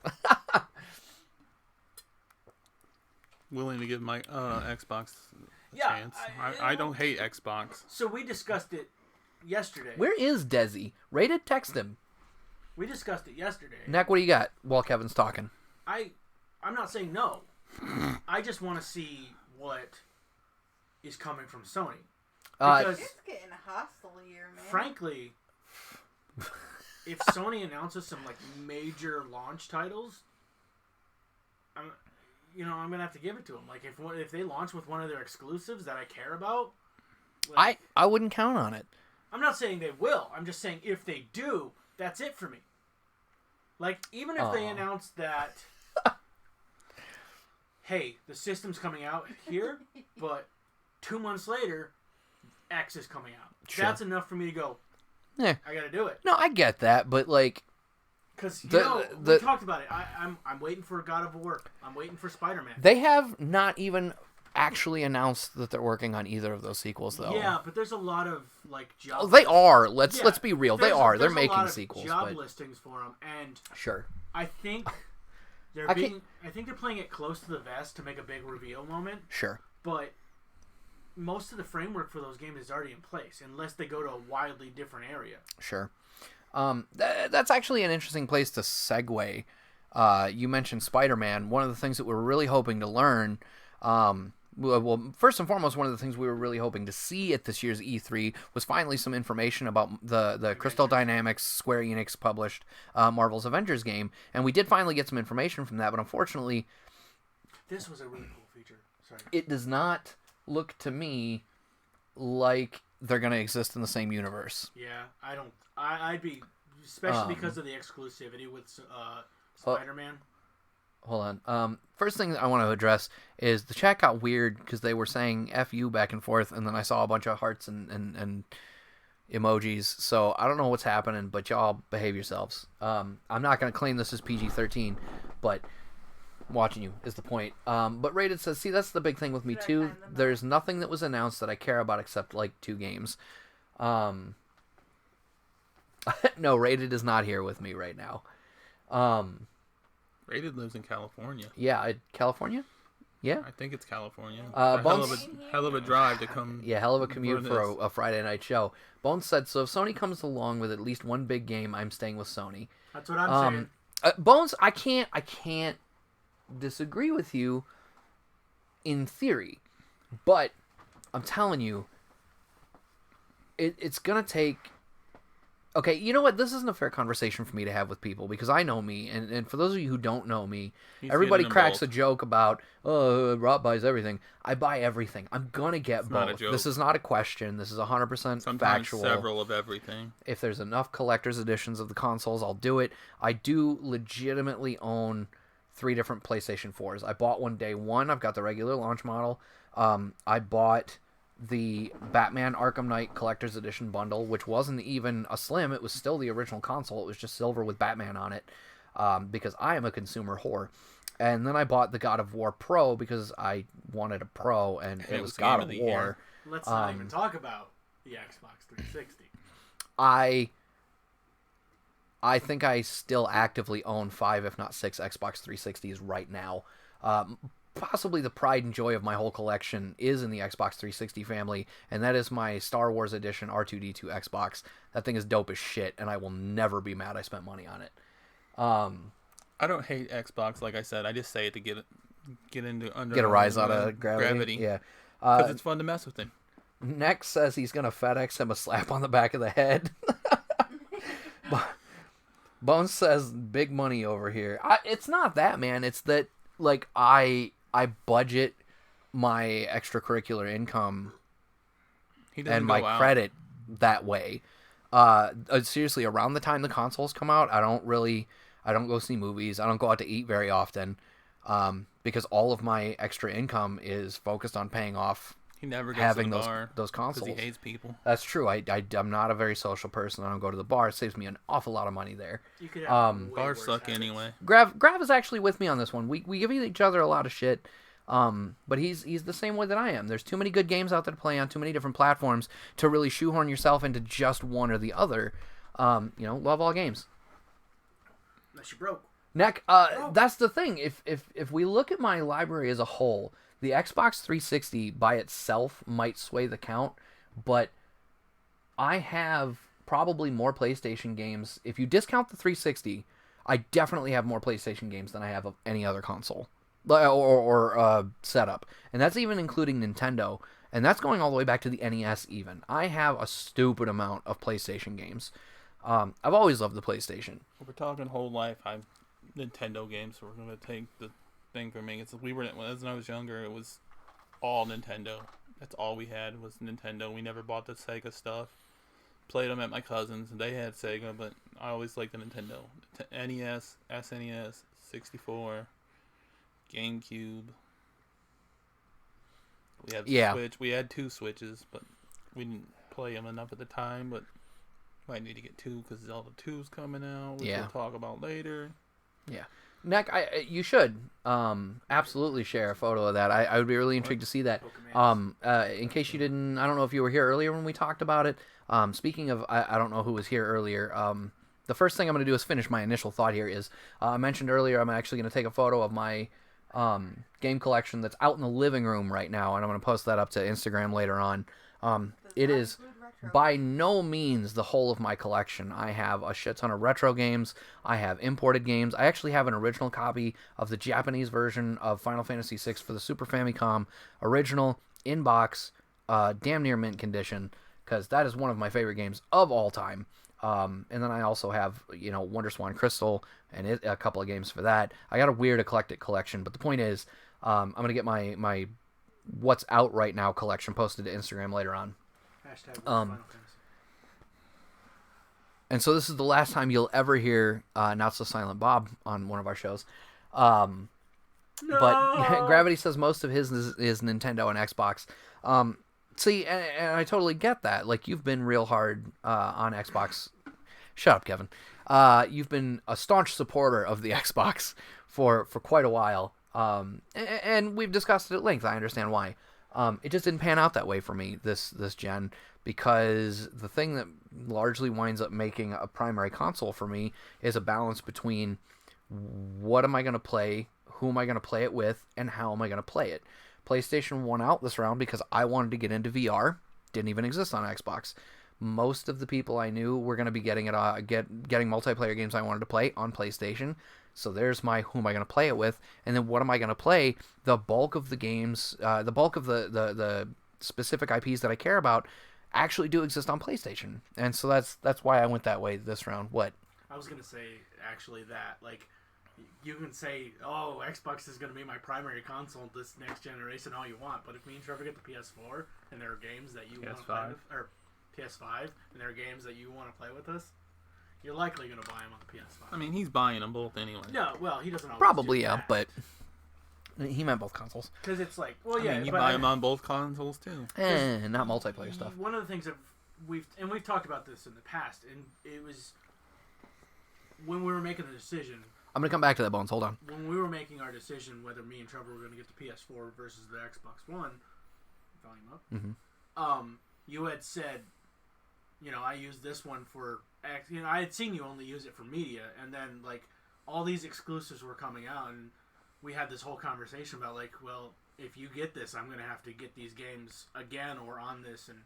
Willing to give my Xbox a chance. I don't hate Xbox. So we discussed it yesterday. Where is Desi? Rated? Text him. We discussed it yesterday. Neck, what do you got while Kevin's talking? I'm not saying no. I just want to see what is coming from Sony. Because, It's getting hostile here, man. frankly, if Sony announces some like major launch titles, I'm gonna have to give it to them. Like if they launch with one of their exclusives that I care about, like, I wouldn't count on it. I'm not saying they will. I'm just saying if they do, that's it for me. Like even if they announce that, hey, the system's coming out here, but 2 months later, X is coming out. Sure. That's enough for me to go, Yeah. I gotta do it. No, I get that, but like, Because, The- we talked about it. I'm waiting for God of War. I'm waiting for Spider-Man. they have not even actually announced that they're working on either of those sequels, though. Yeah, but there's a lot of, like, job... They are. Let's be real. They There's- are. They're there's a making lot of sequels. job But listings for them, and sure. I think I can't- I think they're playing it close to the vest to make a big reveal moment, Sure. but most of the framework for those games is already in place, unless they go to a wildly different area. Sure. That's actually an interesting place to segue. You mentioned Spider-Man. One of the things that we were really hoping to learn, well, first and foremost, one of the things we were really hoping to see at this year's E3 was finally some information about the Crystal Dynamics Square Enix published Marvel's Avengers game, and we did finally get some information from that. But unfortunately, This was a really cool feature. Sorry. it does not look to me like they're going to exist in the same universe. Yeah, I don't... I'd be... Especially because of the exclusivity with Spider-Man. Hold on. First thing that I want to address is the chat got weird because they were saying F you back and forth, and then I saw a bunch of hearts and emojis. So I don't know what's happening, but y'all behave yourselves. I'm not going to claim this is PG-13, but watching you is the point. But Rated says, see, that's the big thing with me Should I too. time them out? There's nothing that was announced that I care about except like 2 games. No, Rated is not here with me right now. Rated lives in California. Yeah, California? Yeah. I think it's California. Bones- hell of a drive to come. Yeah, hell of a commute for this. a Friday night show. Bones said, so if Sony comes along with at least one big game, I'm staying with Sony. That's what I'm saying. Bones, I can't disagree with you in theory, but I'm telling you, it's gonna take. Okay, you know what? This isn't a fair conversation for me to have with people because I know me, and for those of you who don't know me, He's everybody getting them cracks both. a joke about, oh, Rob buys everything. I buy everything. I'm gonna get both. not a joke. This is not a question. This is 100% Sometimes factual. several of everything. If there's enough collector's editions of the consoles, I'll do it. I do legitimately own 3 different PlayStation 4s. I bought one day one. I've got the regular launch model. I bought the Batman Arkham Knight Collector's Edition bundle, which wasn't even a slim. It was still the original console. It was just silver with Batman on it, because I am a consumer whore. And then I bought the God of War Pro because I wanted a Pro, and it was was Game God of of the War. Year. Let's not even talk about the Xbox 360. I think I still actively own 5, if not 6, Xbox 360s right now. possibly the pride and joy of my whole collection is in the Xbox 360 family, and that is my Star Wars Edition R2D2 Xbox. That thing is dope as shit, and I will never be mad I spent money on it. I don't hate Xbox, like I said. I just say it to get into under Get a rise out of gravity. Yeah. Because it's fun to mess with him. Next says he's going to FedEx him a slap on the back of the head. Bones says big money over here. It's not that, man. It's that, like, I budget my extracurricular income and my credit that way. Seriously, around the time the consoles come out, I don't go see movies. I don't go out to eat very often, because all of my extra income is focused on paying off. He never goes having to the bar those consoles. Because he hates people. That's true. I'm not a very social person. I don't go to the bar. It saves me an awful lot of money there. You could have Bars suck anyway. Grav is actually with me on this one. We give each other a lot of shit. But he's the same way that I am. There's too many good games out there to play on, too many different platforms to really shoehorn yourself into just one or the other. Love all games. Unless you broke. Neck, that's the thing. If we look at my library as a whole, the Xbox 360 by itself might sway the count, but I have probably more PlayStation games. If you discount the 360, I definitely have more PlayStation games than I have of any other console or setup. And that's even including Nintendo. And that's going all the way back to the NES even. I have a stupid amount of PlayStation games. I've always loved the PlayStation. If we're talking whole life, I'm Nintendo games, so we're going to take the thing for me. When I was younger, it was all Nintendo. That's all we had was Nintendo. We never bought the Sega stuff. Played them at my cousin's, and they had Sega, but I always liked the Nintendo. NES, SNES, 64, GameCube. We had the Switch. We had 2 Switches, but we didn't play them enough at the time, but might need to get 2 because Zelda 2's coming out, which we'll talk about later. Yeah. Neck, you should absolutely share a photo of that. I would be really intrigued to see that. In case you didn't, I don't know if you were here earlier when we talked about it. Speaking of, I don't know who was here earlier. The first thing I'm going to do is finish my initial thought here is, I mentioned earlier I'm actually going to take a photo of my game collection that's out in the living room right now, and I'm going to post that up to Instagram later on. It is by no means the whole of my collection. I have a shit ton of retro games. I have imported games. I actually have an original copy of the Japanese version of Final Fantasy VI for the Super Famicom. Original, in box, damn near mint condition, because that is one of my favorite games of all time. And then I also have, Wonder Swan Crystal and a couple of games for that. I got a weird eclectic collection, but the point is, I'm going to get my what's out right now collection posted to Instagram later on. Final Fantasy. And so this is the last time you'll ever hear Not So Silent Bob on one of our shows. But Gravity says most of his is Nintendo and Xbox. See, and I totally get that. Like, you've been real hard on Xbox. Shut up, Kevin. You've been a staunch supporter of the Xbox for quite a while. And we've discussed it at length. I understand why. It just didn't pan out that way for me this gen, because the thing that largely winds up making a primary console for me is a balance between what am I going to play, who am I going to play it with, and how am I going to play it. PlayStation won out this round because I wanted to get into VR. Didn't even exist on Xbox. Most of the people I knew were going to be getting getting multiplayer games I wanted to play on PlayStation. So there's my who am I going to play it with, and then what am I going to play? The bulk of the games, the bulk of the specific IPs that I care about actually do exist on PlayStation, and so that's why I went that way this round. What? I was going to say actually that, like, you can say, oh, Xbox is going to be my primary console this next generation all you want, but if me and Trevor get the PS4 and there are games that you want to play with, or PS5 and there are games that you want to play with us, you're likely going to buy them on the PS5. I mean, he's buying them both anyway. No, well, he doesn't always Probably, do yeah, that. but he meant both consoles. Because it's like, well, yeah. I mean, you but buy them on both consoles, too. Not multiplayer stuff. One of the things that we've talked about this in the past, and it was when we were making the decision. I'm going to come back to that, Bones. Hold on. When we were making our decision whether me and Trevor were going to get the PS4 versus the Xbox One, volume up, you had said, I used this one for, I had seen you only use it for media, and then, like, all these exclusives were coming out, and we had this whole conversation about like, well, if you get this, I'm gonna have to get these games again or on this, and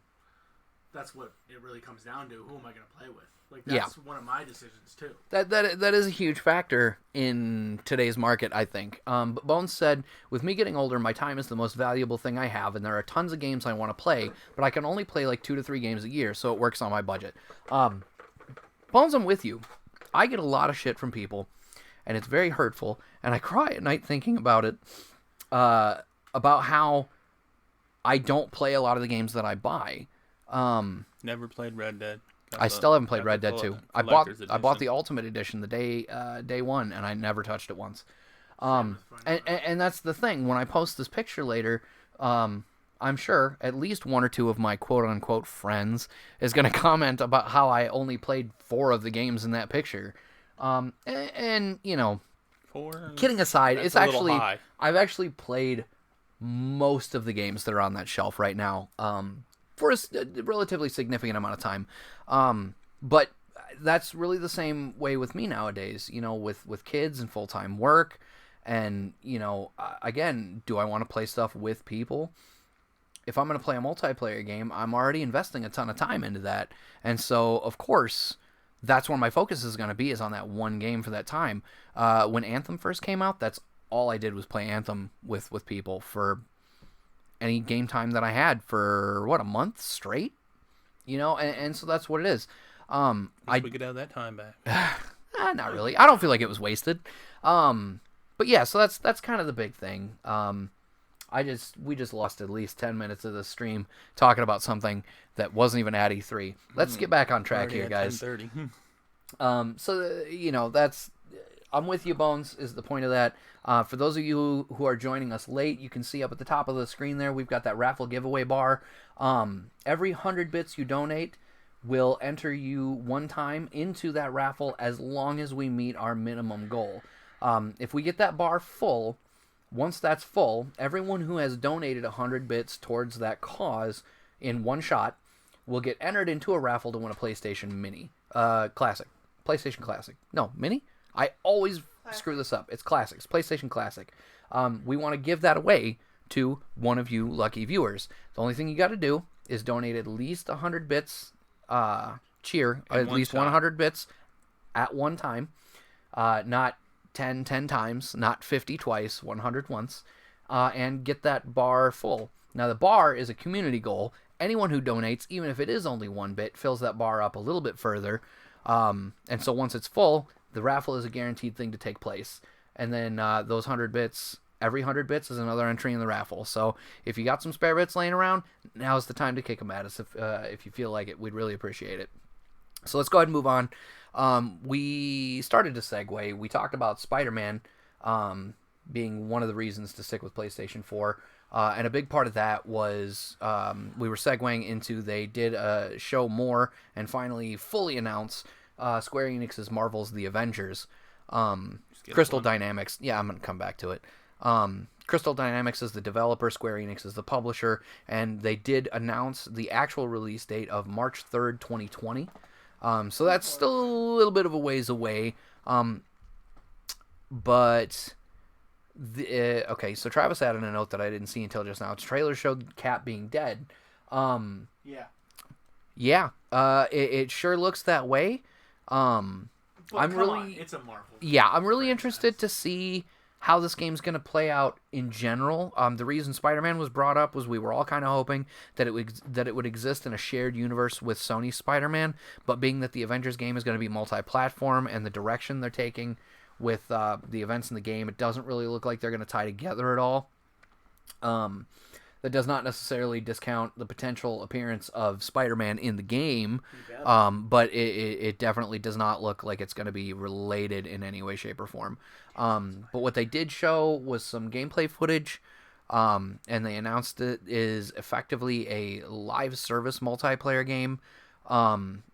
that's what it really comes down to. Who am I gonna play with? Like that's one of my decisions too. That is a huge factor in today's market, I think. But Bones said, with me getting older, my time is the most valuable thing I have, and there are tons of games I want to play, but I can only play like 2 to 3 games a year, so it works on my budget. Bones, I'm with you. I get a lot of shit from people, and it's very hurtful, and I cry at night thinking about it, about how I don't play a lot of the games that I buy. Never played Red Dead. I still haven't played Red Dead 2. I bought edition. the Ultimate Edition the day one, and I never touched it once. And that's the thing. When I post this picture later, I'm sure at least 1 or 2 of my quote-unquote friends is going to comment about how I only played 4 of the games in that picture. And you know, 4? kidding aside, That's it's a little actually high. I've actually played most of the games that are on that shelf right now. For a relatively significant amount of time. But that's really the same way with me nowadays, you know, with kids and full-time work. And, you know, again, do I want to play stuff with people? If I'm going to play a multiplayer game, I'm already investing a ton of time into that. And so, of course, that's where my focus is going to be, is on that one game for that time. When Anthem first came out, that's all I did was play Anthem with people for any game time that I had for, a month straight? You know, and so that's what it is. We could have that time back. Not really. I don't feel like it was wasted. But yeah, so that's kind of the big thing. We just lost at least 10 minutes of the stream talking about something that wasn't even at E3. Let's get back on track here, guys. 10:30. So, you know, I'm with you, Bones, is the point of that. For those of you who are joining us late, you can see up at the top of the screen there, we've got that raffle giveaway bar. Every 100 bits you donate will enter you one time into that raffle as long as we meet our minimum goal. If we get that bar full, once that's full, everyone who has donated 100 bits towards that cause in one shot will get entered into a raffle to win a PlayStation Mini. Classic. PlayStation Classic. No, Mini? I always screw this up. It's Classics. PlayStation Classic. We want to give that away to one of you lucky viewers. The only thing you got to do is donate at least 100 bits cheer, at least 100 bits at one time. Not 10 times, not 50 twice, 100 once, and get that bar full. Now, the bar is a community goal. Anyone who donates, even if it is only 1 bit, fills that bar up a little bit further. And so once it's full, the raffle is a guaranteed thing to take place. And then those 100 bits, every 100 bits is another entry in the raffle. So if you got some spare bits laying around, now's the time to kick them at us if you feel like it. We'd really appreciate it. So let's go ahead and move on. We started to segue. We talked about Spider-Man being one of the reasons to stick with PlayStation 4. And a big part of that was we were segueing into they did show more and finally fully announce Square Enix's Marvel's The Avengers. Crystal Dynamics. Yeah, I'm going to come back to it. Crystal Dynamics is the developer, Square Enix is the publisher, and they did announce the actual release date of March 3rd, 2020. So that's still a little bit of a ways away. But okay, so Travis added a note that I didn't see until just now. Its trailer showed Cap being dead. Yeah. It sure looks that way. It's a Marvel. Yeah, I'm really interested to see how this game's going to play out in general. The reason Spider-Man was brought up was we were all kind of hoping that it would exist in a shared universe with Sony's Spider-Man, but being that the Avengers game is going to be multi-platform and the direction they're taking with the events in the game, it doesn't really look like they're going to tie together at all. That does not necessarily discount the potential appearance of Spider-Man in the game, but it definitely does not look like it's going to be related in any way, shape, or form. But what they did show was some gameplay footage, and they announced it is effectively a live service multiplayer game.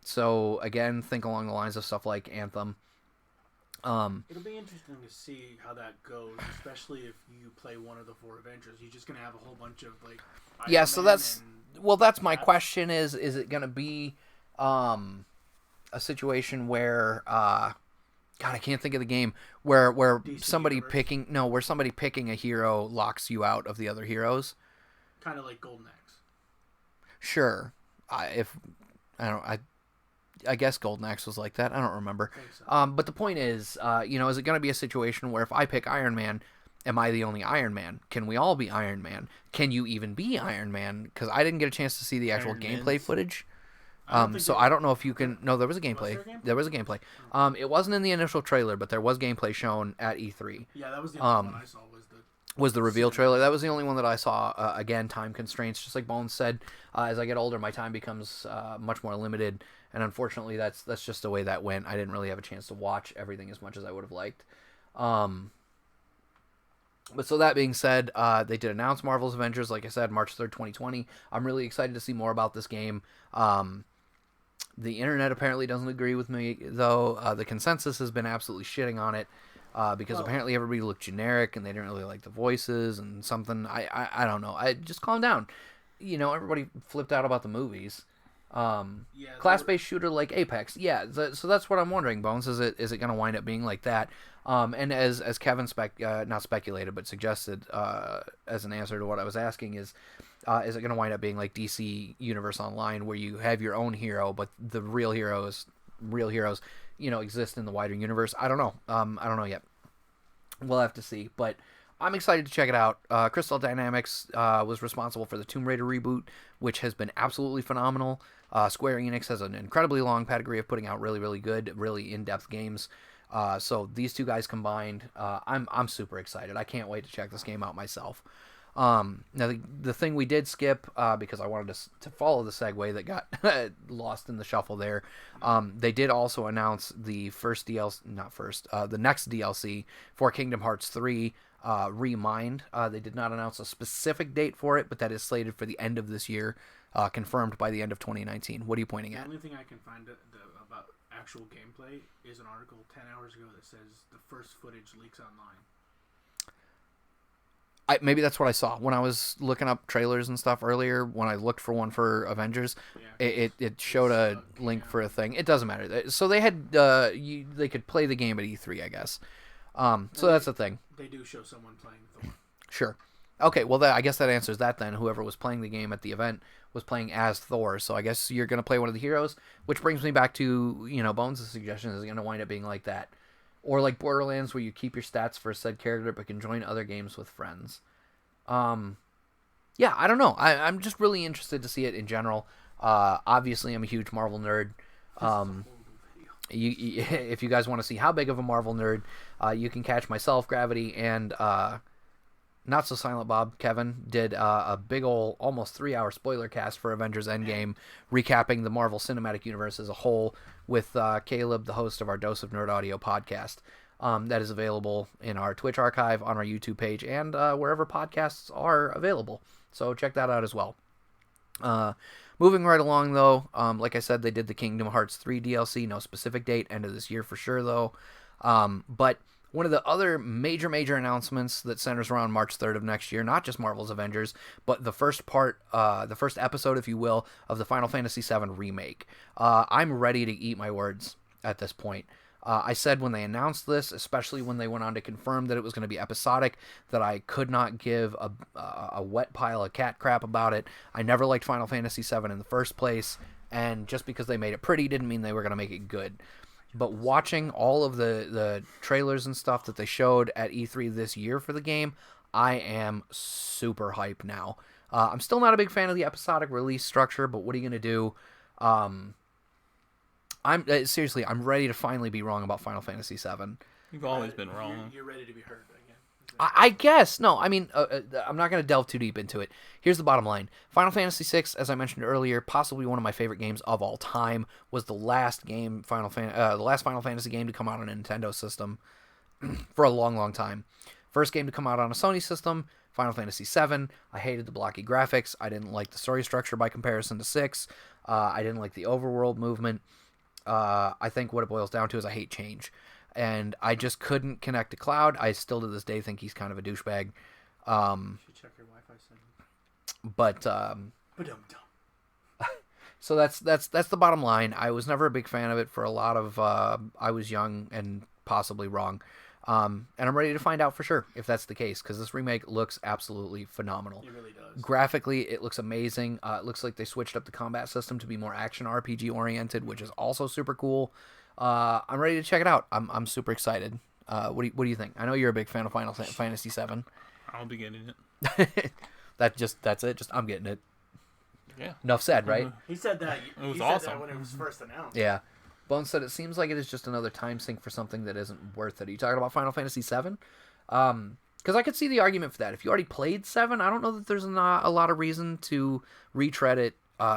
So again, think along the lines of stuff like Anthem. It'll be interesting to see how that goes, especially if you play one of the 4 Avengers. You're just gonna have a whole bunch of like. Yeah, so that's my question is it gonna be a situation where God, I can't think of the game where DC somebody Universe. where somebody picking a hero locks you out of the other heroes. Kind of like Golden Axe. Sure, I guess Golden Axe was like that. I don't remember. I think so. But the point is, is it going to be a situation where if I pick Iron Man, am I the only Iron Man? Can we all be Iron Man? Can you even be Iron Man? Because I didn't get a chance to see the actual Iron gameplay Mans? footage. I don't think So there I was- don't know if you can. No, there was a gameplay. there gameplay? There was a gameplay. It wasn't in the initial trailer, but there was gameplay shown at E3. Yeah, that was the only one I saw. Was the reveal trailer. That was the only one that I saw. Again, time constraints, just like Bones said. As I get older, my time becomes much more limited, and unfortunately, that's just the way that went. I didn't really have a chance to watch everything as much as I would have liked. But so that being said, they did announce Marvel's Avengers, like I said, March 3rd, 2020. I'm really excited to see more about this game. The internet apparently doesn't agree with me, though. The consensus has been absolutely shitting on it. Because apparently everybody looked generic and they didn't really like the voices and something. I don't know. I just calm down. Everybody flipped out about the movies. Class-based shooter like Apex. Yeah, so that's what I'm wondering, Bones. Is it going to wind up being like that? And as Kevin not speculated but suggested as an answer to what I was asking is it going to wind up being like DC Universe Online, where you have your own hero, but the real heroes, exist in the wider universe? I don't know. I don't know yet. We'll have to see. But I'm excited to check it out. Crystal Dynamics was responsible for the Tomb Raider reboot, which has been absolutely phenomenal. Square Enix has an incredibly long pedigree of putting out really, really good, really in-depth games. So these two guys combined, I'm super excited. I can't wait to check this game out myself. Now the thing we did skip because I wanted to follow the segue that got lost in the shuffle there. They did also announce the the next DLC for Kingdom Hearts 3 Remind. They did not announce a specific date for it, but that is slated for the end of this year, confirmed by the end of 2019. What are you pointing at? The only thing I can find about actual gameplay is an article 10 hours ago that says the first footage leaks online. Maybe that's what I saw when I was looking up trailers and stuff earlier. When I looked for one for Avengers, it showed a link for a thing. It doesn't matter. So they had they could play the game at E3, I guess. So that's the thing. They do show someone playing Thor. Sure. Okay. Well, I guess that answers that then. Whoever was playing the game at the event was playing as Thor. So I guess you're gonna play one of the heroes, which brings me back to Bones' suggestion is going to wind up being like that. Or like Borderlands, where you keep your stats for a said character but can join other games with friends. Yeah, I don't know. I'm just really interested to see it in general. Obviously, I'm a huge Marvel nerd. If you guys want to see how big of a Marvel nerd, you can catch myself, Gravity, and Not So Silent Bob, Kevin, did a big ol' almost 3-hour spoiler cast for Avengers Endgame, recapping the Marvel Cinematic Universe as a whole with Caleb, the host of our Dose of Nerd Audio podcast. That is available in our Twitch archive, on our YouTube page, and wherever podcasts are available. So check that out as well. Moving right along, though, like I said, they did the Kingdom Hearts 3 DLC. No specific date, end of this year for sure, though. But one of the other major announcements that centers around March 3rd of next year, not just Marvel's Avengers, but the first episode, if you will, of the Final Fantasy VII Remake. I'm ready to eat my words at this point. I said when they announced this, especially when they went on to confirm that it was going to be episodic, that I could not give a wet pile of cat crap about it. I never liked Final Fantasy VII in the first place, and just because they made it pretty didn't mean they were going to make it good. But watching all of the trailers and stuff that they showed at E3 this year for the game, I am super hyped now. I'm still not a big fan of the episodic release structure, but what are you going to do? I'm seriously, I'm ready to finally be wrong about Final Fantasy VII. You've always been wrong. You're ready to be heard again. I guess. No, I mean, I'm not going to delve too deep into it. Here's the bottom line. Final Fantasy VI, as I mentioned earlier, possibly one of my favorite games of all time, was the last Final Fantasy game to come out on a Nintendo system for a long time. First game to come out on a Sony system, Final Fantasy VII. I hated the blocky graphics. I didn't like the story structure by comparison to 6. I didn't like the overworld movement. I think what it boils down to is I hate change. And I just couldn't connect to Cloud. I still to this day think he's kind of a douchebag. You should check your Wi-Fi settings. But so that's the bottom line. I was never a big fan of it for a lot of I was young and possibly wrong. And I'm ready to find out for sure if that's the case, because this remake looks absolutely phenomenal. It really does. Graphically, it looks amazing. It looks like they switched up the combat system to be more action RPG oriented, which is also super cool. I'm ready to check it out. I'm super excited. What do you think? I know you're a big fan of Final Fantasy VII. I'll be getting it. That's it. Just I'm getting it. Yeah. Enough said, right? He said that. It was he said awesome. that when it was first announced. Yeah. Bones said it seems like it is just another time sink for something that isn't worth it. Are you talking about Final Fantasy VII? Because I could see the argument for that. If you already played 7, I don't know that there's not a lot of reason to retread it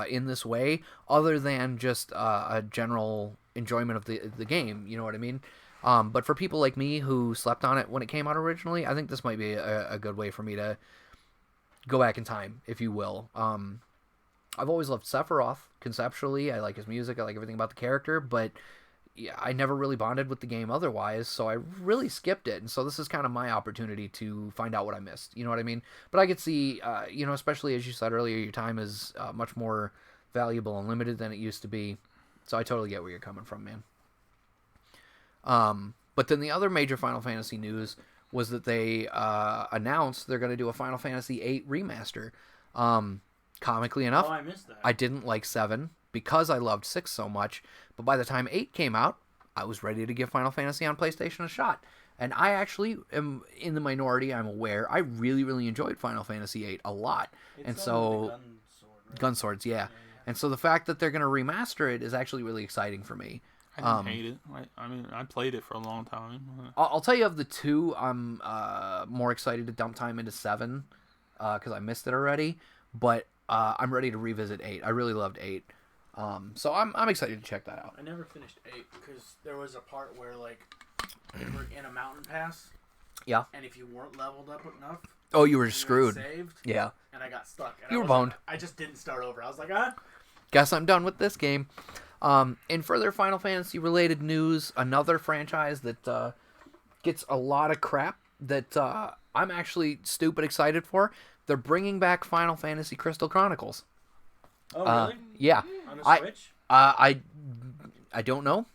in this way, other than just a general enjoyment of the game. You know what I mean? But for people like me who slept on it when it came out originally, I think this might be a good way for me to go back in time, if you will. I've always loved Sephiroth conceptually. I like his music. I like everything about the character, but yeah, I never really bonded with the game otherwise, so I really skipped it. And so this is kind of my opportunity to find out what I missed. You know what I mean? But I could see, especially as you said earlier, your time is much more valuable and limited than it used to be. So I totally get where you're coming from, man. But then the other major Final Fantasy news was that they announced they're going to do a Final Fantasy VIII remaster. Comically enough, I missed that. I didn't like 7 because I loved 6 so much, but by the time 8 came out, I was ready to give Final Fantasy on PlayStation a shot. And I actually am in the minority, I'm aware. I really, really enjoyed Final Fantasy VIII a lot. And so, gun swords, yeah. And so the fact that they're going to remaster it is actually really exciting for me. I didn't hate it. I mean, I played it for a long time. I'll tell you, of the two, I'm more excited to dump time into 7 because I missed it already. But I'm ready to revisit 8. I really loved 8. So I'm excited to check that out. I never finished 8 because there was a part where like you were in a mountain pass. Yeah. And if you weren't leveled up enough, Oh, you were screwed. Saved, Yeah. and I got stuck. And You I were wasn't- boned. I just didn't start over. I was like, Guess I'm done with this game. In further Final Fantasy related news, another franchise that gets a lot of crap that I'm actually stupid excited for. They're bringing back Final Fantasy Crystal Chronicles. Oh, really? Yeah. On the I- Switch? I don't know.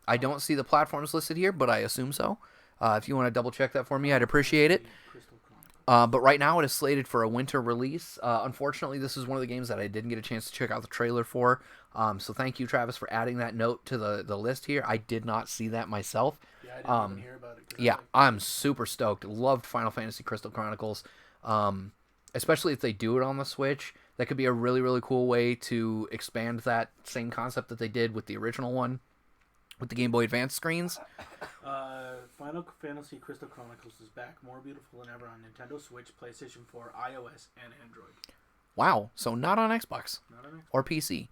I don't see the platforms listed here, but I assume so. If you want to double check that for me, I'd appreciate it. Crystal Chronicles. But right now it is slated for a winter release. Unfortunately, this is one of the games that I didn't get a chance to check out the trailer for. So thank you, Travis, for adding that note to the list here. I did not see that myself. Yeah, I didn't even hear about it. 'Cause I Yeah, like- I'm super stoked. Loved Final Fantasy Crystal Chronicles. Especially if they do it on the Switch. That could be a really, really cool way to expand that same concept that they did with the original one with the Game Boy Advance screens. Final Fantasy Crystal Chronicles is back, more beautiful than ever on Nintendo Switch, PlayStation 4, iOS, and Android. Wow. So not on Xbox Not on Xbox. or PC.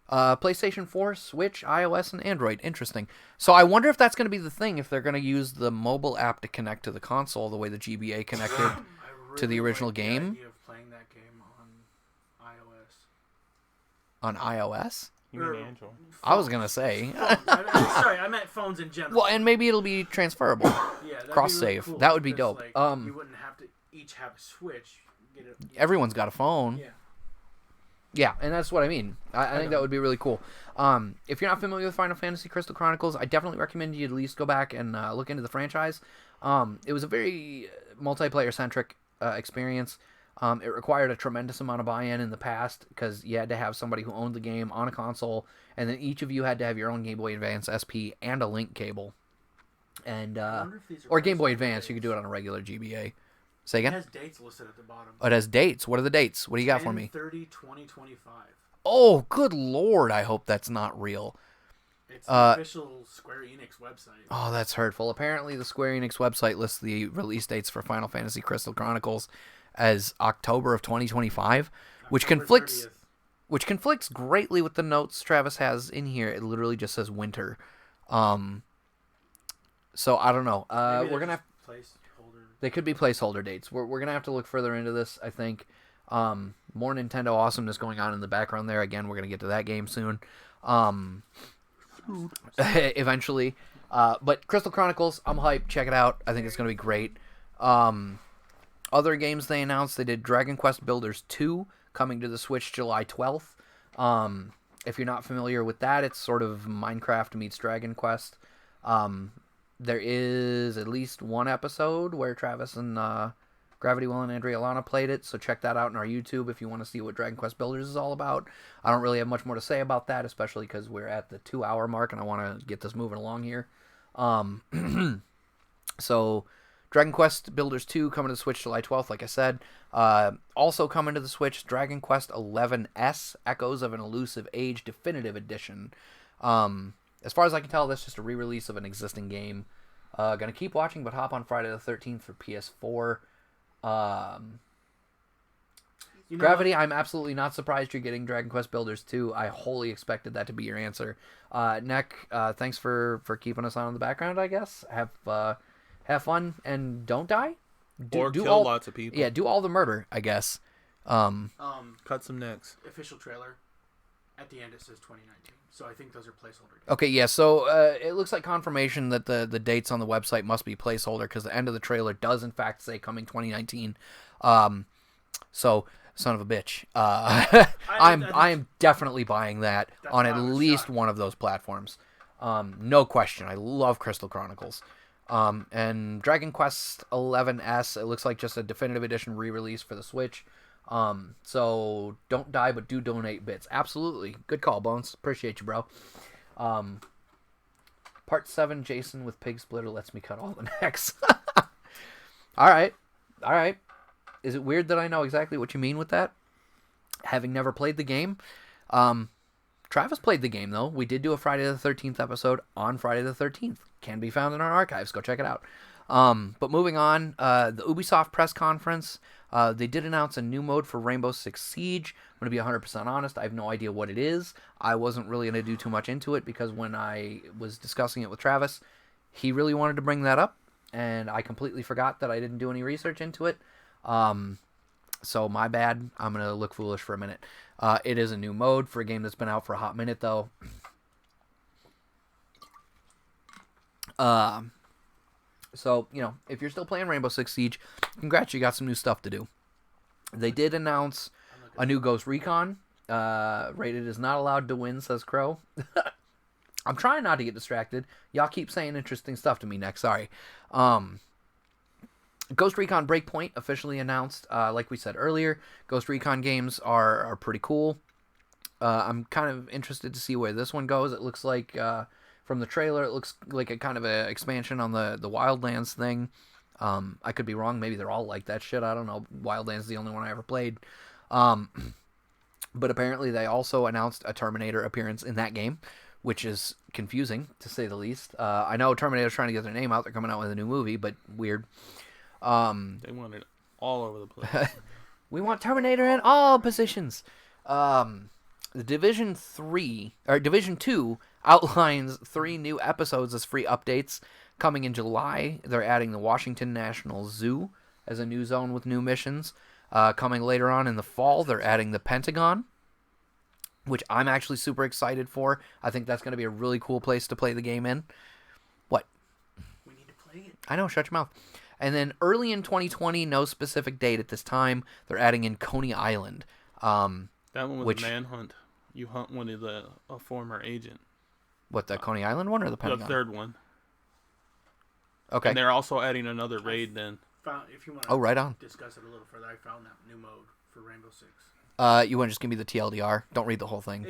PlayStation 4, Switch, iOS, and Android. Interesting. So I wonder if that's going to be the thing, if they're going to use the mobile app to connect to the console the way the GBA connected. I To the original like game? The idea of playing that game on iOS. On iOS? You mean Android? I was going to say. Phones. Sorry, I meant phones in general. Well, and maybe it'll be transferable. Yeah, that'd cross be really save. cool That would be because, dope. Like, you wouldn't have to each have a Switch. Get it. Everyone's got a phone. Yeah. Yeah, and that's what I mean. I think that would be really cool. If you're not familiar with Final Fantasy Crystal Chronicles, I definitely recommend you at least go back and look into the franchise. It was a very multiplayer-centric experience. It required a tremendous amount of buy-in in the past because you had to have somebody who owned the game on a console, and then each of you had to have your own Game Boy Advance SP and a link cable. And wonder if these are or Game Boy placeholder Advance, you could do it on a regular GBA. Say It again? has dates listed at the bottom. Oh, it has dates. What are the dates? What do you got for me? 10/30/2025. Oh, good lord! I hope that's not real. It's the official Square Enix website. Oh, that's hurtful. Apparently, the Square Enix website lists the release dates for Final Fantasy Crystal Chronicles as October of 2025, which October conflicts 30th. which conflicts greatly with the notes Travis has in here. It literally just says winter. So I don't know. Maybe We're they're gonna have, just placeholder. they could be placeholder dates. We're gonna have to look further into this. I think more Nintendo awesomeness going on in the background there. Again, we're gonna get to that game soon. Eventually. But Crystal Chronicles, I'm hyped. Check it out. I think it's going to be great. Other games they announced, they did Dragon Quest Builders 2 coming to the Switch July 12th. If you're not familiar with that, it's sort of Minecraft meets Dragon Quest. there is at least one episode where Travis and Gravity Will and Andrea Lana played it, so check that out on our YouTube if you want to see what Dragon Quest Builders is all about. I don't really have much more to say about that, especially because we're at the 2-hour mark and I want to get this moving along here. So, Dragon Quest Builders 2 coming to the Switch July 12th, like I said. Also coming to the Switch, Dragon Quest 11S, Echoes of an Elusive Age Definitive Edition. As far as I can tell, that's just a re-release of an existing game. Gonna keep watching, but hop on Friday the 13th for PS4. Gravity, I'm absolutely not surprised you're getting Dragon Quest Builders 2. I wholly expected that to be your answer. Neck, thanks for keeping us on in the background, I guess. Have fun and don't die. Or kill lots of people. Yeah, do all the murder, I guess. Cut some necks. Official trailer. At the end it says 2019. So I think those are placeholder dates. Okay, yeah, so it looks like confirmation that the dates on the website must be placeholder because the end of the trailer does in fact say coming 2019. So, son of a bitch. I'm definitely buying that on at least one of those platforms. No question. I love Crystal Chronicles. And Dragon Quest 11S, it looks like just a definitive edition re-release for the Switch. So don't die, but do donate bits. Absolutely. Good call, Bones. Appreciate you, bro. Part 7, Jason with Pig Splitter lets me cut all the necks. All right. Is it weird that I know exactly what you mean with that? Having never played the game. Travis played the game, though. We did do a Friday the 13th episode on Friday the 13th. Can be found in our archives. Go check it out. But moving on, the Ubisoft press conference, they did announce a new mode for Rainbow Six Siege. I'm going to be 100% honest. I have no idea what it is. I wasn't really going to do too much into it because when I was discussing it with Travis, he really wanted to bring that up, and I completely forgot that I didn't do any research into it. So my bad. I'm going to look foolish for a minute. It is a new mode for a game that's been out for a hot minute, though. So, if you're still playing Rainbow Six Siege, congrats, you got some new stuff to do. They did announce a new Ghost Recon. Rated is not allowed to win, says Crow. I'm trying not to get distracted. Y'all keep saying interesting stuff to me next. Sorry. Ghost Recon Breakpoint officially announced. Like we said earlier, Ghost Recon games are pretty cool. I'm kind of interested to see where this one goes. It looks like... from the trailer, it looks like a kind of a expansion on the Wildlands thing. I could be wrong. Maybe they're all like that shit. I don't know. Wildlands is the only one I ever played. But apparently they also announced a Terminator appearance in that game, which is confusing, to say the least. I know Terminator's trying to get their name out. They're coming out with a new movie, but weird. They want it all over the place. We want Terminator in all positions. The Division 2 outlines 3 new episodes as free updates coming in July. They're adding the Washington National Zoo as a new zone with new missions. Coming later on in the fall, they're adding the Pentagon, which I'm actually super excited for. I think that's going to be a really cool place to play the game in. What? We need to play it. I know, shut your mouth. And then early in 2020, no specific date at this time, they're adding in Coney Island. That one was Manhunt. You hunt one of a former agent. What, the Coney Island one or the Pentagon? The third one. Okay. And they're also adding another raid then. If you want to right on. discuss it a little further, I found that new mode for Rainbow Six. You want to just give me the TLDR? Don't read the whole thing.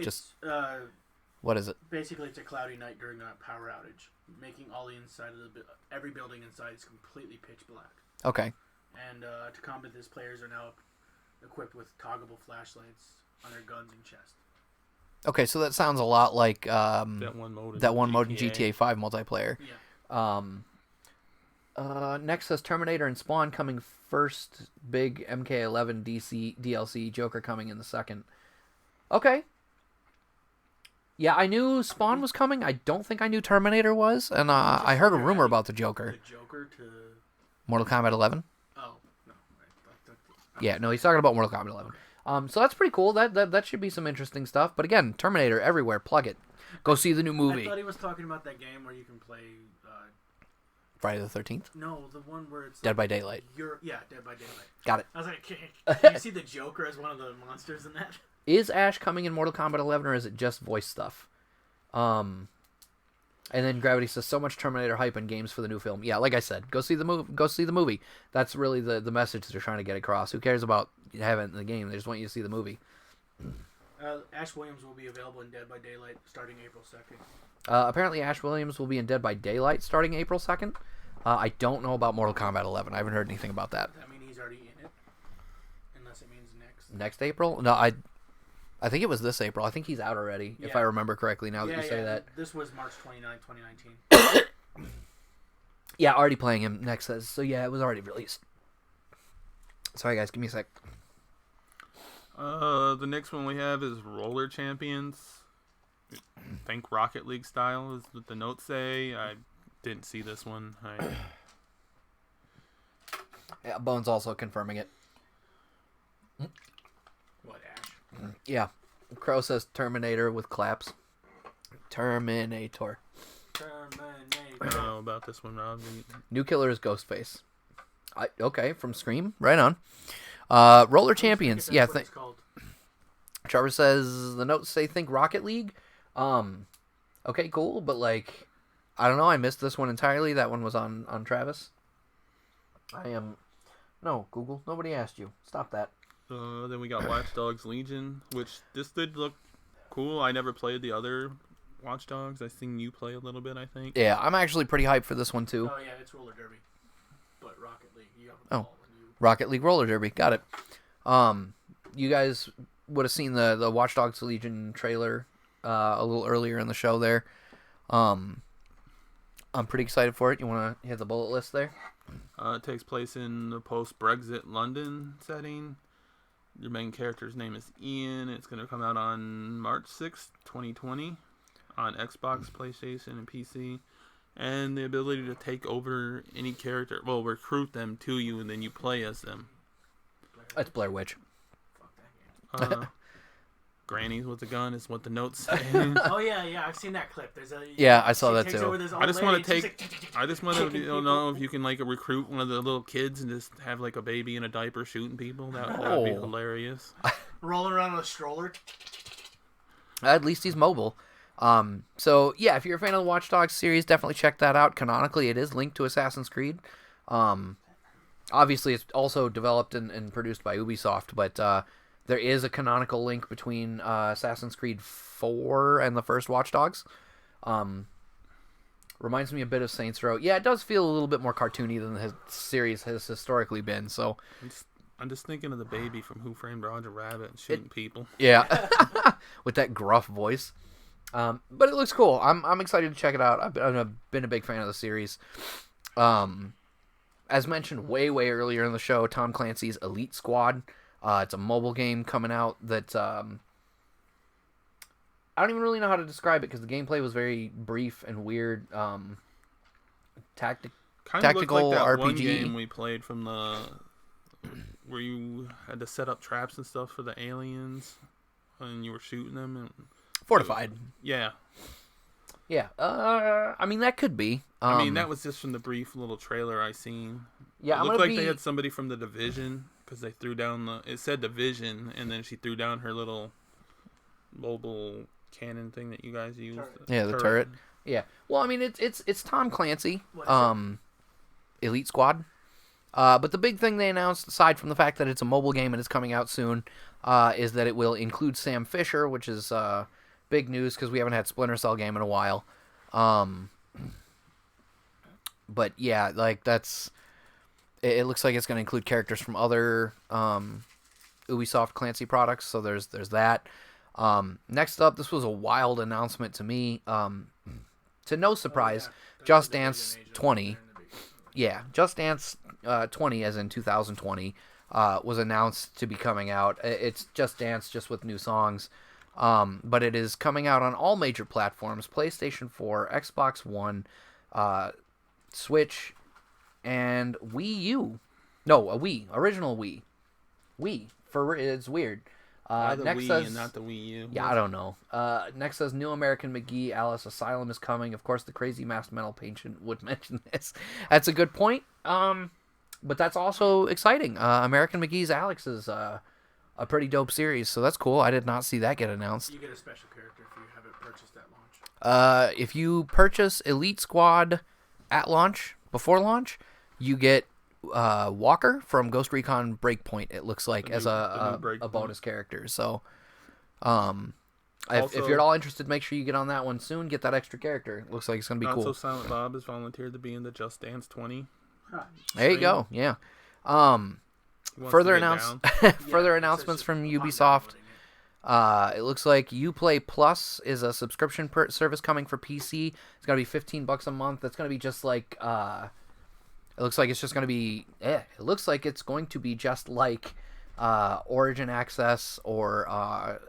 What is it? Basically, it's a cloudy night during a power outage, making all the inside of every building inside is completely pitch black. Okay. And to combat this, players are now equipped with toggable flashlights on their guns and chest. Okay, so that sounds a lot like that one mode in GTA 5 multiplayer. Yeah. Next says Terminator and Spawn coming first. Big MK11 DLC. Joker coming in the second. Okay. Yeah, I knew Spawn was coming. I don't think I knew Terminator was, and I heard a rumor about the Joker. The Joker to Mortal Kombat 11. Oh no. Yeah, no, he's talking about Mortal Kombat 11. So that's pretty cool. That should be some interesting stuff. But again, Terminator everywhere. Plug it. Go see the new movie. I thought he was talking about that game where you can play. Friday the 13th? No, the one where it's Dead by Daylight. Dead by Daylight. Got it. I was like, can you see the Joker as one of the monsters in that? Is Ash coming in Mortal Kombat 11 or is it just voice stuff? And then Gravity says so much Terminator hype and games for the new film. Yeah, like I said, go see the movie. Go see the movie. That's really the message they're trying to get across. Who cares about having it in the game? They just want you to see the movie. Ash Williams will be available in Dead by Daylight starting April 2nd. Apparently, Ash Williams will be in Dead by Daylight starting April 2nd. I don't know about Mortal Kombat 11. I haven't heard anything about that. Does that mean he's already in it? Unless it means next. Next April? No, I think it was this April. I think he's out already, if I remember correctly, now that you say that. This was March 29, 2019. Yeah, already playing him, Next says. So yeah, it was already released. Sorry guys, give me a sec. The next one we have is Roller Champions. Think Rocket League style is what the notes say. I didn't see this one. Yeah, Bones also confirming it. What, Ash? Yeah. Crow says Terminator with claps. Terminator. I don't know about this one, Rob. New killer is Ghostface. Okay, from Scream. Right on. Roller Champions. Yeah, That's what it's called. Trevor says the notes say think Rocket League. Okay, cool, but like, I don't know. I missed this one entirely. That one was on Travis. No, Google. Nobody asked you. Stop that. Then we got Watch Dogs Legion, which this did look cool. I never played the other Watch Dogs. I seen you play a little bit, I think. Yeah, I'm actually pretty hyped for this one too. Oh yeah, it's roller derby, but Rocket League. You have a ball and you... Rocket League Roller Derby. Got it. You guys would have seen the Watch Dogs Legion trailer a little earlier in the show there. I'm pretty excited for it. You want to hit the bullet list there? It takes place in the post-Brexit London setting. Your main character's name is Ian. It's going to come out on March 6th, 2020 on Xbox, PlayStation, and PC. And the ability to take over any character, well, recruit them to you, and then you play as them. That's Blair Witch. Fuck that game. Grannies with a gun is what the notes say. Oh yeah, I've seen that clip. There's a I saw that takes too. over this old I just want to lady, take. she's like, I just want to kicking know people. if you can like recruit one of the little kids and just have like a baby in a diaper shooting people. That would be hilarious. rolling around on a stroller. At least he's mobile. So yeah, if you're a fan of the Watch Dogs series, definitely check that out. Canonically, it is linked to Assassin's Creed. Obviously, it's also developed and produced by Ubisoft, but there is a canonical link between Assassin's Creed 4 and the first Watch Dogs. Reminds me a bit of Saints Row. Yeah, it does feel a little bit more cartoony than the series has historically been. So I'm just thinking of the baby from Who Framed Roger Rabbit and shooting people. yeah, with that gruff voice. But it looks cool. I'm excited to check it out. I've been a big fan of the series. As mentioned way earlier in the show, Tom Clancy's Elite Squad. It's a mobile game coming out that I don't even really know how to describe it because the gameplay was very brief and weird. Tactical Looked like that RPG. one game we played from the where you had to set up traps and stuff for the aliens, and you were shooting them. And Fortified. Yeah. Yeah. I mean that could be. I mean that was just from the brief little trailer I seen. Yeah, it I'm looked gonna like be... they had somebody from the Division because they threw down it said Division, and then she threw down her little mobile cannon thing that you guys use. Yeah, the turret. Yeah. Well, I mean it's Tom Clancy. Elite Squad. But the big thing they announced, aside from the fact that it's a mobile game and it's coming out soon, is that it will include Sam Fisher, which is big news because we haven't had Splinter Cell game in a while. But yeah, like that's. It looks like it's going to include characters from other Ubisoft Clancy products, so there's that. Next up, this was a wild announcement to me. To no surprise, Just Dance 20. Yeah, Just Dance 20, as in 2020, was announced to be coming out. It's Just Dance, just with new songs. But it is coming out on all major platforms: PlayStation 4, Xbox One, Switch, and Wii U. No, a Wii. Original Wii. Wii. It's weird. Next Wii says, and not the Wii U. Yeah, I don't know. Next says New American McGee, Alice Asylum is coming. Of course, the crazy masked metal patient would mention this. That's a good point. But that's also exciting. American McGee's Alex is a pretty dope series, so that's cool. I did not see that get announced. You get a special character if you have it purchased at If you purchase Elite Squad at launch, before launch, you get Walker from Ghost Recon Breakpoint, it looks like, as a bonus character. So, if you're at all interested, make sure you get on that one soon. Get that extra character. It looks like it's going to be cool. Also, Silent Bob has volunteered to be in the Just Dance 20. There you go. Yeah. Further announcements from Ubisoft. It looks like Uplay Plus is a subscription service coming for PC. It's gonna be $15 a month. That's gonna be just like it looks like it's just gonna be. It looks like it's going to be just like Origin Access or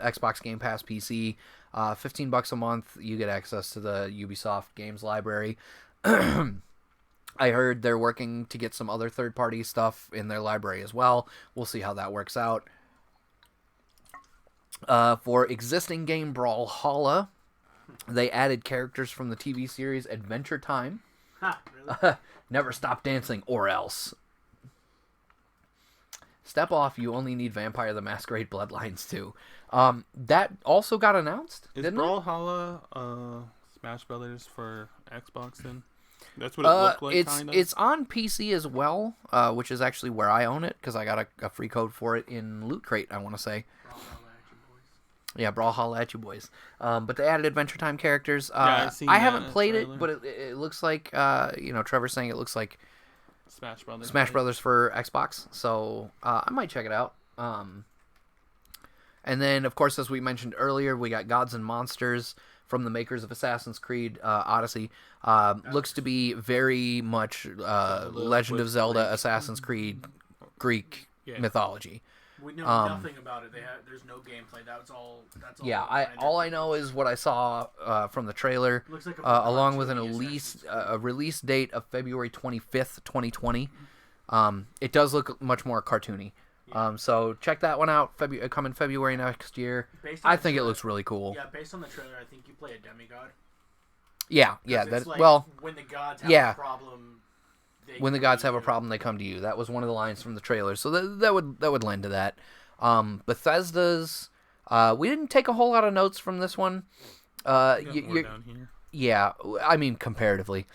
Xbox Game Pass PC. $15 a month, you get access to the Ubisoft games library. I heard they're working to get some other third-party stuff in their library as well. We'll see how that works out. For existing game Brawlhalla, they added characters from the TV series Adventure Time. Really? Never Stop Dancing or else. Step off, you only need Vampire the Masquerade Bloodlines 2. That also got announced, Is didn't it? Brawlhalla Smash Brothers for Xbox then? That's what it looked like, kind of? It's on PC as well, which is actually where I own it, because I got a free code for it in Loot Crate, I want to say. Yeah, Brawlhalla at you boys. But they added Adventure Time characters. I haven't played it, but it looks like, Trevor's saying it looks like Smash Brothers for Xbox, so I might check it out. And then, of course, as we mentioned earlier, we got Gods and Monsters from the makers of Assassin's Creed Odyssey. Looks to be very much Legend of Zelda, Assassin's Creed, Greek mythology. We know nothing about it. There's no gameplay. That's all. Yeah, all I know is what I saw from the trailer, Looks like along with a release date of February 25th, 2020. It does look much more cartoony. Yeah. So check that one out. Coming February next year. I think it looks really cool. Yeah, based on the trailer, I think you play a demigod. Yeah. That's like when the gods have a problem. When the gods have a problem, they come to you. That was one of the lines from the trailer, so that would lend to that. Bethesda's. We didn't take a whole lot of notes from this one. Down here. Yeah, I mean comparatively.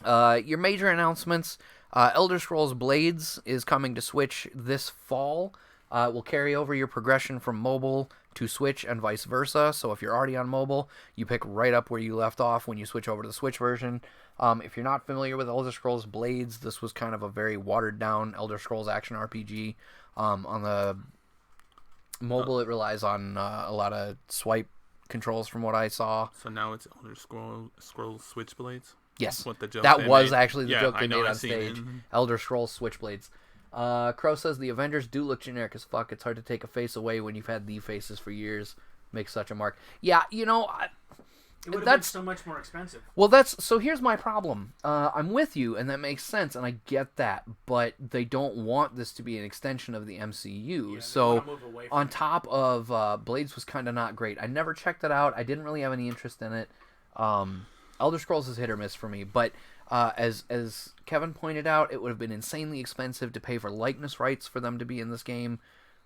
Your major announcements: Elder Scrolls Blades is coming to Switch this fall. Will carry over your progression from mobile to Switch and vice versa. So if you're already on mobile, you pick right up where you left off when you switch over to the Switch version. If you're not familiar with Elder Scrolls Blades, this was kind of a very watered-down Elder Scrolls action RPG. On the mobile, it relies on a lot of swipe controls from what I saw. So now it's Elder Scrolls Switchblades? Yes. What the joke that they was made. actually the joke they made on I've seen stage. it. Elder Scrolls Switchblades. Crow says the Avengers do look generic as fuck. It's hard to take a face away when you've had the faces for years. Makes such a mark. Yeah, it would have been so much more expensive. Well, so here's my problem. I'm with you, and that makes sense, and I get that, but they don't want this to be an extension of the MCU. So on top of Blades was kind of not great. I never checked it out. I didn't really have any interest in it. Elder Scrolls is hit or miss for me, but as Kevin pointed out, it would have been insanely expensive to pay for likeness rights for them to be in this game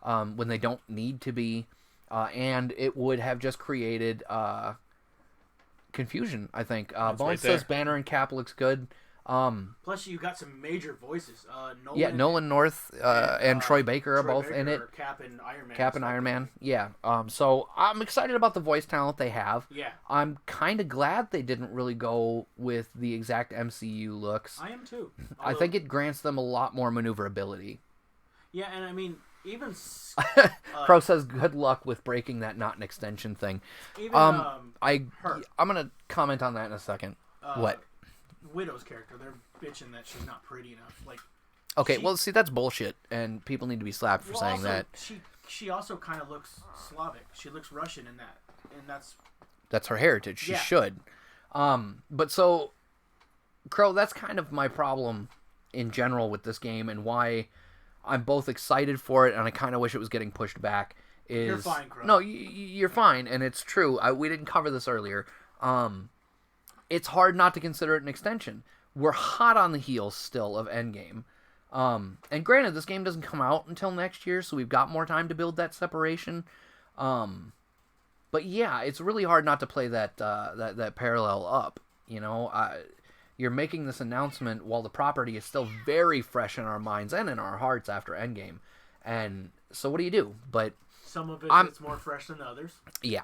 when they don't need to be, and it would have just created confusion, I think. Bones says Banner and Cap looks good. Plus, you got some major voices. Nolan North and Troy Baker are both in it. Cap and Iron Man. Cap and Iron Man, yeah. So I'm excited about the voice talent they have. Yeah. I'm kind of glad they didn't really go with the exact MCU looks. I am too. I think it grants them a lot more maneuverability. Yeah, and I mean, even... Crow says, good luck with breaking that not an extension thing. Even, I'm going to comment on that in a second. What? Widow's character, they're bitching that she's not pretty enough. Okay, well, see, that's bullshit, and people need to be slapped for saying that. She also kind of looks Slavic. She looks Russian in that, and that's her heritage. She should. But so, Crow, that's kind of my problem in general with this game, and why I'm both excited for it, and I kind of wish it was getting pushed back. You're fine, Crow. No, you're fine, and it's true. We didn't cover this earlier. It's hard not to consider it an extension. We're hot on the heels still of Endgame. And granted, this game doesn't come out until next year, so we've got more time to build that separation. But yeah, it's really hard not to play that parallel up. You know, you're making this announcement while the property is still very fresh in our minds and in our hearts after Endgame. And so what do you do? But Some of it's more fresh than others. yeah.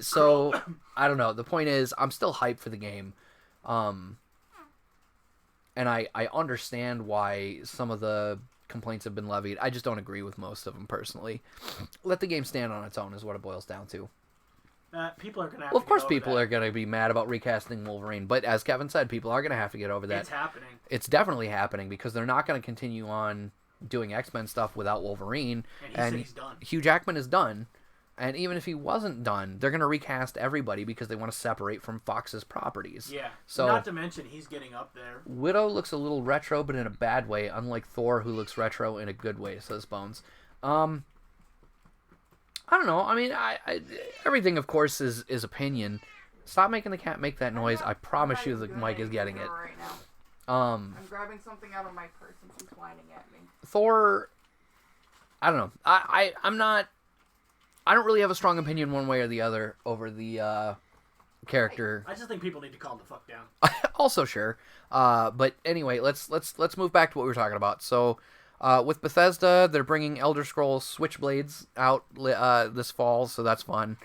So I don't know. The point is, I'm still hyped for the game. And I understand why some of the complaints have been levied. I just don't agree with most of them personally. Let the game stand on its own is what it boils down to. People are going to have Well, of to course get over people that. are going to be mad about recasting Wolverine, but as Kevin said, people are going to have to get over that. It's happening. It's definitely happening because they're not going to continue on doing X-Men stuff without Wolverine. And he said he's done. Hugh Jackman is done. And even if he wasn't done, they're going to recast everybody because they want to separate from Fox's properties. Yeah. So Not to mention he's getting up there. Widow looks a little retro, but in a bad way, unlike Thor, who looks retro in a good way, says Bones. I don't know. I mean, I everything, of course, is opinion. Stop making the cat make that noise. I promise you the mic is getting it. Right now. I'm grabbing something out of my purse and she's whining at me. Thor, I don't know. I'm not... I don't really have a strong opinion one way or the other over the character. I just think people need to calm the fuck down. Also, sure. But anyway, let's move back to what we were talking about. So, with Bethesda, they're bringing Elder Scrolls Switchblades out this fall, so that's fun.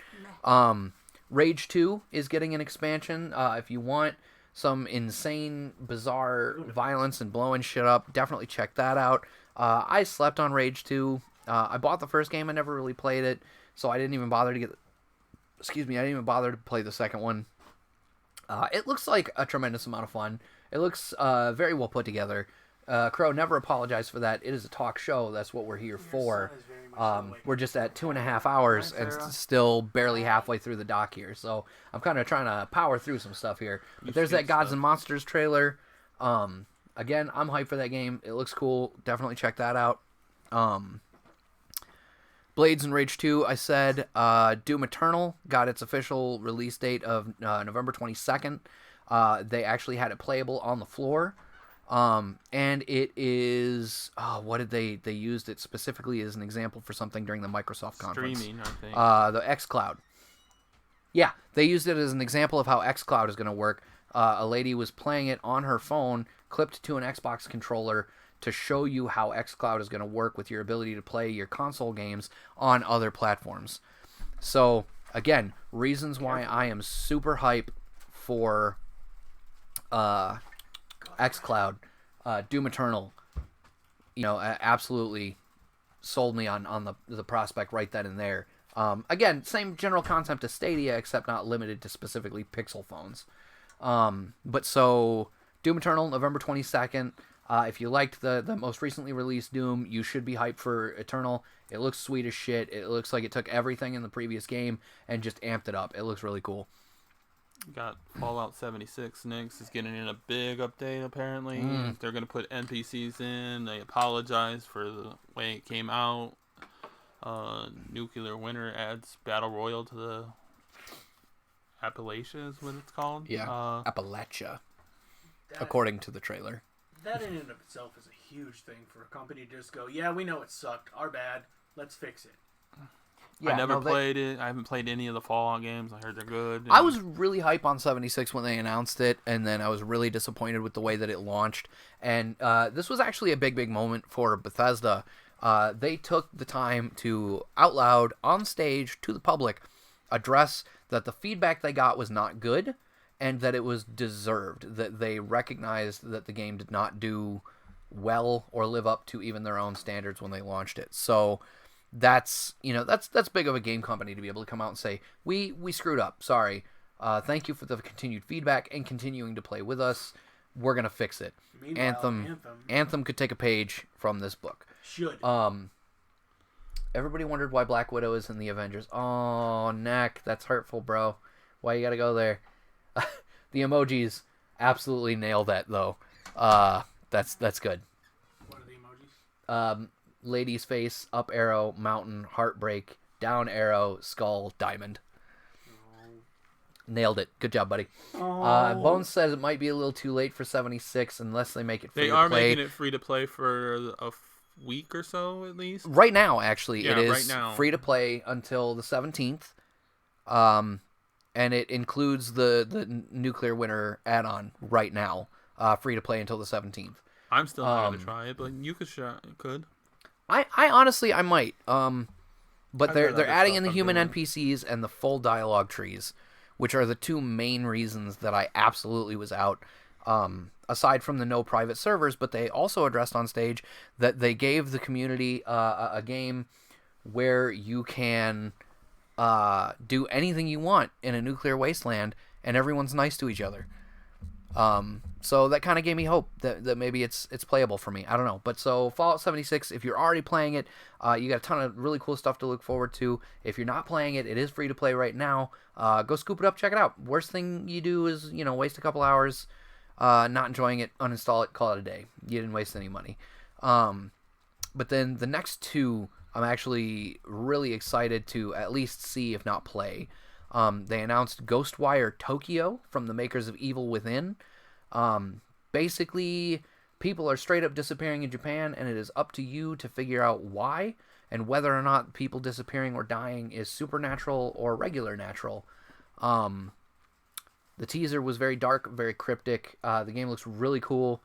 Rage 2 is getting an expansion. If you want some insane, bizarre violence and blowing shit up, definitely check that out. I slept on Rage 2. I bought the first game. I never really played it, so I didn't even bother to get... Excuse me, I didn't even bother to play the second one. It looks like a tremendous amount of fun. It looks very well put together. Crow, never apologize for that. It is a talk show. That's what we're here for. son is very much so We're just at 2.5 hours and still barely halfway through the dock here. So I'm kind of trying to power through some stuff here. But there's that Gods and Monsters trailer. Again, I'm hyped for that game. It looks cool. Definitely check that out. Blades and Rage 2, I said. Doom Eternal got its official release date of November 22nd. They actually had it playable on the floor. And it is... what did they used it specifically as an example for something during the Microsoft conference. Streaming, I think. The xCloud. Yeah, they used it as an example of how xCloud is going to work. A lady was playing it on her phone, clipped to an Xbox controller, to show you how xCloud is going to work with your ability to play your console games on other platforms. So, again, reasons why I am super hype for xCloud. Doom Eternal, absolutely sold me on the prospect right then and there. Again, same general concept as Stadia, except not limited to specifically Pixel phones. But so, Doom Eternal, November 22nd. If you liked the most recently released Doom, you should be hyped for Eternal. It looks sweet as shit. It looks like it took everything in the previous game and just amped it up. It looks really cool. Got Fallout 76 next. Is getting in a big update, apparently. They're going to put NPCs in. They apologize for the way it came out. Nuclear Winter adds Battle Royale to the Appalachia is what it's called. Yeah, Appalachia, according to the trailer. That in and of itself is a huge thing for a company to just go, yeah, we know it sucked. Our bad. Let's fix it. Yeah, I never played it. I haven't played any of the Fallout games. I heard they're good. I was really hype on 76 when they announced it, and then I was really disappointed with the way that it launched. And this was actually a big moment for Bethesda. They took the time to, out loud, on stage, to the public, address that the feedback they got was not good, and that it was deserved. That they recognized that the game did not do well or live up to even their own standards when they launched it. So that's big of a game company to be able to come out and say, we screwed up, sorry, thank you for the continued feedback and continuing to play with us, we're gonna fix it. Meanwhile, Anthem could take a page from this book. Should. Everybody wondered why Black Widow is in the Avengers. Oh, neck, that's hurtful, bro. Why you gotta go there? The emojis absolutely nail that, though. That's good. What are the emojis? Lady's face, up arrow, mountain, heartbreak, down arrow, skull, diamond. Nailed it. Good job, buddy. Bones says it might be a little too late for 76 unless they make it free to play. They are making it free to play for a week or so, at least. Right now, actually, Yeah, it is right now. free to play until the 17th. and it includes the Nuclear Winter add-on right now, free to play until the 17th. I'm still not gonna try it, but you could. I honestly I might. But I've they're got other adding in stuff the I'm human doing. NPCs and the full dialogue trees, which are the two main reasons that I absolutely was out. Aside from the no private servers, but they also addressed on stage that they gave the community a game where you can do anything you want in a nuclear wasteland, and everyone's nice to each other. So that kind of gave me hope that maybe it's playable for me. I don't know. But so Fallout 76, if you're already playing it, you got a ton of really cool stuff to look forward to. If you're not playing it, it is free to play right now. Go scoop it up, check it out. Worst thing you do is, waste a couple hours, not enjoying it, uninstall it, call it a day. You didn't waste any money. But then the next two, I'm actually really excited to at least see, if not play. They announced Ghostwire Tokyo from the makers of Evil Within. Basically, people are straight up disappearing in Japan, and it is up to you to figure out why and whether or not people disappearing or dying is supernatural or regular natural. The teaser was very dark, very cryptic. The game looks really cool.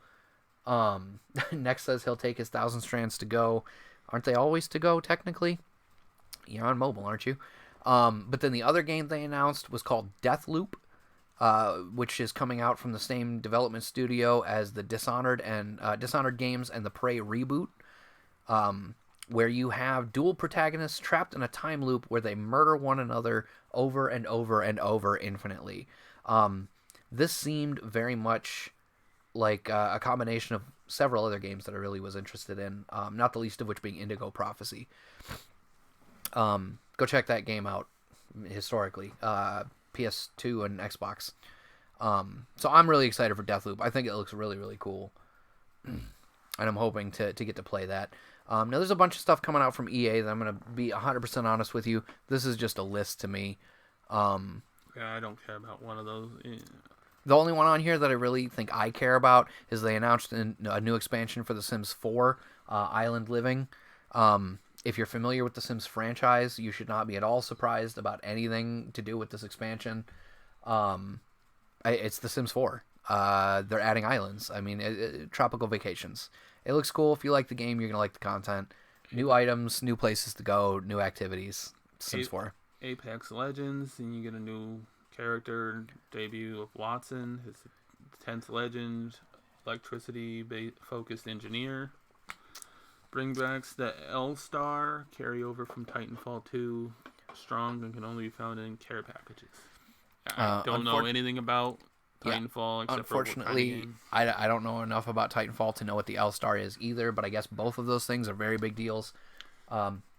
Next says he'll take his 1,000 strands to go. Aren't they always to go, technically? You're on mobile, aren't you? But then the other game they announced was called Deathloop, which is coming out from the same development studio as the Dishonored games and the Prey reboot, where you have dual protagonists trapped in a time loop where they murder one another over and over and over infinitely. This seemed very much like a combination of several other games that I really was interested in, not the least of which being Indigo Prophecy. Go check that game out historically. PS2 and Xbox. So I'm really excited for Deathloop. I think it looks really, really cool. And I'm hoping to get to play that. Now, there's a bunch of stuff coming out from EA that I'm going to be 100% honest with you. This is just a list to me. Yeah, I don't care about one of those. The only one on here that I really think I care about is they announced a new expansion for The Sims 4, Island Living. If you're familiar with the Sims franchise, you should not be at all surprised about anything to do with this expansion. It's the Sims 4. They're adding islands. I mean, tropical vacations. It looks cool. If you like the game, you're going to like the content. New items, new places to go, new activities. Sims 4. Apex Legends, and you get a new character debut of Watson, his 10th legend, electricity-focused engineer. Bring back the L-Star, carryover from Titanfall 2, strong and can only be found in care packages. I don't know anything about Titanfall except unfortunately, for what kind of game. I don't know enough about Titanfall to know what the L-Star is either, but I guess both of those things are very big deals.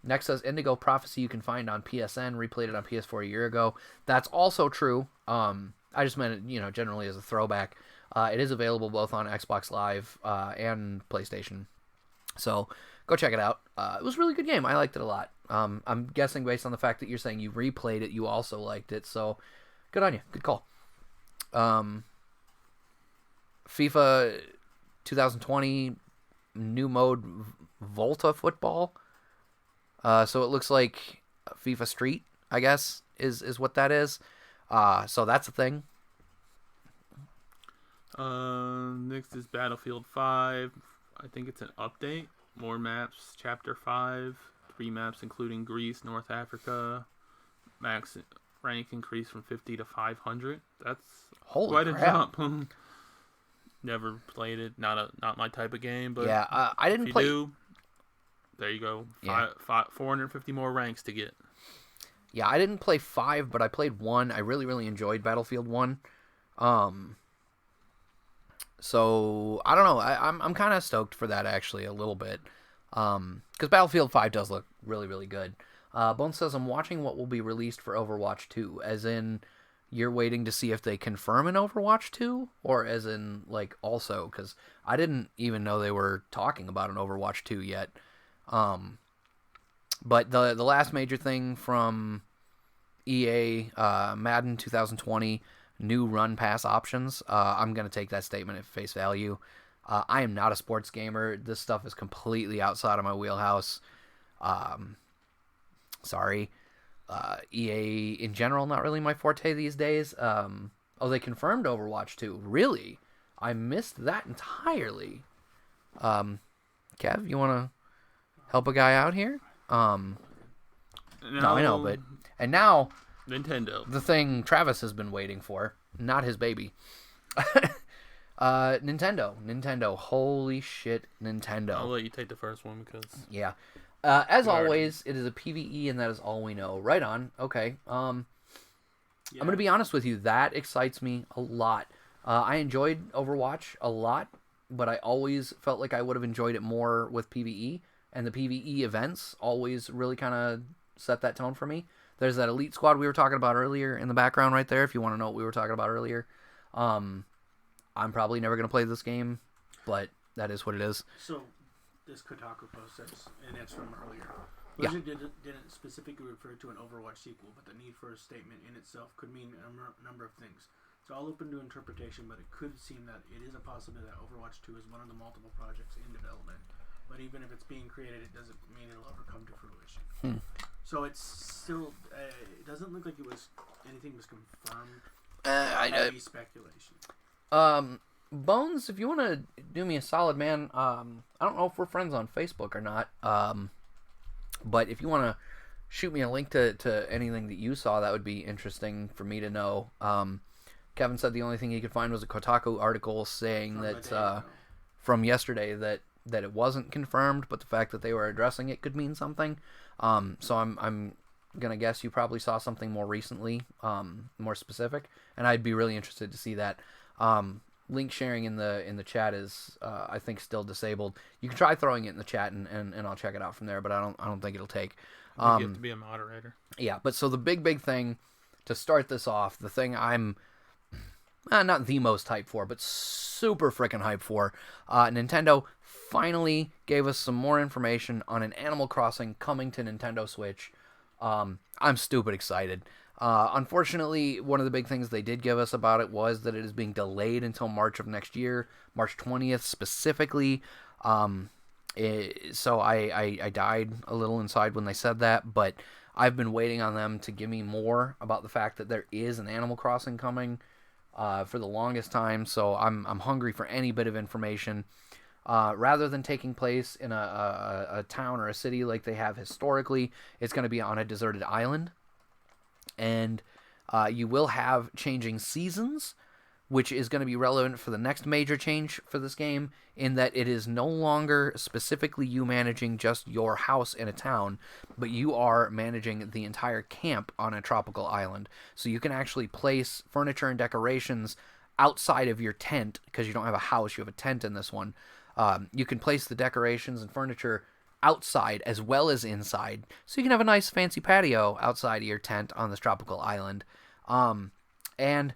Next says Indigo Prophecy you can find on PSN, replayed it on PS4 a year ago. That's also true. I just meant it, generally as a throwback. It is available both on Xbox Live and PlayStation. So go check it out. It was a really good game. I liked it a lot. I'm guessing based on the fact that you're saying you replayed it, you also liked it. So good on you. Good call. FIFA 2020 new mode Volta Football. So it looks like FIFA Street, I guess, is what that is. So that's a thing. Next is Battlefield 5. I think it's an update. More maps, Chapter 5. 3 maps including Greece, North Africa. Max rank increase from 50 to 500. That's quite a jump. Never played it. Not my type of game. But yeah, I didn't play. There you go. Yeah. 450 more ranks to get. Yeah, I didn't play 5, but I played 1. I really, really enjoyed Battlefield 1. So I don't know. I'm kind of stoked for that actually a little bit, because Battlefield 5 does look really, really good. Bones says I'm watching what will be released for Overwatch 2, as in you're waiting to see if they confirm an Overwatch 2, or as in like also, because I didn't even know they were talking about an Overwatch 2 yet. But the last major thing from EA, Madden 2020. New run pass options. I'm going to take that statement at face value. I am not a sports gamer. This stuff is completely outside of my wheelhouse. Sorry. EA in general, not really my forte these days. They confirmed Overwatch 2. Really? I missed that entirely. Kev, you want to help a guy out here? No, I know, but... And now... Nintendo. The thing Travis has been waiting for. Not his baby. Nintendo. Holy shit, Nintendo. I'll let you take the first one because... Yeah. As always, it is a PvE, and that is all we know. Right on. Okay. I'm going to be honest with you. That excites me a lot. I enjoyed Overwatch a lot, but I always felt like I would have enjoyed it more with PvE, and the PvE events always really kind of set that tone for me. There's that elite squad we were talking about earlier in the background right there, if you want to know what we were talking about earlier. I'm probably never going to play this game, but that is what it is. So, this Kotaku post says, and it's from earlier. Yeah. Blizzard didn't specifically refer to an Overwatch sequel, but the need for a statement in itself could mean a number of things. It's all open to interpretation, but it could seem that it is a possibility that Overwatch 2 is one of the multiple projects in development. But even if it's being created, it doesn't mean it'll ever come to fruition. So it's still, it doesn't look like anything was confirmed. Heavy speculation. Bones, if you want to do me a solid, man, I don't know if we're friends on Facebook or not, but if you want to shoot me a link to anything that you saw, that would be interesting for me to know. Kevin said the only thing he could find was a Kotaku article saying from yesterday that it wasn't confirmed, but the fact that they were addressing it could mean something. So I'm gonna guess you probably saw something more recently, more specific, and I'd be really interested to see that. Link sharing in the chat is I think still disabled. You can try throwing it in the chat and I'll check it out from there, but I don't think it'll take. You have to be a moderator. Yeah, but so the big thing to start this off, the thing I'm not the most hyped for, but super freaking hyped for, Nintendo finally gave us some more information on an Animal Crossing coming to Nintendo Switch. I'm stupid excited. Unfortunately, one of the big things they did give us about it was that it is being delayed until March of next year, March 20th specifically. So I died a little inside when they said that, but I've been waiting on them to give me more about the fact that there is an Animal Crossing coming for the longest time. So I'm hungry for any bit of information. Rather than taking place in a town or a city like they have historically, it's going to be on a deserted island. And you will have changing seasons, which is going to be relevant for the next major change for this game, in that it is no longer specifically you managing just your house in a town, but you are managing the entire camp on a tropical island. So you can actually place furniture and decorations outside of your tent, because you don't have a house, you have a tent in this one. You can place the decorations and furniture outside as well as inside, so you can have a nice fancy patio outside of your tent on this tropical island. And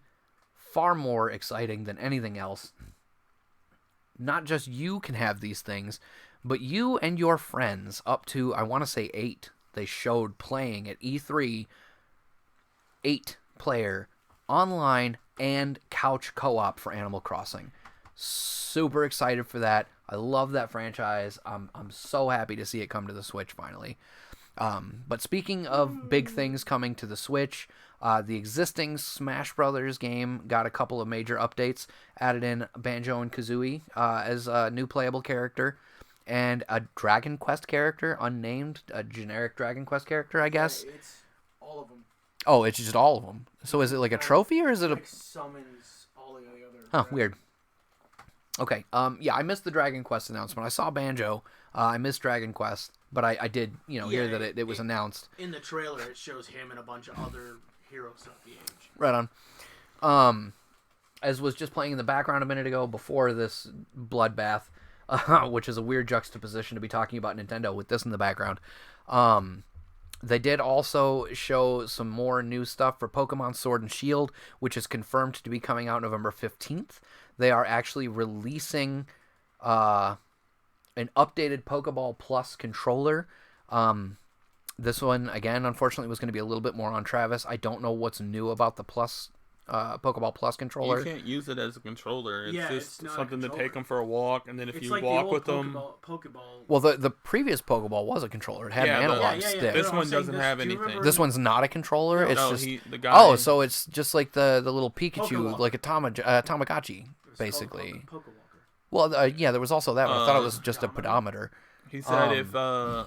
far more exciting than anything else, not just you can have these things, but you and your friends, up to, I want to say 8, they showed playing at E3, 8-player online and couch co-op for Animal Crossing. Super excited for that. I love that franchise. I'm so happy to see it come to the Switch finally. But speaking of big things coming to the Switch, the existing Smash Brothers game got a couple of major updates. Added in Banjo and Kazooie as a new playable character, and a Dragon Quest character, unnamed, a generic Dragon Quest character, I guess. It's all of them. Oh, it's just all of them. So is it like a trophy, or is it a... summons all of the other... Huh, weird. Okay, yeah, I missed the Dragon Quest announcement. I saw Banjo. I missed Dragon Quest, but I did, hear that it was announced. In the trailer, it shows him and a bunch of other heroes of the age. Right on. As was just playing in the background a minute ago before this bloodbath, which is a weird juxtaposition to be talking about Nintendo with this in the background. They did also show some more new stuff for Pokemon Sword and Shield, which is confirmed to be coming out November 15th. They are actually releasing an updated Pokeball Plus controller. This one, again, unfortunately, was going to be a little bit more on Travis. I don't know what's new about the Plus Pokeball Plus controller. You can't use it as a controller. It's Yeah, just it's not a something to controller. take them for a walk, and then if It's you like walk the old with them. Pokeball. Well, the previous Pokeball was a controller. It had Yeah, an but- analog Yeah. stick. This No, I'm one saying doesn't this- have do you anything. remember- This one's not a controller. It's No, just the guy. oh, so it's just like the little Pikachu, Pokewalker. like a Tamagotchi, It's basically. Pokewalker. Well, yeah, there was also that one. I thought it was just a pedometer. He said if Um,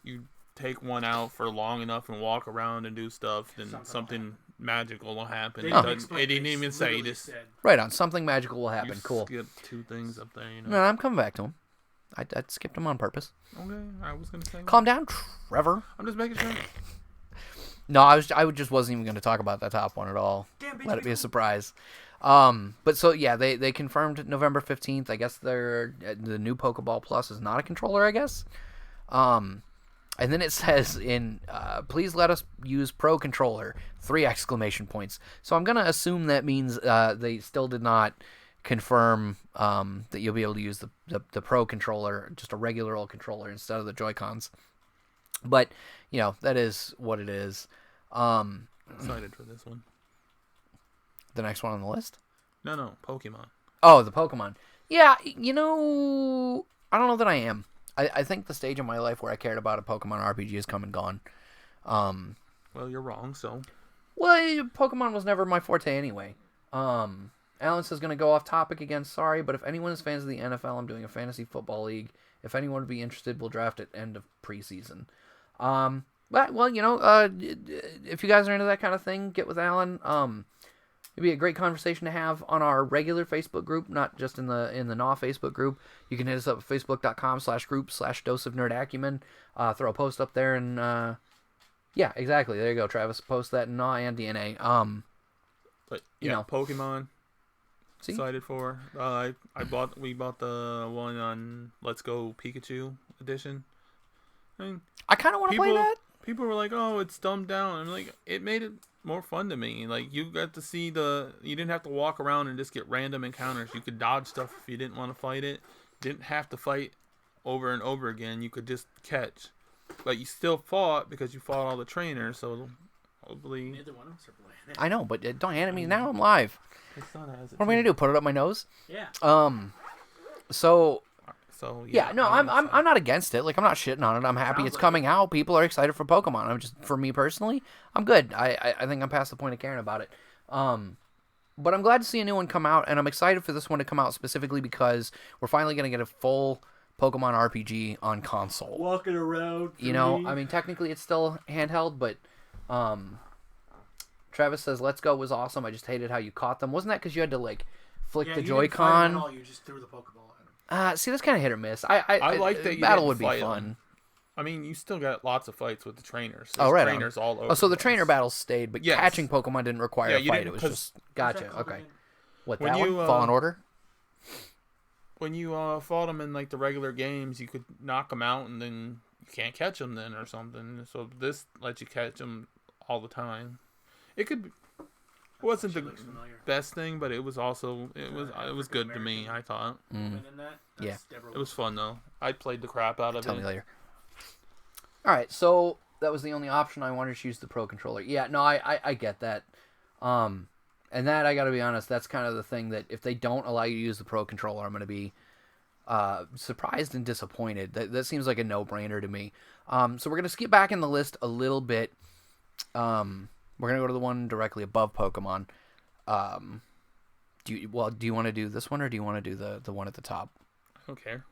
you take one out for long enough and walk around and do stuff, then something magical will happen. They It, didn't doesn't, explain- it didn't they even say. He literally just said- Right on. Something magical will you happen. Cool. skipped 2 things up there. You know. No, I'm coming back to him. I skipped him on purpose. Okay, I was gonna say. Calm down, Trevor. I'm just making sure. No, I just wasn't even going to talk about that top one at all. Damn, bitch, Let it be a bitch. surprise. But so yeah, they confirmed November 15th. I guess the new Pokeball Plus is not a controller, I guess. And then it says please let us use Pro Controller, 3 exclamation points. So I'm gonna assume that means they still did not confirm that you'll be able to use the Pro Controller, just a regular old controller instead of the Joy-Cons. But that is what it is. Excited for this one. The next one on the list. No, Pokemon. Oh, the Pokemon. Yeah, I don't know that I am. I think the stage of my life where I cared about a Pokemon RPG has come and gone. Well, you're wrong. So. Well, Pokemon was never my forte anyway. Alan says going to go off topic again. Sorry, but if anyone is fans of the NFL, I'm doing a fantasy football league. If anyone would be interested, we'll draft at end of preseason. But well, if you guys are into that kind of thing, get with Alan. It'd be a great conversation to have on our regular Facebook group, not just in the NAW Facebook group. You can hit us up at facebook.com/group/dose of nerd acumen. Throw a post up there and yeah, exactly. There you go, Travis. Post that in NAW and DNA. But yeah, Pokemon. See? Excited for. We bought the one on Let's Go Pikachu edition. I kind of want to play that. People were like, "Oh, it's dumbed down." I'm like, it made it more fun to me. Like you got to see you didn't have to walk around and just get random encounters. You could dodge stuff if you didn't want to fight it. Didn't have to fight over and over again. You could just catch, but you still fought because you fought all the trainers. So hopefully, Neither one of us are playing it. I know, but don't hand it me now. I'm live. it's not as What am I gonna do? Put it up my nose? Yeah. So yeah, no, I'm not against it. Like I'm not shitting on it. I'm happy Sounds it's like coming out. People are excited for Pokemon. For me personally, I'm good. I think I'm past the point of caring about it. But I'm glad to see a new one come out, and I'm excited for this one to come out specifically because we're finally gonna get a full Pokemon RPG on console. Walking around. I mean, technically it's still handheld, but Travis says "Let's Go" was awesome. I just hated how you caught them. Wasn't that because you had to like flick Yeah, the you didn't fight him Joy-Con? at all, you just threw the Pokeball at him. See, that's kind of hit or miss. I like that you battle didn't would be fight fun. 'em. I mean, you still got lots of fights with the trainers. Oh, There's right on. trainers all over. Oh, so the place. trainer battles stayed, but Yes. catching Pokemon didn't require Yeah, a you fight. didn't, It was 'cause- just What's gotcha. that called Okay, again? what When that you, one? Fallen Order. When you fought them in like the regular games, you could knock them out, and then you can't catch them then or something. So this lets you catch them all the time. It could. It wasn't She the looks familiar. best thing, but it was also it was good to me. I thought Woman in that? Yeah. That's Deborah it was fun though. I played the crap out of Tell it. me later. All right, so that was the only option. I wanted to choose the Pro Controller. Yeah, no, I get that. And that, I got to be honest, that's kind of the thing that if they don't allow you to use the Pro Controller, I'm going to be surprised and disappointed. That seems like a no-brainer to me. So we're going to skip back in the list a little bit. We're going to go to the one directly above Pokemon. Do you want to do this one, or do you want to do the one at the top? I don't care.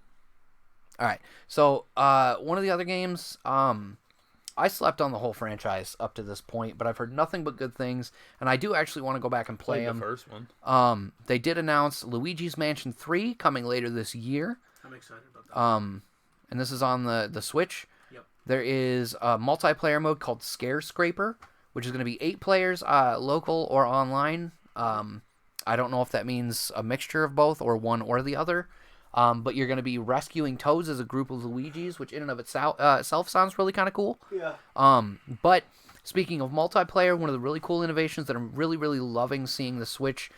All right. So one of the other games, I slept on the whole franchise up to this point, but I've heard nothing but good things, and I do actually want to go back and play Played them. the first one. They did announce Luigi's Mansion 3 coming later this year. I'm excited about that. And this is on the Switch. Yep. There is a multiplayer mode called Scare Scraper, which is going to be 8 players, local or online. I don't know if that means a mixture of both or one or the other. But you're going to be rescuing Toads as a group of Luigis, which in and of itself sounds really kind of cool. Yeah. But speaking of multiplayer, one of the really cool innovations that I'm really, really loving seeing the Switch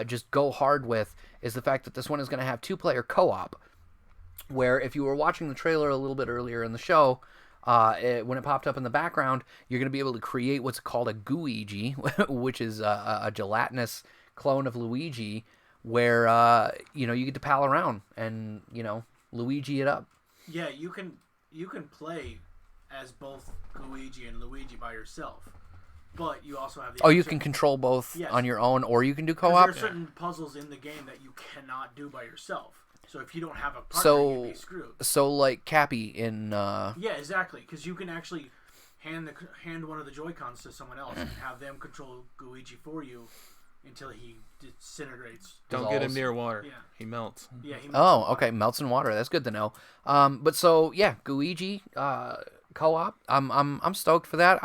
just go hard with is the fact that this one is going to have 2-player co-op, where if you were watching the trailer a little bit earlier in the show, when it popped up in the background, you're going to be able to create what's called a Gooigi, which is a gelatinous clone of Luigi, where you get to pal around and Luigi it up. Yeah, you can play as both Luigi and Luigi by yourself, but you also have the Oh, you option- can control both Yes. on your own, or you can do 'cause co-op. there are certain puzzles in the game that you cannot do by yourself. So if you don't have a partner, So- you'd be screwed. So like Cappy in Yeah, exactly. Because you can actually hand one of the Joy-Cons to someone else and have them control Luigi for you until he disintegrates. Don't get him Dissolves. near water. Yeah. He melts. Yeah. He Oh, okay, melts in water. That's good to know. But so yeah, Guigi co-op. I'm stoked for that.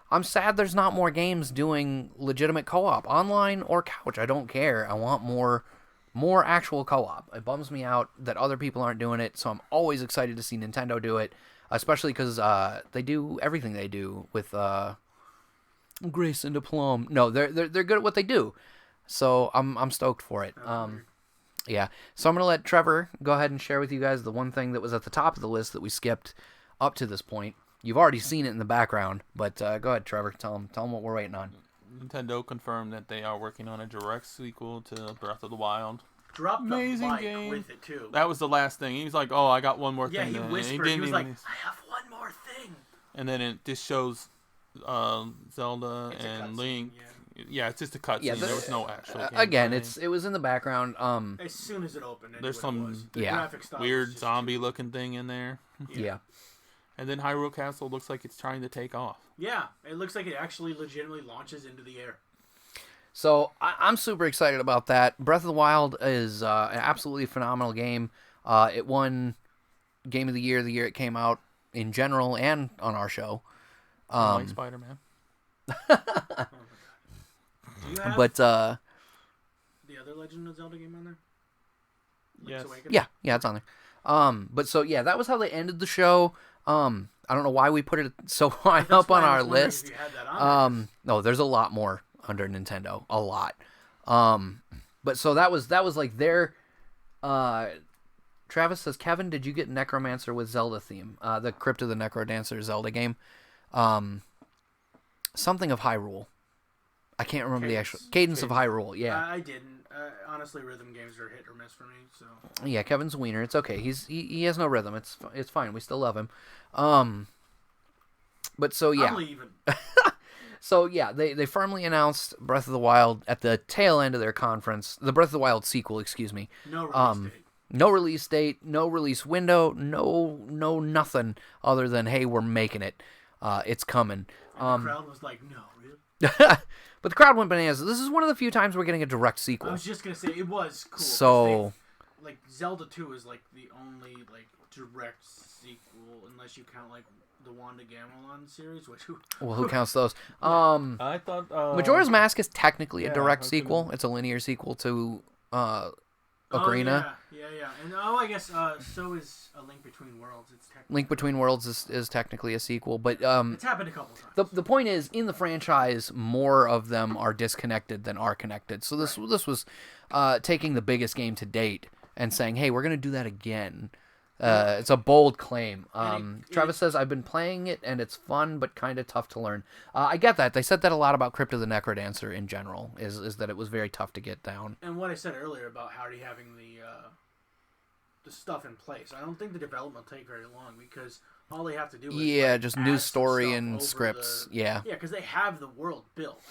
I'm sad there's not more games doing legitimate co-op, online or couch. I don't care. I want more actual co-op. It bums me out that other people aren't doing it. So I'm always excited to see Nintendo do it, especially because they do everything they do with grace and aplomb. No, they're good at what they do. So I'm stoked for it. Yeah. So I'm gonna let Trevor go ahead and share with you guys the one thing that was at the top of the list that we skipped up to this point. You've already seen it in the background, but go ahead, Trevor. Tell them what we're waiting on. Nintendo confirmed that they are working on a direct sequel to Breath of the Wild. Drop the Amazing mic game. with it too. That was the last thing. He was like, "Oh, I got one more Yeah, thing." he And whispered. He didn't was like, even- "I have one more thing." and then it just shows Zelda It's a and cutscene, Link. yeah. Yeah, it's just a cutscene. Yeah, There was no actual. Again, gameplay. it was in the background. As soon as it opened, I knew There's what some it was. The yeah, graphic style was weird just zombie too- looking thing in there. Yeah. And then Hyrule Castle looks like it's trying to take off. Yeah, it looks like it actually legitimately launches into the air. So I'm super excited about that. Breath of the Wild is an absolutely phenomenal game. It won Game of the year it came out in general and on our show. Like Spider-Man. Do you have But the other Legend of Zelda game on there? Yes. Awakening? yeah, it's on there. But so yeah, that was how they ended the show. I don't know why we put it so high That's up why on I our was wondering list. if you had that on there. No, there's a lot more under Nintendo, a lot. But so that was like their. Travis says, Kevin, did you get Necromancer with Zelda theme? The Crypt of the Necrodancer Zelda game. Something of Hyrule. I can't remember the actual Cadence of Hyrule. Yeah, I didn't. Honestly, rhythm games are hit or miss for me. So yeah. Kevin's a wiener. It's okay. He has no rhythm. It's fine. We still love him. But so yeah. I'm leaving. So yeah, they firmly announced Breath of the Wild at the tail end of their conference. The Breath of the Wild sequel, excuse me. No release date. No release date, no release window, no nothing other than hey, we're making it. It's coming. And the crowd was like, "No, really." But the crowd went bananas. This is one of the few times we're getting a direct I sequel. was just gonna say it was cool. 'cause So like Zelda 2 is like the only like direct sequel, unless you count like the Wanda Gamelon series, which well, who counts those? I thought Majora's Mask is technically a yeah, direct I was sequel. gonna- It's a linear sequel to Ocarina. Oh, yeah, and I guess so is A Link Between Worlds. It's technically Link Between Worlds is technically a sequel, but it's happened a couple times. the point is, in the franchise, more of them are disconnected than are connected. So this was taking the biggest game to date and saying, "Hey, we're gonna do that again." It's a bold claim. Travis says, "I've been playing it and it's fun, but kind of tough to learn." I get that. They said that a lot about Crypt of the Necrodancer in general. Is that it was very tough to get down. And what I said earlier about Howdy having the stuff in place, I don't think the development will take very long because all they have to do is Yeah, like, just add news some story stuff and over scripts. the- Yeah. Yeah, because they have the world built.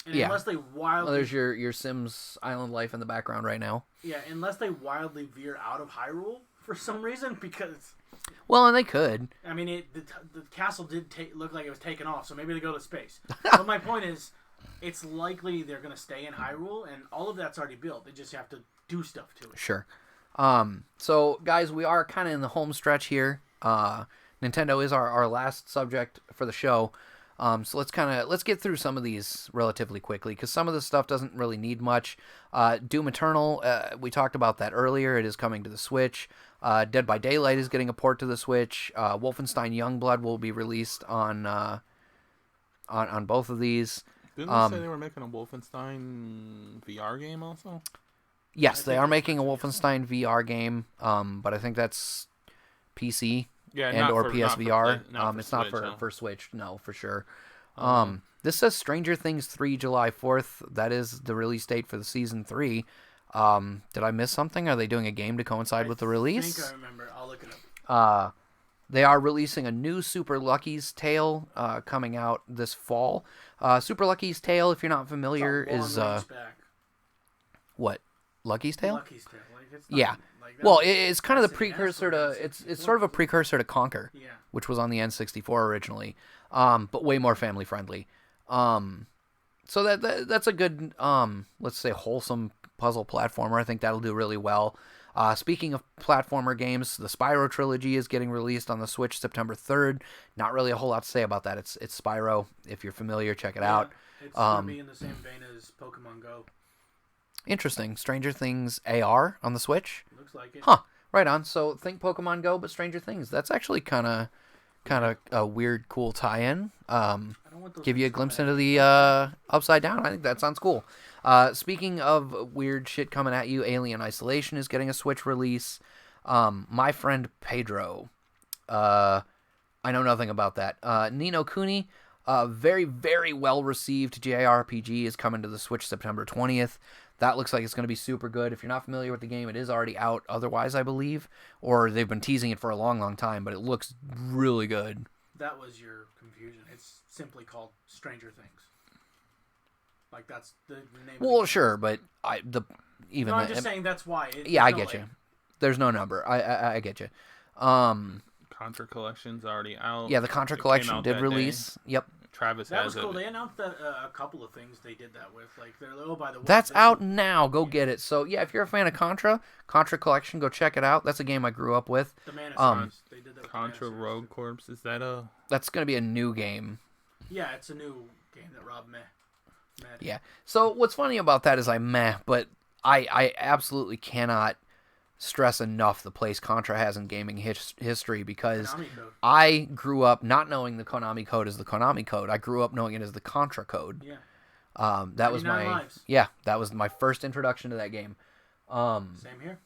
And Yeah. unless they wildly, Well, there's your Sims Island life in the background right now. unless they wildly veer out of Hyrule for some reason, because Well, and they could. I mean, the castle did look like it was taken off, so maybe they go to space. But my point is, it's likely they're going to stay in Hyrule, and all of that's already built. They just have to do stuff to it. Sure. So guys, we are kind of in the home stretch here. Nintendo is our last subject for the show. So let's get through some of these relatively quickly because some of this stuff doesn't really need much. Doom Eternal, we talked about that earlier. It is coming to the Switch. Dead by Daylight is getting a port to the Switch. Wolfenstein Youngblood will be released on both of these. Didn't they say they were making a Wolfenstein VR game also? Yes, they are making a Wolfenstein VR game, but I think that's PC Yeah, and not or for- PSVR. not for It's not Switch, for no. for Switch, no, for sure. Um, This says Stranger Things 3 July 4th. That is the release date for the season 3. Did I miss something? Are they doing a game to coincide with the I release? think I remember. I'll look it up. They are releasing a new Super Lucky's Tale coming out this fall. Super Lucky's Tale, if you're not familiar, It's a long is range back. what? Lucky's Tale? Lucky's Tale. Like, it's not, Yeah. Like, that Well, was- it's kind of the SNES precursor or to N64. it's sort of a precursor to Conquer, Yeah. which was on the N64 originally, but way more family friendly. So that's a good let's say wholesome puzzle platformer. I think that'll do really well. Speaking of platformer games, the Spyro trilogy is getting released on the Switch September 3rd. Not really a whole lot to say about that. It's Spyro. If you're familiar, check it out. It's gonna be in the same vein as Pokemon Go. Interesting. Stranger Things AR on the Switch. Looks like it. Huh. Right on. So think Pokemon Go, but Stranger Things. That's actually kind of a weird, cool tie-in. I don't want those Give you a things glimpse coming into at the Upside Down. I think that sounds cool. Speaking of weird shit coming at you, Alien Isolation is getting a Switch release. My friend Pedro. I know nothing about that. Nino Kuni, very, very well-received JRPG is coming to the Switch September 20th. That looks like it's going to be super good. If you're not familiar with the game, it is already out otherwise, I believe. Or they've been teasing it for a long, long time, but it looks really good. That was your confusion. It's simply called Stranger Things. Like that's the name. Well, of the sure, but No, I'm just saying that's why. Yeah, I there's no, get you. There's no number. I get you. Contra Collection's already out. Yeah, the Contra It came Collection out did that release. Yep. Travis That has was cool. it. They announced that a couple of things they did that with. Like they're like, oh, by the way, That's this out is- now. Go get it. So, yeah, if you're a fan of Contra Collection, go check it out. That's a game I grew up with. The Mana Um, series. They did that with the Contra Mana Rogue series. Corps. Is that a? That's going to be a new game. Yeah, it's a new game that Rob meh. Yeah. So, what's funny about that is but I absolutely cannot stress enough the place Contra has in gaming history because Konami code. I grew up not knowing the Konami code as the Konami code. I grew up knowing it as the Contra code. Yeah. That was 99 my lives. that was my first introduction to that game. Same here.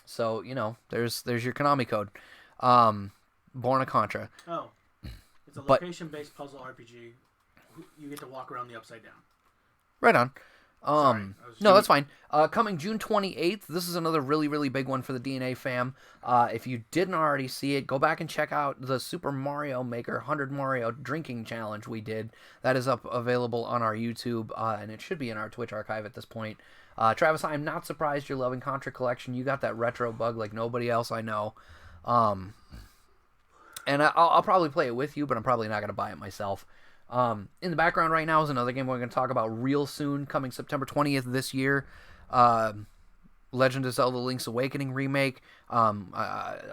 So there's your Konami code. Born a Contra. Oh, it's a But- location-based puzzle RPG. You get to walk around the Upside Down. Right on. Sorry, I was No, doing- that's fine. Coming June 28th, this is another really, really big one for the DNA fam. If you didn't already see it, go back and check out the Super Mario Maker 100 Mario Drinking Challenge we did. That is available on our YouTube, and it should be in our Twitch archive at this point. Travis, I'm not surprised you're loving Contra Collection. You got that retro bug like nobody else I know. And I'll probably play it with you, but I'm probably not going to buy it myself. In the background right now is another game we're going to talk about real soon, coming September 20th this year. Legend of Zelda Link's Awakening remake. I'm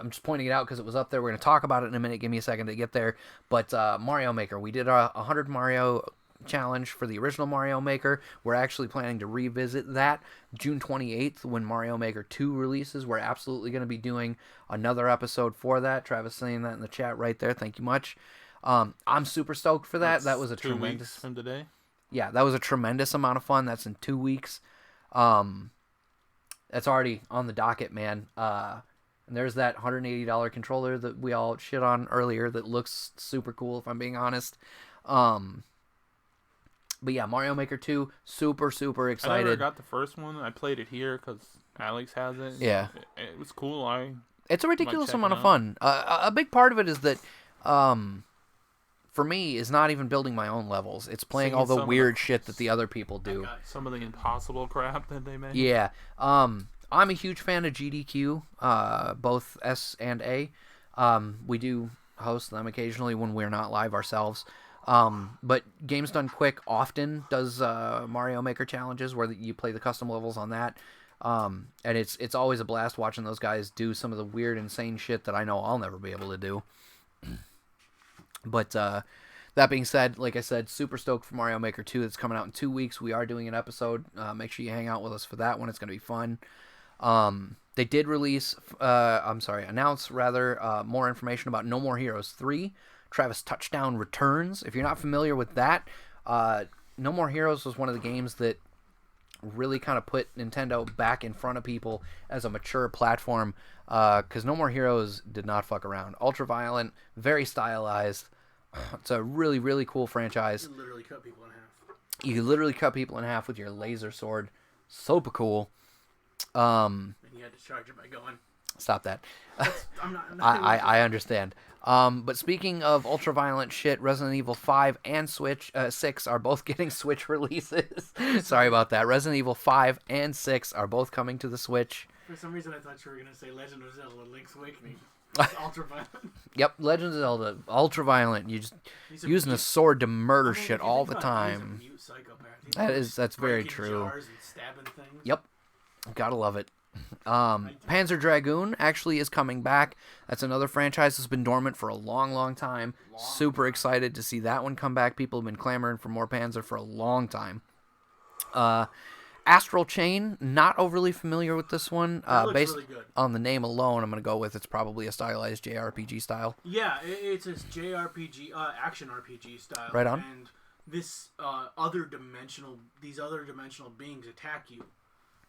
just pointing it out because it was up there. We're going to talk about it in a minute. Give me a second to get there. But Mario Maker. We did a 100 Mario challenge for the original Mario Maker. We're actually planning to revisit that June 28th when Mario Maker 2 releases. We're absolutely going to be doing another episode for that. Travis saying that in the chat right there. Thank you much. I'm super stoked for that. That was a 2 tremendous weeks from today. Yeah, that was a tremendous amount of fun. That's in 2 weeks. That's already on the docket, man. And there's that $180 controller that we all shit on earlier that looks super cool, if I'm being honest. But yeah, Mario Maker 2, super, super I never excited. got the first one. I played it here because Alex has it. Yeah. It was cool. It's a ridiculous check amount it of fun. A big part of it is that, for me, is not even building my own levels. It's playing Seeing all the some of weird the- shit that the other people do. Some of the impossible crap that they made. Yeah. I'm a huge fan of GDQ, both S and A. We do host them occasionally when we're not live ourselves. But Games Done Quick often does Mario Maker challenges where you play the custom levels on that. And it's always a blast watching those guys do some of the weird, insane shit that I know I'll never be able to do. But that being said, like I said, super stoked for Mario Maker 2. It's coming out in 2 weeks. We are doing an episode. Make sure you hang out with us for that one. It's going to be fun. They did announce more information about No More Heroes 3. Travis Touchdown returns. If you're not familiar with that, No More Heroes was one of the games that really kind of put Nintendo back in front of people as a mature platform, because No More Heroes did not fuck around. Ultraviolent, very stylized. It's a really, really cool franchise. You literally cut people in half. You can literally cut people in half with your laser sword. Super cool. And you had to charge it by going. Stop that. I'm not. I understand. But speaking of ultra-violent shit, Resident Evil 5 and 6 are both getting Switch releases. Sorry about that. Resident Evil 5 and 6 are both coming to the Switch. For some reason, I thought you were gonna say Legend of Zelda: Link's Awakening. It's ultra-violent. Yep, Legend of Zelda, ultra-violent. You just using a sword to murder shit all the time. That's very true. Jars and stabbing things. Yep, gotta love it. Panzer Dragoon actually is coming back. That's another franchise that's been dormant for a long, long time. Super excited to see that one come back. People have been clamoring for more Panzer for a long time. Astral Chain, not overly familiar with this one. Based really good. on the name alone, I'm going to go with it's probably a stylized JRPG style. Yeah, it's a JRPG, action RPG style. Right on. And this these other dimensional beings attack you,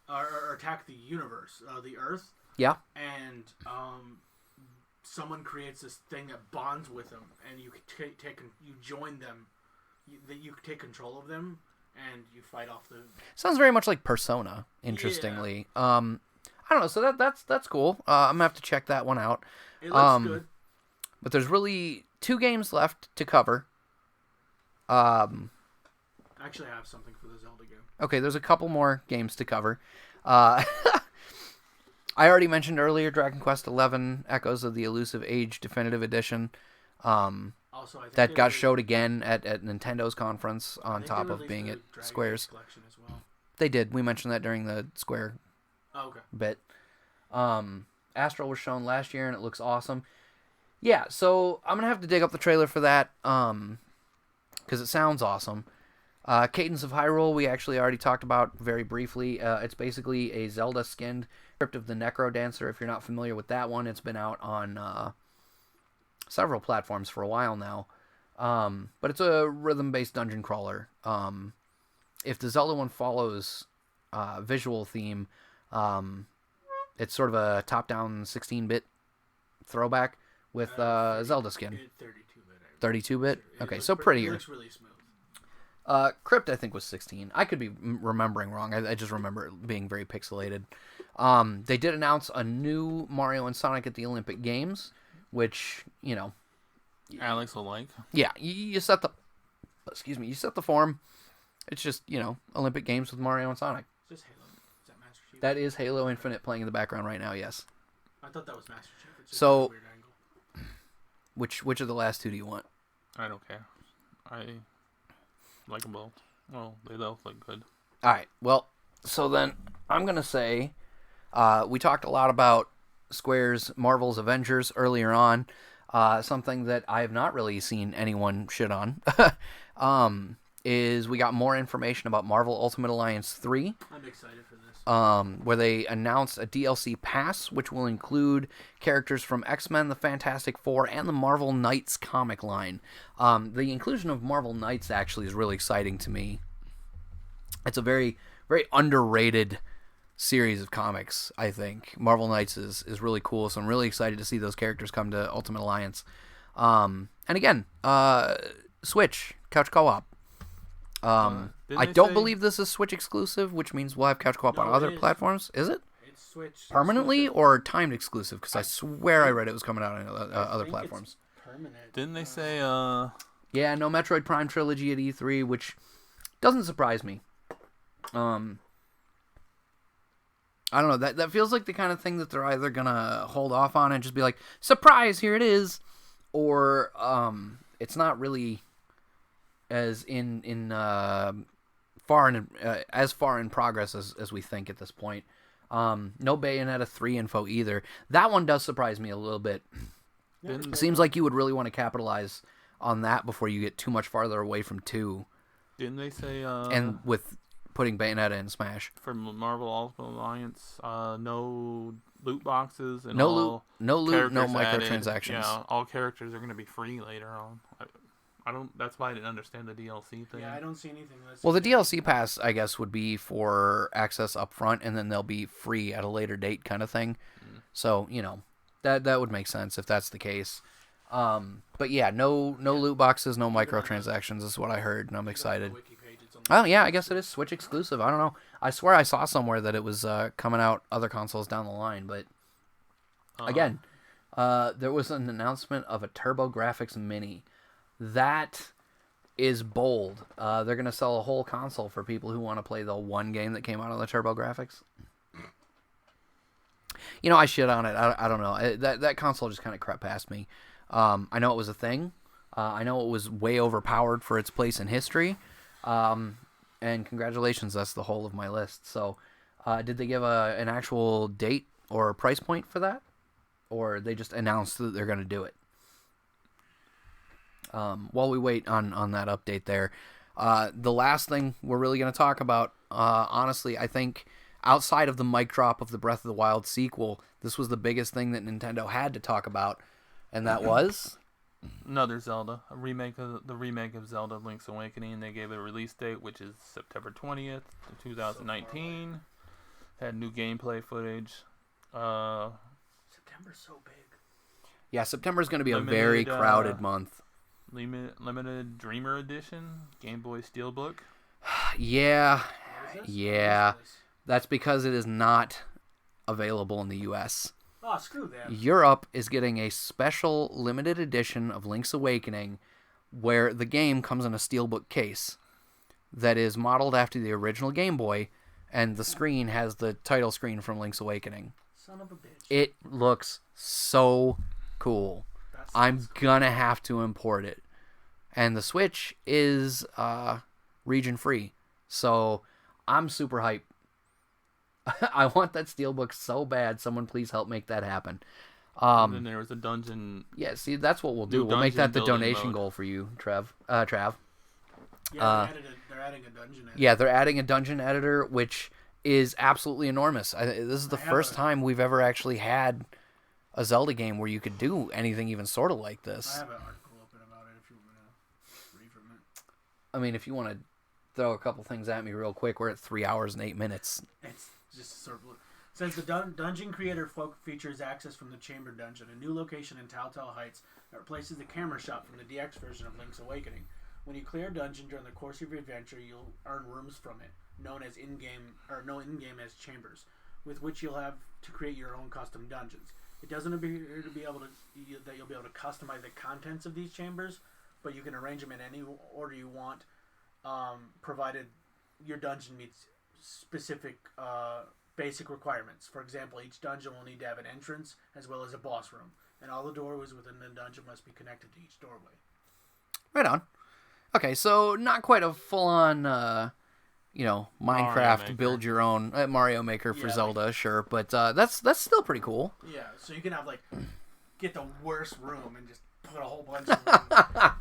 or attack the universe, the Earth. Yeah. And someone creates this thing that bonds with them, and you you join them, you take control of them. And you fight off the. Sounds very much like Persona. Interestingly, I don't know. So that's cool. I'm gonna have to check that one out. It looks good. But there's really 2 games left to cover. I actually have something for the Zelda game. Okay, there's a couple more games to cover. I already mentioned earlier Dragon Quest XI: Echoes of the Elusive Age Definitive Edition. Also, I think That got showed again at Nintendo's conference on top of being at Square's. As well. They did. We mentioned that during the Square bit. Astral was shown last year and it looks awesome. Yeah, so I'm going to have to dig up the trailer for that because it sounds awesome. Cadence of Hyrule, we actually already talked about very briefly. It's basically a Zelda-skinned Crypt of the Necro Dancer. If you're not familiar with that one, it's been out on several platforms for a while now. But it's a rhythm-based dungeon crawler. If the Zelda one follows visual theme, it's sort of a top-down 16-bit throwback with Zelda skin. 32-bit. 32-bit? Okay, so prettier. It looks really smooth. Crypt, I think, was 16. I could be remembering wrong. I just remember it being very pixelated. They did announce a new Mario and Sonic at the Olympic Games, which, you know... Alex will like. Yeah, you set the... Excuse me, you set the form. It's just, you know, Olympic Games with Mario and Sonic. Is this Halo? Is that Master Chief? That is Halo Infinite playing in the background right now, yes. I thought that was Master Chief. It's just So- a weird angle. Which of the last 2 do you want? I don't care. I like them both. Well, they both look good. Alright, well, so then I'm going to say... we talked a lot about Square's Marvel's Avengers earlier on. Something that I have not really seen anyone shit on is we got more information about Marvel Ultimate Alliance 3. I'm excited for this. Where they announced a DLC pass, which will include characters from X-Men, the Fantastic Four, and the Marvel Knights comic line. The inclusion of Marvel Knights actually is really exciting to me. It's a very, very underrated series of comics, I think. Marvel Knights is really cool, so I'm really excited to see those characters come to Ultimate Alliance. And again, Switch, couch co-op. I don't believe this is Switch exclusive, which means we'll have couch co-op on other platforms. Is it? It's Switch. Permanently or timed exclusive? Because I swear I read it was coming out on other platforms. Permanent. Didn't they say, Yeah, no Metroid Prime trilogy at E3, which doesn't surprise me. I don't know, that feels like the kind of thing that they're either gonna hold off on and just be like, surprise, here it is, or it's not really as far in progress as we think at this point. No Bayonetta 3 info either. That one does surprise me a little bit. It seems like you would really want to capitalize on that before you get too much farther away from 2. didn't they say, And with putting Bayonetta in Smash. for Marvel Ultimate Alliance, no loot boxes and No all loot, no characters added. microtransactions. Yeah, all characters are going to be free later on. That's why I didn't understand the DLC thing. Yeah, I don't see anything listed. Well, the DLC pass, I guess, would be for access up front, and then they'll be free at a later date kind of thing. So, that would make sense if that's the case. But yeah, no loot boxes, no microtransactions is what I heard, and I'm excited. Oh, yeah, I guess it is Switch exclusive. I don't know. I swear I saw somewhere that it was coming out other consoles down the line, but again, there was an announcement of a TurboGrafx Mini. That is bold. They're going to sell a whole console for people who want to play the one game that came out on the TurboGrafx. I shit on it. I don't know. That console just kind of crept past me. I know it was a thing. I know it was way overpowered for its place in history. And congratulations, that's the whole of my list. So, did they give an actual date or price point for that? Or they just announced that they're going to do it? While we wait on that update there, the last thing we're really going to talk about, honestly, I think outside of the mic drop of the Breath of the Wild sequel, this was the biggest thing that Nintendo had to talk about, and that was another Zelda, the remake of Zelda: Link's Awakening. They gave it a release date, which is September 20th, 2019. Had new gameplay footage. September's so big. Yeah, September's going to be a very crowded month. Limited Dreamer Edition, Game Boy Steelbook. Yeah. That's because it is not available in the U.S. Oh, screw that. Europe is getting a special limited edition of Link's Awakening where the game comes in a steelbook case that is modeled after the original Game Boy, and the screen has the title screen from Link's Awakening. Son of a bitch. It looks so cool. I'm gonna have to import it. And the Switch is region free. So I'm super hyped. I want that steelbook so bad. Someone please help make that happen. And then there was a dungeon. Yeah, see, that's what we'll do. We'll make that the donation goal for you, Trav. Yeah, they're adding a dungeon editor. Yeah, they're adding a dungeon editor, which is absolutely enormous. This is the first time we've ever actually had a Zelda game where you could do anything even sort of like this. I have an article open about it if you want to read from it. I mean, if you want to throw a couple things at me real quick, we're at 3 hours and 8 minutes. It's just sort of... Since the dungeon creator features access from the Chamber Dungeon, a new location in Telltale Heights that replaces the camera shot from the DX version of Link's Awakening. When you clear a dungeon during the course of your adventure, you'll earn rooms from it, known in-game as chambers, with which you'll have to create your own custom dungeons. It doesn't appear to be able to that you'll be able to customize the contents of these chambers, but you can arrange them in any order you want, provided your dungeon meets specific basic requirements. For example, each dungeon will need to have an entrance as well as a boss room, and all the doorways within the dungeon must be connected to each doorway. Right on. Okay, so not quite a full-on, Minecraft build your own Mario Maker for Zelda, sure, but that's still pretty cool. Yeah, so you can have get the worst room and just put a whole bunch of them,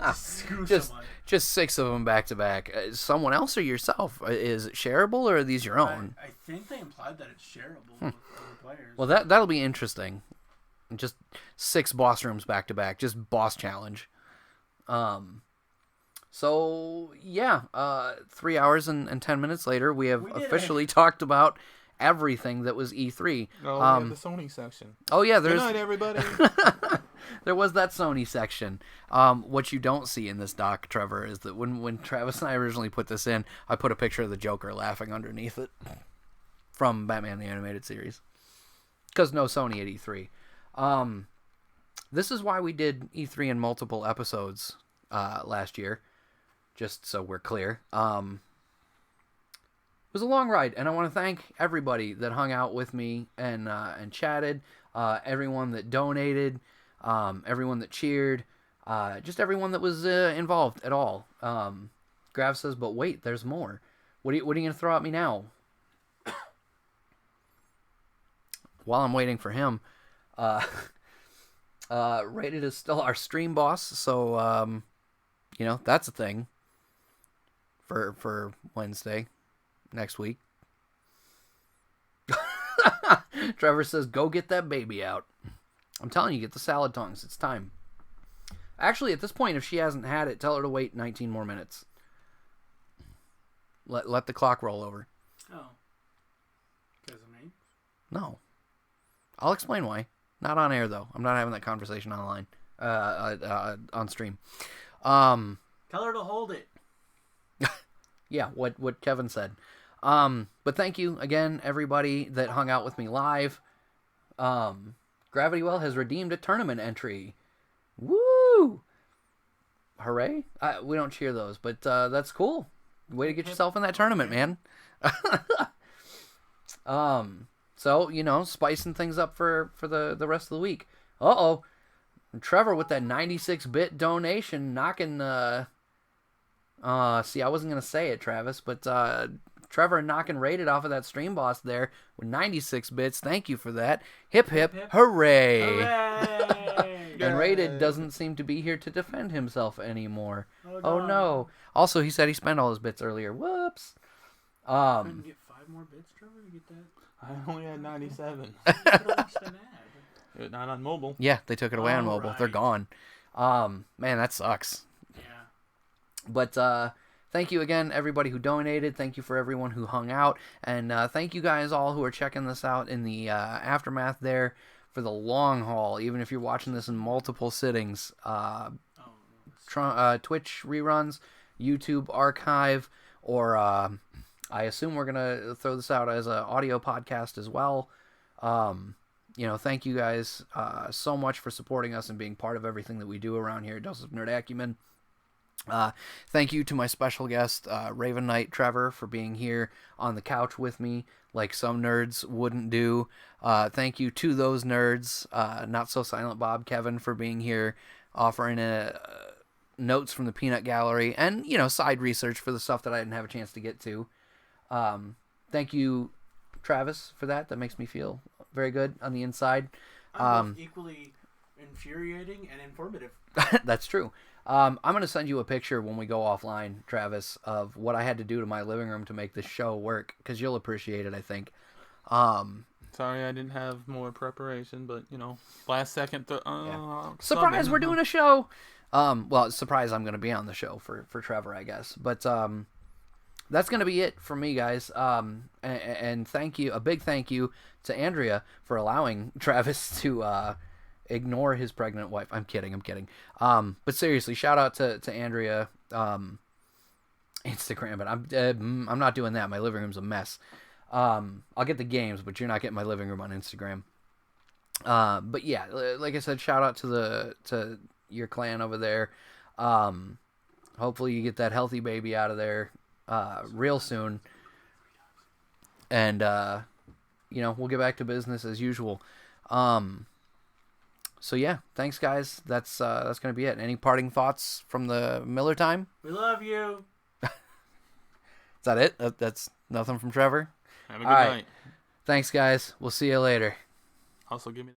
just screw someone. Just 6 of them back to back. Someone else or yourself? Is it shareable or are these your own? I think they implied that it's shareable with other players. Well, that'll be interesting. Just 6 boss rooms back to back, just boss challenge. So, yeah, 3 hours and 10 minutes later, we have officially talked about everything that was E3. Oh, the Sony section. Oh, yeah, there's... Good night, everybody. There was that Sony section. What you don't see in this doc, Trevor, is that when Travis and I originally put this in, I put a picture of the Joker laughing underneath it from Batman the Animated Series. Because no Sony at E3. This is why we did E3 in multiple episodes last year. Just so we're clear. It was a long ride, and I want to thank everybody that hung out with me and chatted, everyone that donated, everyone that cheered, just everyone that was involved at all. Grav says, but wait, there's more. What are you going to throw at me now? While I'm waiting for him, Rated is still our stream boss, so that's a thing for Wednesday next week. Trevor says, go get that baby out. I'm telling you, get the salad tongs. It's time. Actually, at this point, if she hasn't had it, tell her to wait 19 more minutes. Let the clock roll over. Oh. Because of me? No. I'll explain why. Not on air, though. I'm not having that conversation online. On stream. Tell her to hold it. Yeah, what Kevin said. But thank you again, everybody that hung out with me live. Gravity Well has redeemed a tournament entry. Woo! Hooray! We don't cheer those, but that's cool. Way to get yourself in that tournament, man. So, spicing things up for the rest of the week. Uh-oh. Trevor with that 96-bit donation knocking... see, I wasn't going to say it, Travis, but Trevor knocking Rated off of that stream boss there with 96 bits. Thank you for that. Hip, hip, hip. hooray! Hooray! And Rated doesn't seem to be here to defend himself anymore. Oh, no. Also, he said he spent all his bits earlier. Whoops. Couldn't get 5 more bits, Trevor, to get that? I only had 97. You could have watched an ad. Not on mobile. Yeah, they took it away on All mobile. They're right. gone. Man, that sucks. Yeah. But thank you again, everybody who donated. Thank you for everyone who hung out. And thank you guys all who are checking this out in the aftermath there for the long haul, even if you're watching this in multiple sittings. Twitch reruns, YouTube archive, or I assume we're going to throw this out as an audio podcast as well. Thank you guys so much for supporting us and being part of everything that we do around here at Dosage of Nerd Acumen. Thank you to my special guest, Raven Knight Trevor, for being here on the couch with me like some nerds wouldn't do. Thank you to those nerds, Not So Silent Bob, Kevin, for being here, offering notes from the Peanut Gallery and, side research for the stuff that I didn't have a chance to get to. Thank you, Travis, for that. That makes me feel very good on the inside. I'm both equally infuriating and informative. That's true. I'm going to send you a picture when we go offline, Travis, of what I had to do to my living room to make this show work, because you'll appreciate it, I think. Sorry I didn't have more preparation, but, last second... Surprise, we're doing a show! Surprise I'm going to be on the show for Trevor, I guess. But that's going to be it for me, guys. And thank you, a big thank you to Andrea for allowing Travis to... ignore his pregnant wife. I'm kidding. But seriously, shout out to Andrea, Instagram. But I'm not doing that. My living room's a mess. I'll get the games, but you're not getting my living room on Instagram. But yeah, like I said, shout out to your clan over there. Hopefully you get that healthy baby out of there real soon. And we'll get back to business as usual. So yeah, thanks guys. That's gonna be it. Any parting thoughts from the Miller time? We love you. Is that it? That's nothing from Trevor? Have a good All right. night. Thanks guys. We'll see you later. Also, give me...